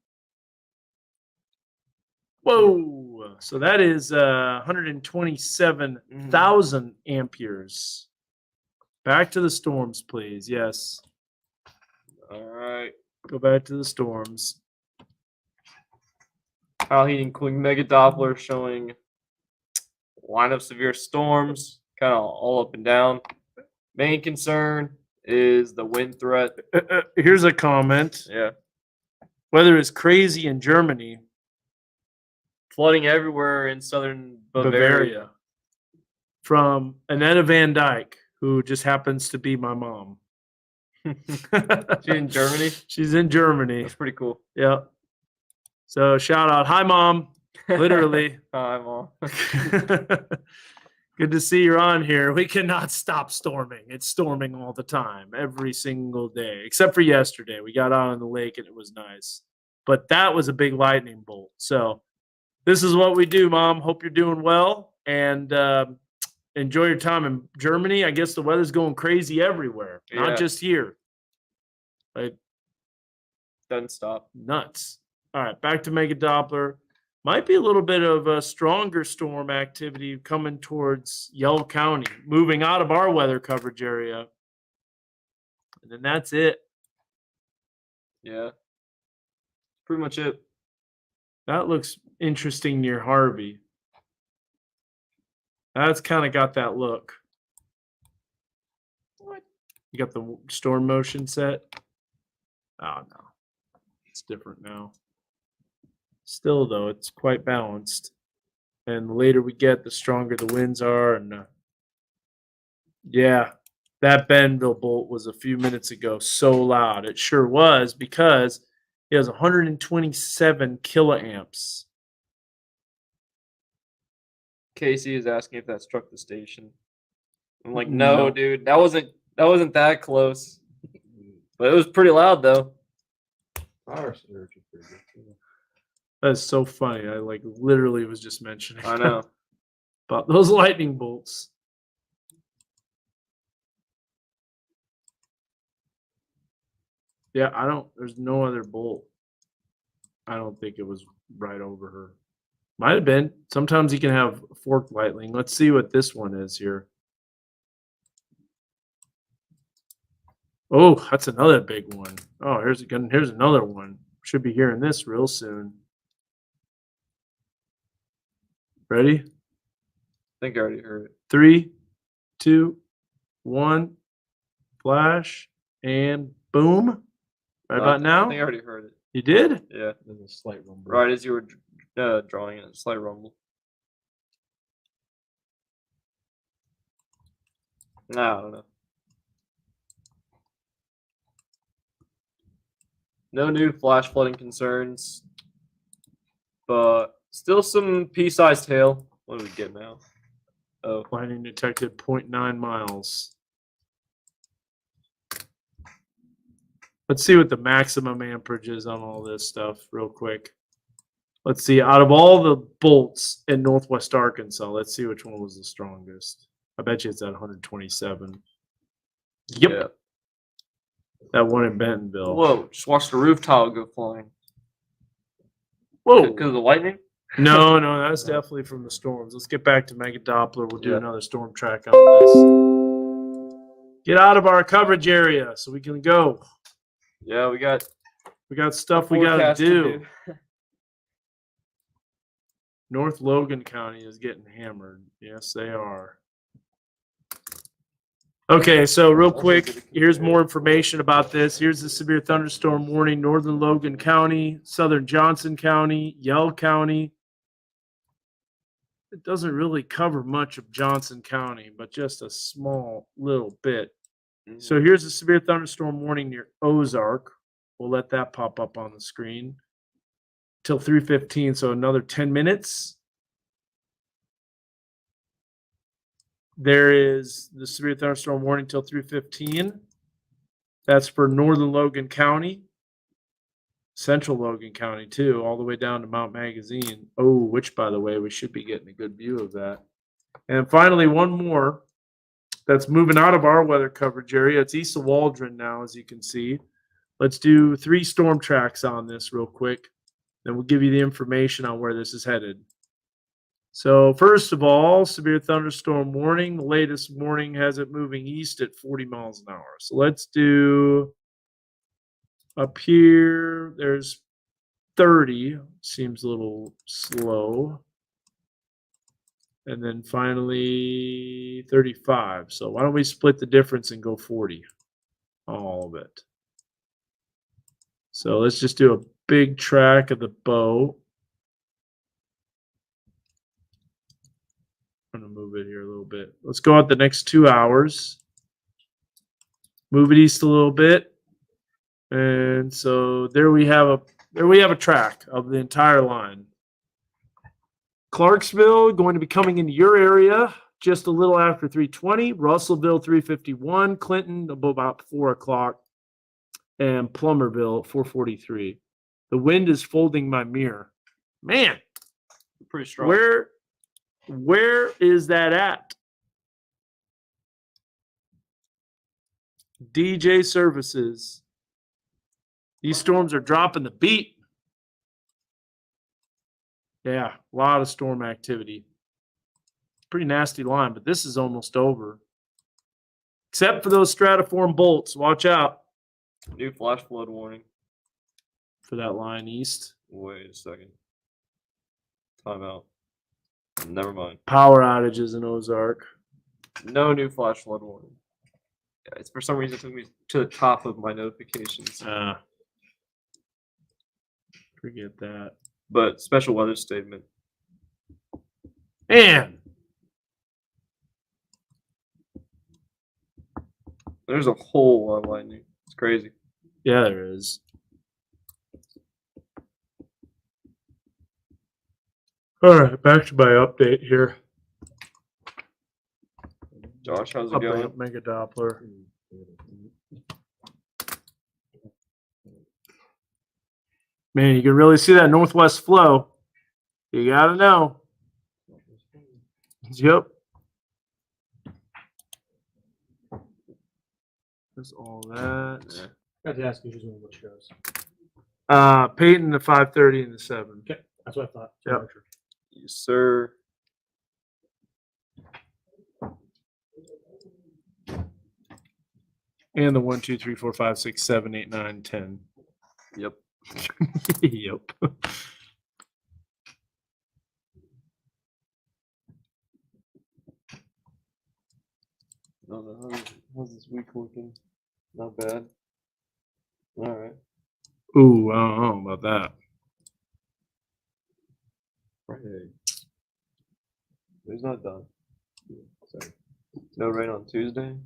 Whoa. So that is 127,000 amperes. Back to the storms, please. Yes. All right. Go back to the storms. Kyle Heating Cooling Mega Doppler showing line of severe storms, kind of all up and down. Main concern is the wind threat. Here's a comment. Yeah. Weather is crazy in Germany, Flooding everywhere in southern Bavaria. from Annetta Van Dyke, who just happens to be my mom. She in Germany? She's in Germany. That's pretty cool. Yeah. So shout out. Hi, Mom. Literally. Hi, Mom. Good to see you're on here. We cannot stop storming. It's storming all the time, every single day, except for yesterday. We got out on the lake and it was nice. But that was a big lightning bolt. So this is what we do, Mom. Hope you're doing well. And enjoy your time in Germany. I guess the weather's going crazy everywhere, Yeah. not just here. Like Doesn't stop. nuts. All right, back to Mega Doppler. Might be a little bit of a stronger storm activity coming towards Yell County, moving out of our weather coverage area. And then that's it. Yeah. Pretty much it. That looks interesting near Harvey. That's kind of got that look. You got the storm motion set? Oh, no. It's different now. Still, though, it's quite balanced. And the later we get, the stronger the winds are. And yeah, that Bentonville bolt was a few minutes ago so loud. It sure was, because it has 127 kiloamps. Casey is asking if that struck the station. I'm like, no, No. dude, that wasn't that close. But it was pretty loud though. Power surge is pretty good, too. That's so funny. I literally was just mentioning I know. about those lightning bolts. Yeah, there's no other bolt. I don't think it was right over her. Might have been. Sometimes you can have forked lightning. Let's see what this one is here. Oh, that's another big one. Oh, here's another one. Should be hearing this real soon. Ready? I think I already heard it. 3, 2, 1, flash, and boom. Right No, about I now? think I already heard it. You did? Yeah. There's a slight rumble. Right as you were drawing it, slight rumble. No, I don't know. No new flash flooding concerns, but still some pea-sized hail. What do we get now? Oh, Lightning detected 0.9 miles. Let's see what the maximum amperage is on all this stuff real quick. Let's see, out of all the bolts in Northwest Arkansas, let's see which one was the strongest. I bet you it's at 127. Yep, yeah. that one in Bentonville. Whoa, just watch the roof tile go flying. Whoa. Because of the lightning? No, that's definitely from the storms. Let's get back to Mega Doppler. We'll do Yeah. another storm track on this. Get out of our coverage area so we can go. Yeah, we got We got stuff we got to forecast to do. North Logan County is getting hammered. Yes, they are. Okay, so real quick, here's more information about this. Here's the severe thunderstorm warning: Northern Logan County, Southern Johnson County, Yell County. It doesn't really cover much of Johnson County, but just a small little bit. So here's a severe thunderstorm warning near Ozark. We'll let that pop up on the screen till 3:15, so another 10 minutes. There is the severe thunderstorm warning till 3:15. That's for Northern Logan County, Central Logan County too, all the way down to Mount Magazine. Oh, which by the way, we should be getting a good view of that. And finally, one more that's moving out of our weather coverage area. It's east of Waldron now, as you can see. Let's do 3 storm tracks on this real quick. Then we'll give you the information on where this is headed. So first of all, severe thunderstorm warning. The latest warning has it moving east at 40 miles an hour. So let's do up here. There's 30. Seems a little slow. And then finally 35. So why don't we split the difference and go 40? All of it. So let's just do a big track of the bow. I'm going to move it here a little bit. Let's go out the next 2 hours. Move it east a little bit. And so there we have a track of the entire line. Clarksville going to be coming into your area just a little after 3:20. Russellville 3:51. Clinton about 4 o'clock. And Plummerville 4:43. The wind is folding my mirror. Man, pretty strong. where is that at? DJ Services. These storms are dropping the beat. Yeah, a lot of storm activity. Pretty nasty line, but this is almost over. Except for those stratiform bolts. Watch out New flash flood warning. for that line east. Wait a second. Time out. Never mind. Power outages in Ozark. No new flash flood warning. Yeah, it's for some reason it took me to the top of my notifications. Forget that. But special weather statement. Man, There's a hole on lightning. It's crazy. yeah, there is. All right, back to my update here. Josh, how's it I'll bring going? up Mega Doppler. Man, you can really see that northwest flow. You gotta know. Yep. That's all that. I had to ask you who's doing what shows. Peyton, the 5:30 and the 7. Okay, that's what I thought. Yep. Yes, sir. And the 1, 2, 3, 4, 5, 6, 7, 8, 9, 10. Yep. Yep. How's this week looking? Not bad. All right. Ooh, I don't know about that. Friday. It's not done. Sorry. No rain on Tuesday.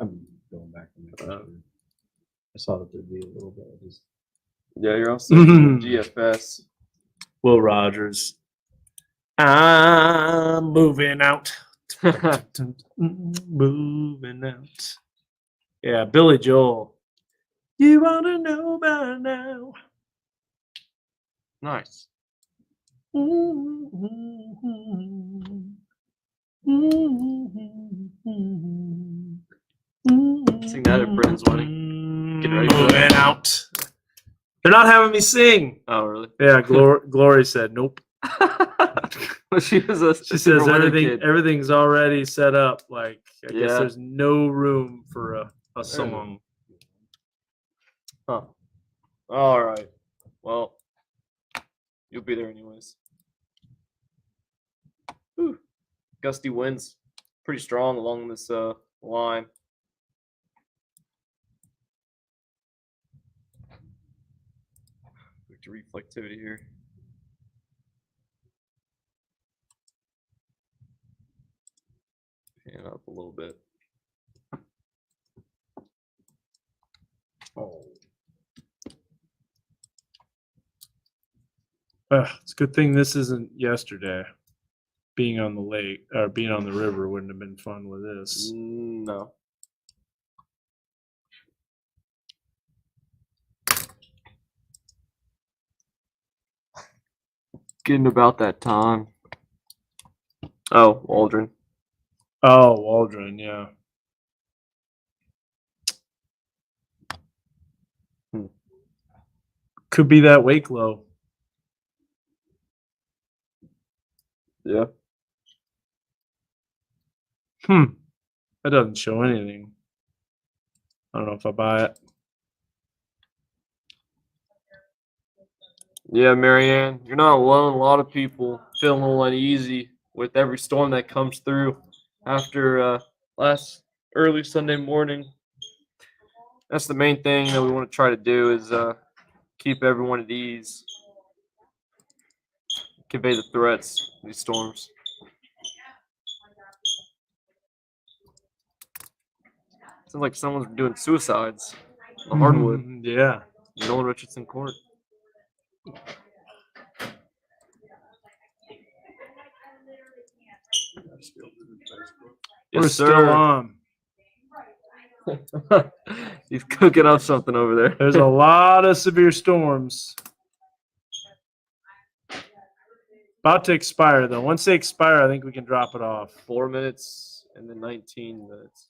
I'm going back to make sure. I saw that there'd be a little bit. I just Yeah, you're also GFS. Will Rogers. I'm moving out. Moving out. Yeah, Billy Joel. You want to know by now. Nice. Sing that at Britain's wedding. Get ready for that. Moving out. They're not having me sing. Oh, really? Yeah, Glory said nope. She was a She says weather everything kid. everything's already set up. Like I guess Yeah. there's no room for a song. Huh. All right. Well, you'll be there anyways. Whew. Gusty winds, pretty strong along this line. Back to reflectivity here. Pan up a little bit. Oh. It's a good thing this isn't yesterday. Being on the lake or being on the river wouldn't have been fun with this. No. Getting about that time. Oh, Waldron. Oh, Waldron, yeah. Could be that wake low. Yeah. That doesn't show anything. I don't know if I buy it. Yeah, Marianne, you're not alone. A lot of people feeling a little uneasy with every storm that comes through after last early Sunday morning. That's the main thing that we want to try to do is keep everyone at ease, convey the threats of these storms. Sounds like someone's doing suicides on the hardwood. Yeah. Nolan Richardson Court. We're Yes, still sir. on. He's cooking up something over there. There's a lot of severe storms. About to expire though. Once they expire, I think we can drop it off. 4 minutes and then 19 minutes.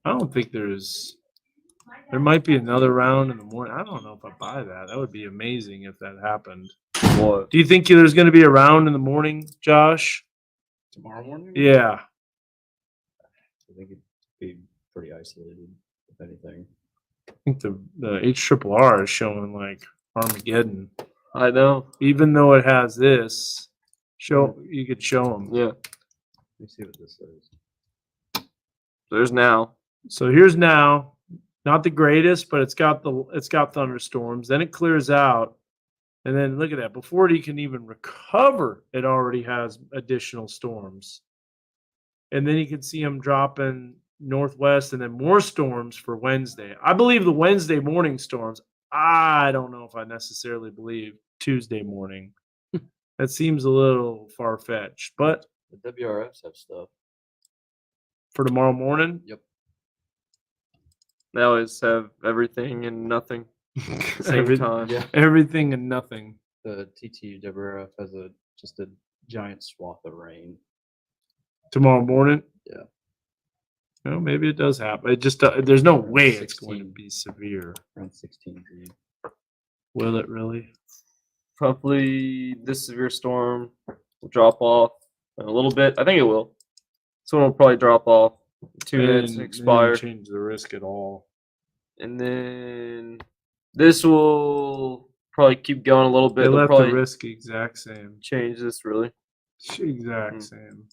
I don't think there might be another round in the morning. I don't know if I buy that. That would be amazing if that happened. What? Do you think there's going to be a round in the morning, Josh? Tomorrow morning? Yeah. I think it'd be pretty isolated, if anything. I think the HRRR is showing like Armageddon. I know. Even though it has this, you could show them. Yeah. Let me see what this is. There's now. So here's now, not the greatest, but it's got thunderstorms. Then it clears out, and then look at that. Before it can even recover, it already has additional storms. And then you can see them dropping northwest, and then more storms for Wednesday. I believe the Wednesday morning storms. I don't know if I necessarily believe Tuesday morning. That seems a little far fetched, but The WRFs have stuff. for tomorrow morning, Yep. They always have everything and nothing at the same every- time. Yeah. everything and nothing. The TTU WRF has just a giant swath of rain. Tomorrow morning? Yeah. Well, maybe it does happen. It just there's no way it's going to 16. be severe. Around 16 G. Will it really? Probably this severe storm will drop off in a little bit. I think it will. This one will probably drop off in 2 minutes and They didn't expire. change the risk at all. And then this will probably keep going a little bit. They They'll left probably the risk exact same. change this really. Exact Mm. same.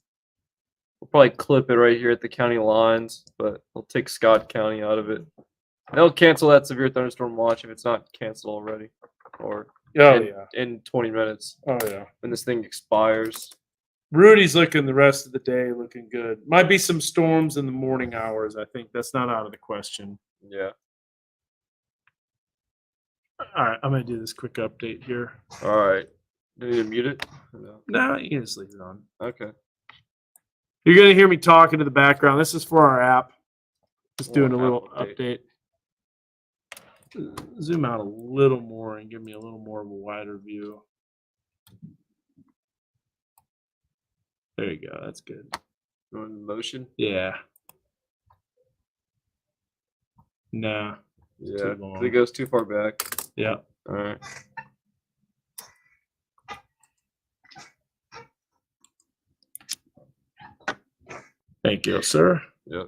We'll probably clip it right here at the county lines, but they'll take Scott County out of it. They'll cancel that severe thunderstorm watch if it's not canceled already, or Oh in, yeah. in 20 minutes Oh yeah. when this thing expires. Rudy's looking the rest of the day looking good. Might be some storms in the morning hours. I think that's not out of the question. Yeah. All right, I'm gonna do this quick update here. All right. Do you need to mute it? No. No, you can just leave it on. Okay. You're gonna hear me talking to the background. This is for our app. Just doing a App little update. update. Zoom out a little more and give me a little more of a wider view. There you go. That's good. You want motion? Yeah. Nah. Yeah, too 'cause long. it goes too far back. Yeah. All right. Thank you, sir. Yeah.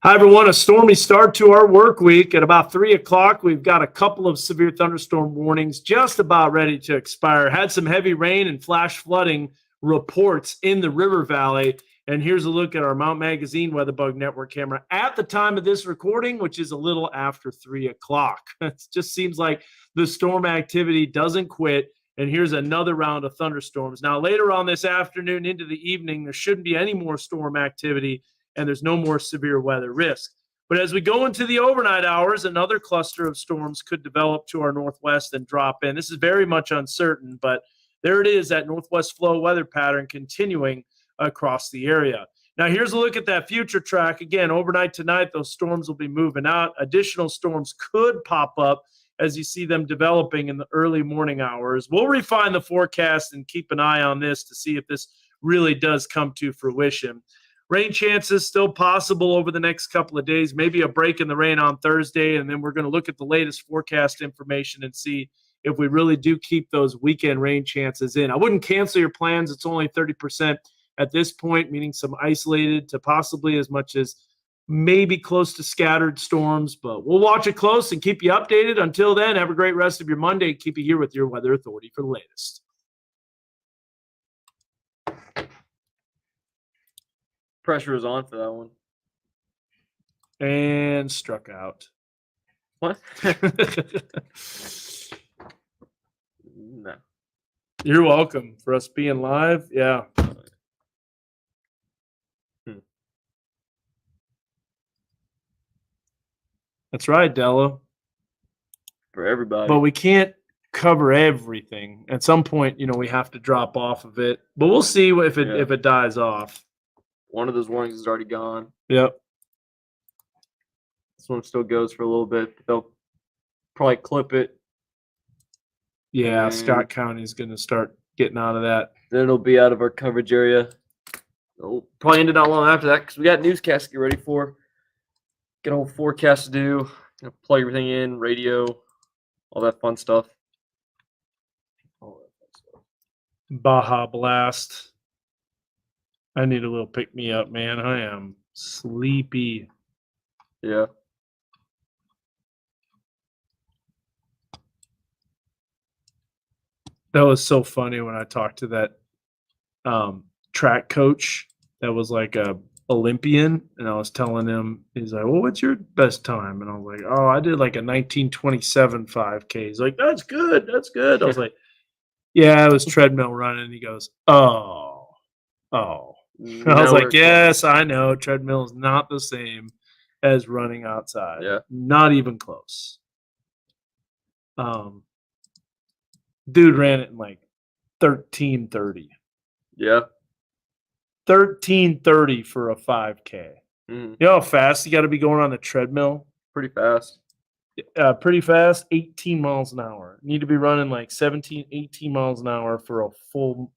Hi, everyone. A stormy start to our work week. At about 3 o'clock, we've got a couple of severe thunderstorm warnings just about ready to expire. Had some heavy rain and flash flooding reports in the River Valley. And here's a look at our Mount Magazine WeatherBug Network camera at the time of this recording, which is a little after 3 o'clock. It just seems like the storm activity doesn't quit. And here's another round of thunderstorms. Now, later on this afternoon into the evening, there shouldn't be any more storm activity, and there's no more severe weather risk. But as we go into the overnight hours, another cluster of storms could develop to our northwest and drop in. This is very much uncertain, but there it is, that northwest flow weather pattern continuing across the area. Now, here's a look at that future track. Again, overnight tonight, those storms will be moving out. Additional storms could pop up as you see them developing in the early morning hours. We'll refine the forecast and keep an eye on this to see if this really does come to fruition. Rain chances still possible over the next couple of days, maybe a break in the rain on Thursday, and then we're going to look at the latest forecast information and see if we really do keep those weekend rain chances in. I wouldn't cancel your plans. It's only 30% at this point, meaning some isolated to possibly as much as maybe close to scattered storms, but we'll watch it close and keep you updated. Until then, have a great rest of your Monday. Keep you here with your Weather Authority for the latest. Pressure is on for that one. And struck out. What? No. You're welcome for us being live. Yeah. That's right, Della. For everybody. But we can't cover everything. At some point, we have to drop off of it. But we'll see if it Yeah. if it dies off. One of those warnings is already gone. Yep. This one still goes for a little bit. They'll probably clip it. Yeah, And Scott County's going to start getting out of that. then it'll be out of our coverage area. It'll probably end it not long after that because we got newscasts to get ready for. Get a whole forecast to do. Plug everything in, radio, all that fun stuff. Baja Blast. I need a little pick me up, man. I am sleepy. Yeah. That was so funny when I talked to that track coach that was like a Olympian, and I was telling him, he's like, well, what's your best time? And I was like, oh, I did like a 1927 5K. He's like, that's good. That's good. I was like, yeah, it was treadmill running. And he goes, oh. I was like, yes, I know. Treadmill is not the same as running outside. Yeah. Not even close. Dude ran it in like 13:30. Yeah. 13:30 for a 5K. Mhm. You know how fast you got to be going on the treadmill? Pretty fast. Pretty fast, 18 miles an hour. You need to be running like 17, 18 miles an hour for a full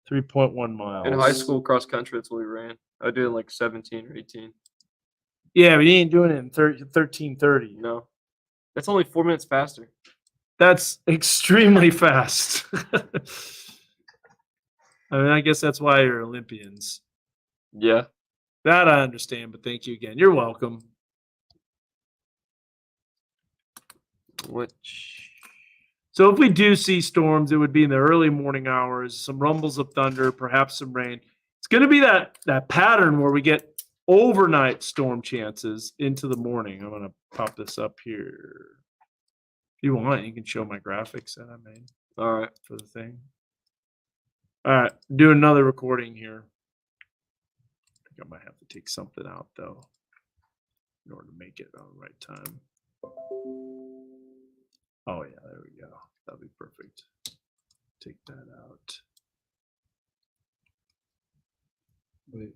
3.1 miles. In high school cross country, that's what we ran. I did it in like 17 or 18. Yeah, but you ain't doing it in 13:30. No. That's only 4 minutes faster. That's extremely fast. I mean, I guess that's why you're Olympians. Yeah. That I understand, but thank you again. You're welcome. Which So if we do see storms, it would be in the early morning hours, some rumbles of thunder, perhaps some rain. It's going to be that pattern where we get overnight storm chances into the morning. I'm going to pop this up here. If you want, you can show my graphics that I made all right. for the thing. All right, do another recording here. I think I might have to take something out though, in order to make it on the right time. Oh yeah, there we go. That'll be perfect. Take that out. Wait,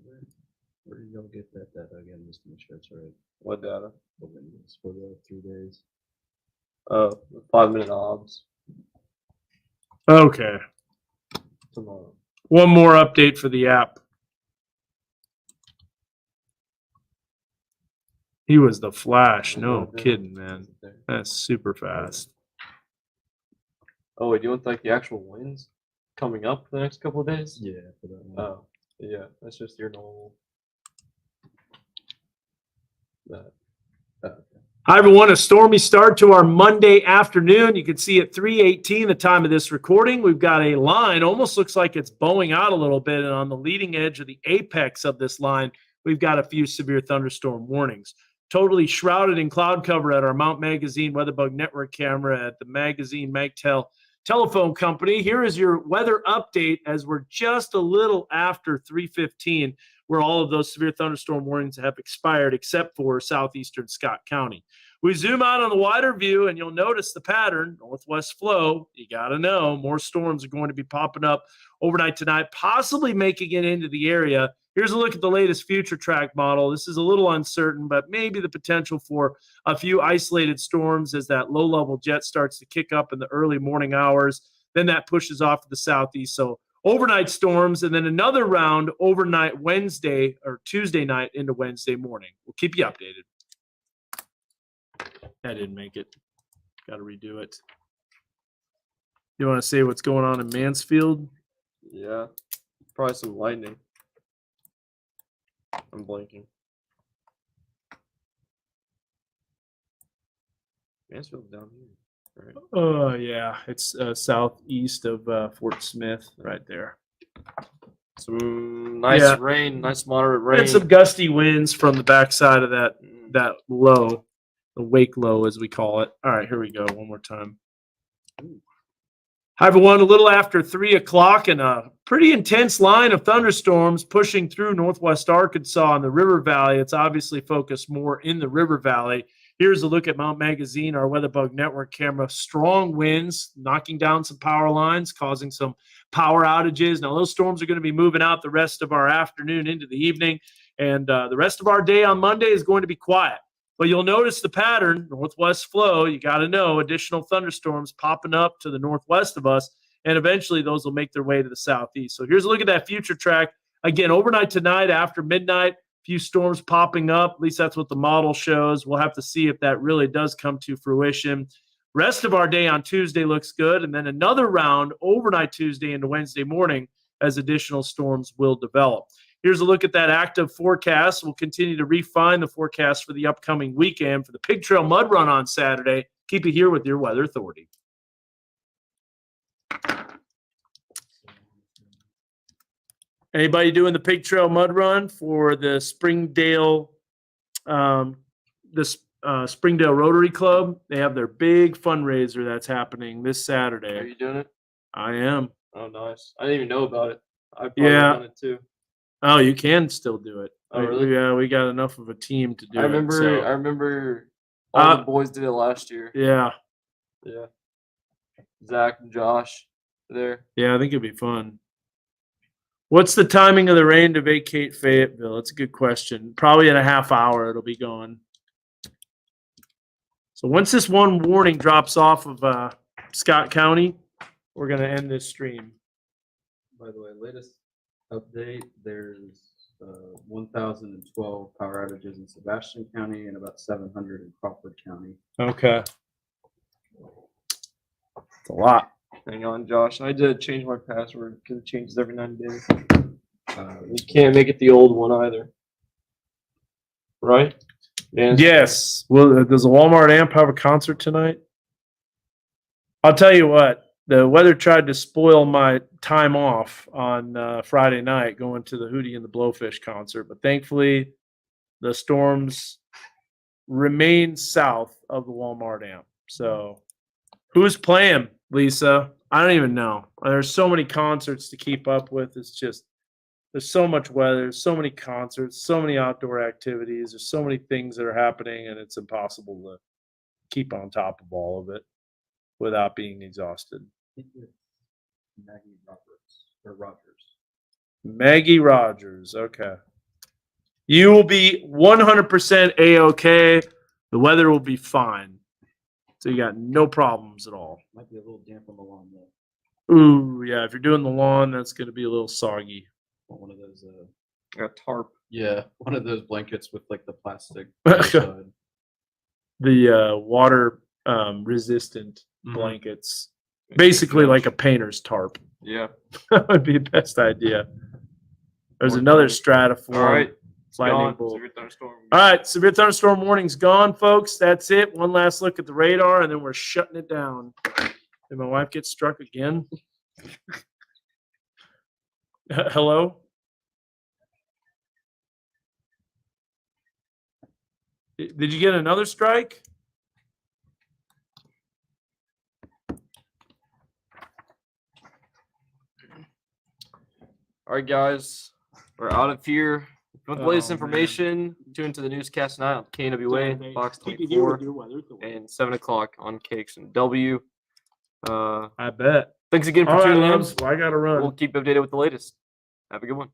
where did y'all get that data again? Just to make sure it's right. What data? The windows for the 3 days. Oh, 5-minute obs. Okay. Tomorrow. One more update for the app. He was the Flash. No Yeah. kidding, man. That's super fast. Oh, wait, do you want like the actual wins coming up the next couple of days? Yeah, for that one. Oh, yeah, that's just your normal. That. Hi, everyone. A stormy start to our Monday afternoon. You can see at 3:18, the time of this recording, we've got a line. Almost looks like it's bowing out a little bit. And on the leading edge of the apex of this line, we've got a few severe thunderstorm warnings. Totally shrouded in cloud cover at our Mount Magazine WeatherBug Network camera at the Magazine Magtel Telephone Company. Here is your weather update as we're just a little after 3:15, where all of those severe thunderstorm warnings have expired except for southeastern Scott County. We zoom out on the wider view and you'll notice the pattern, northwest flow. You got to know more storms are going to be popping up overnight tonight, possibly making it into the area. Here's a look at the latest future track model. This is a little uncertain, but maybe the potential for a few isolated storms as that low-level jet starts to kick up in the early morning hours. Then that pushes off to the southeast. So overnight storms, and then another round overnight Wednesday or Tuesday night into Wednesday morning. We'll keep you updated. I didn't make it. Got to redo it. You want to say what's going on in Mansfield? Yeah, probably some lightning. I'm blanking. Mansfield down here, right? Oh, yeah. It's southeast of Fort Smith right there. Some nice Yeah. rain, nice moderate rain. And some gusty winds from the backside of that Mm, low, the wake low as we call it. All right, here we go. One more time. Hi, everyone. A little after 3 o'clock and a pretty intense line of thunderstorms pushing through northwest Arkansas and the River Valley. It's obviously focused more in the River Valley. Here's a look at Mount Magazine, our WeatherBug Network camera. Strong winds knocking down some power lines, causing some power outages. Now, those storms are going to be moving out the rest of our afternoon into the evening, and the rest of our day on Monday is going to be quiet. But you'll notice the pattern, northwest flow. You got to know additional thunderstorms popping up to the northwest of us, and eventually those will make their way to the southeast. So here's a look at that future track. Again, overnight tonight after midnight, few storms popping up. At least that's what the model shows. We'll have to see if that really does come to fruition. Rest of our day on Tuesday looks good, and then another round overnight Tuesday into Wednesday morning as additional storms will develop. Here's a look at that active forecast. We'll continue to refine the forecast for the upcoming weekend for the Pig Trail Mud Run on Saturday. Keep it here with your Weather Authority. Anybody doing the Pig Trail Mud Run for the Springdale, Springdale Rotary Club? They have their big fundraiser that's happening this Are Saturday. you doing it? I am. Oh, nice. I didn't even know about it. I probably Yeah. done it too. Oh, you can still do it. Oh, really? Yeah, we got enough of a team to do I remember. it. I So, remember all the Uh, boys did it last year. yeah, Yeah. Zach and Josh there. yeah, I think it'd be fun. What's the timing of the rain to vacate Fayetteville? That's a good question. Probably in a half hour, it'll be gone. So once this one warning drops off of Scott County, we're gonna end this stream. By the way, latest update, there's 1,012 power outages in Sebastian County and about 700 in Crawford County. Okay. It's a lot. Hang on, Josh. I did change my password because it changes every 90 days. You can't make it the old one either. Right? Dan? Yes. Well, does the Walmart Amp have a concert tonight? I'll tell you what. The weather tried to spoil my time off on Friday night going to the Hootie and the Blowfish concert, but thankfully the storms remain south of the Walmart Amp. So who's playing, Lisa? I don't even know. There's so many concerts to keep up with. It's just there's so much weather, there's so many concerts, so many outdoor activities, there's so many things that are happening, and it's impossible to keep on top of all of it without being exhausted. I think it's Maggie Roberts or Rogers. Maggie Rogers. Okay. You will be 100% A-OK. The weather will be fine. So you got no problems at all. Might be a little damp on the lawn though. Ooh, yeah. If you're doing the lawn, that's going to be a little soggy. Want one of those Got a tarp. Yeah, one of those blankets with like the plastic. The water resistant Mhm. blankets, basically like a painter's tarp. Yeah. That would be the best idea. There's More another tarp. stratiform. All right. It's lightning gone. bolt. Severe thunderstorm. All right, severe thunderstorm warning's gone, folks. That's it. One last look at the radar, and then we're shutting it down. Did my wife get struck again? Hello? Did you get another strike? All right, guys. We're out of here. If you want the latest Oh, man. information, tune into the newscast tonight on KNWA, Fox Keep it here 24, with your weather. and 7 o'clock on KXNW. I bet. Thanks again for All right, tuning in. Lums. Well, I got to run. We'll keep you updated with the latest. Have a good one.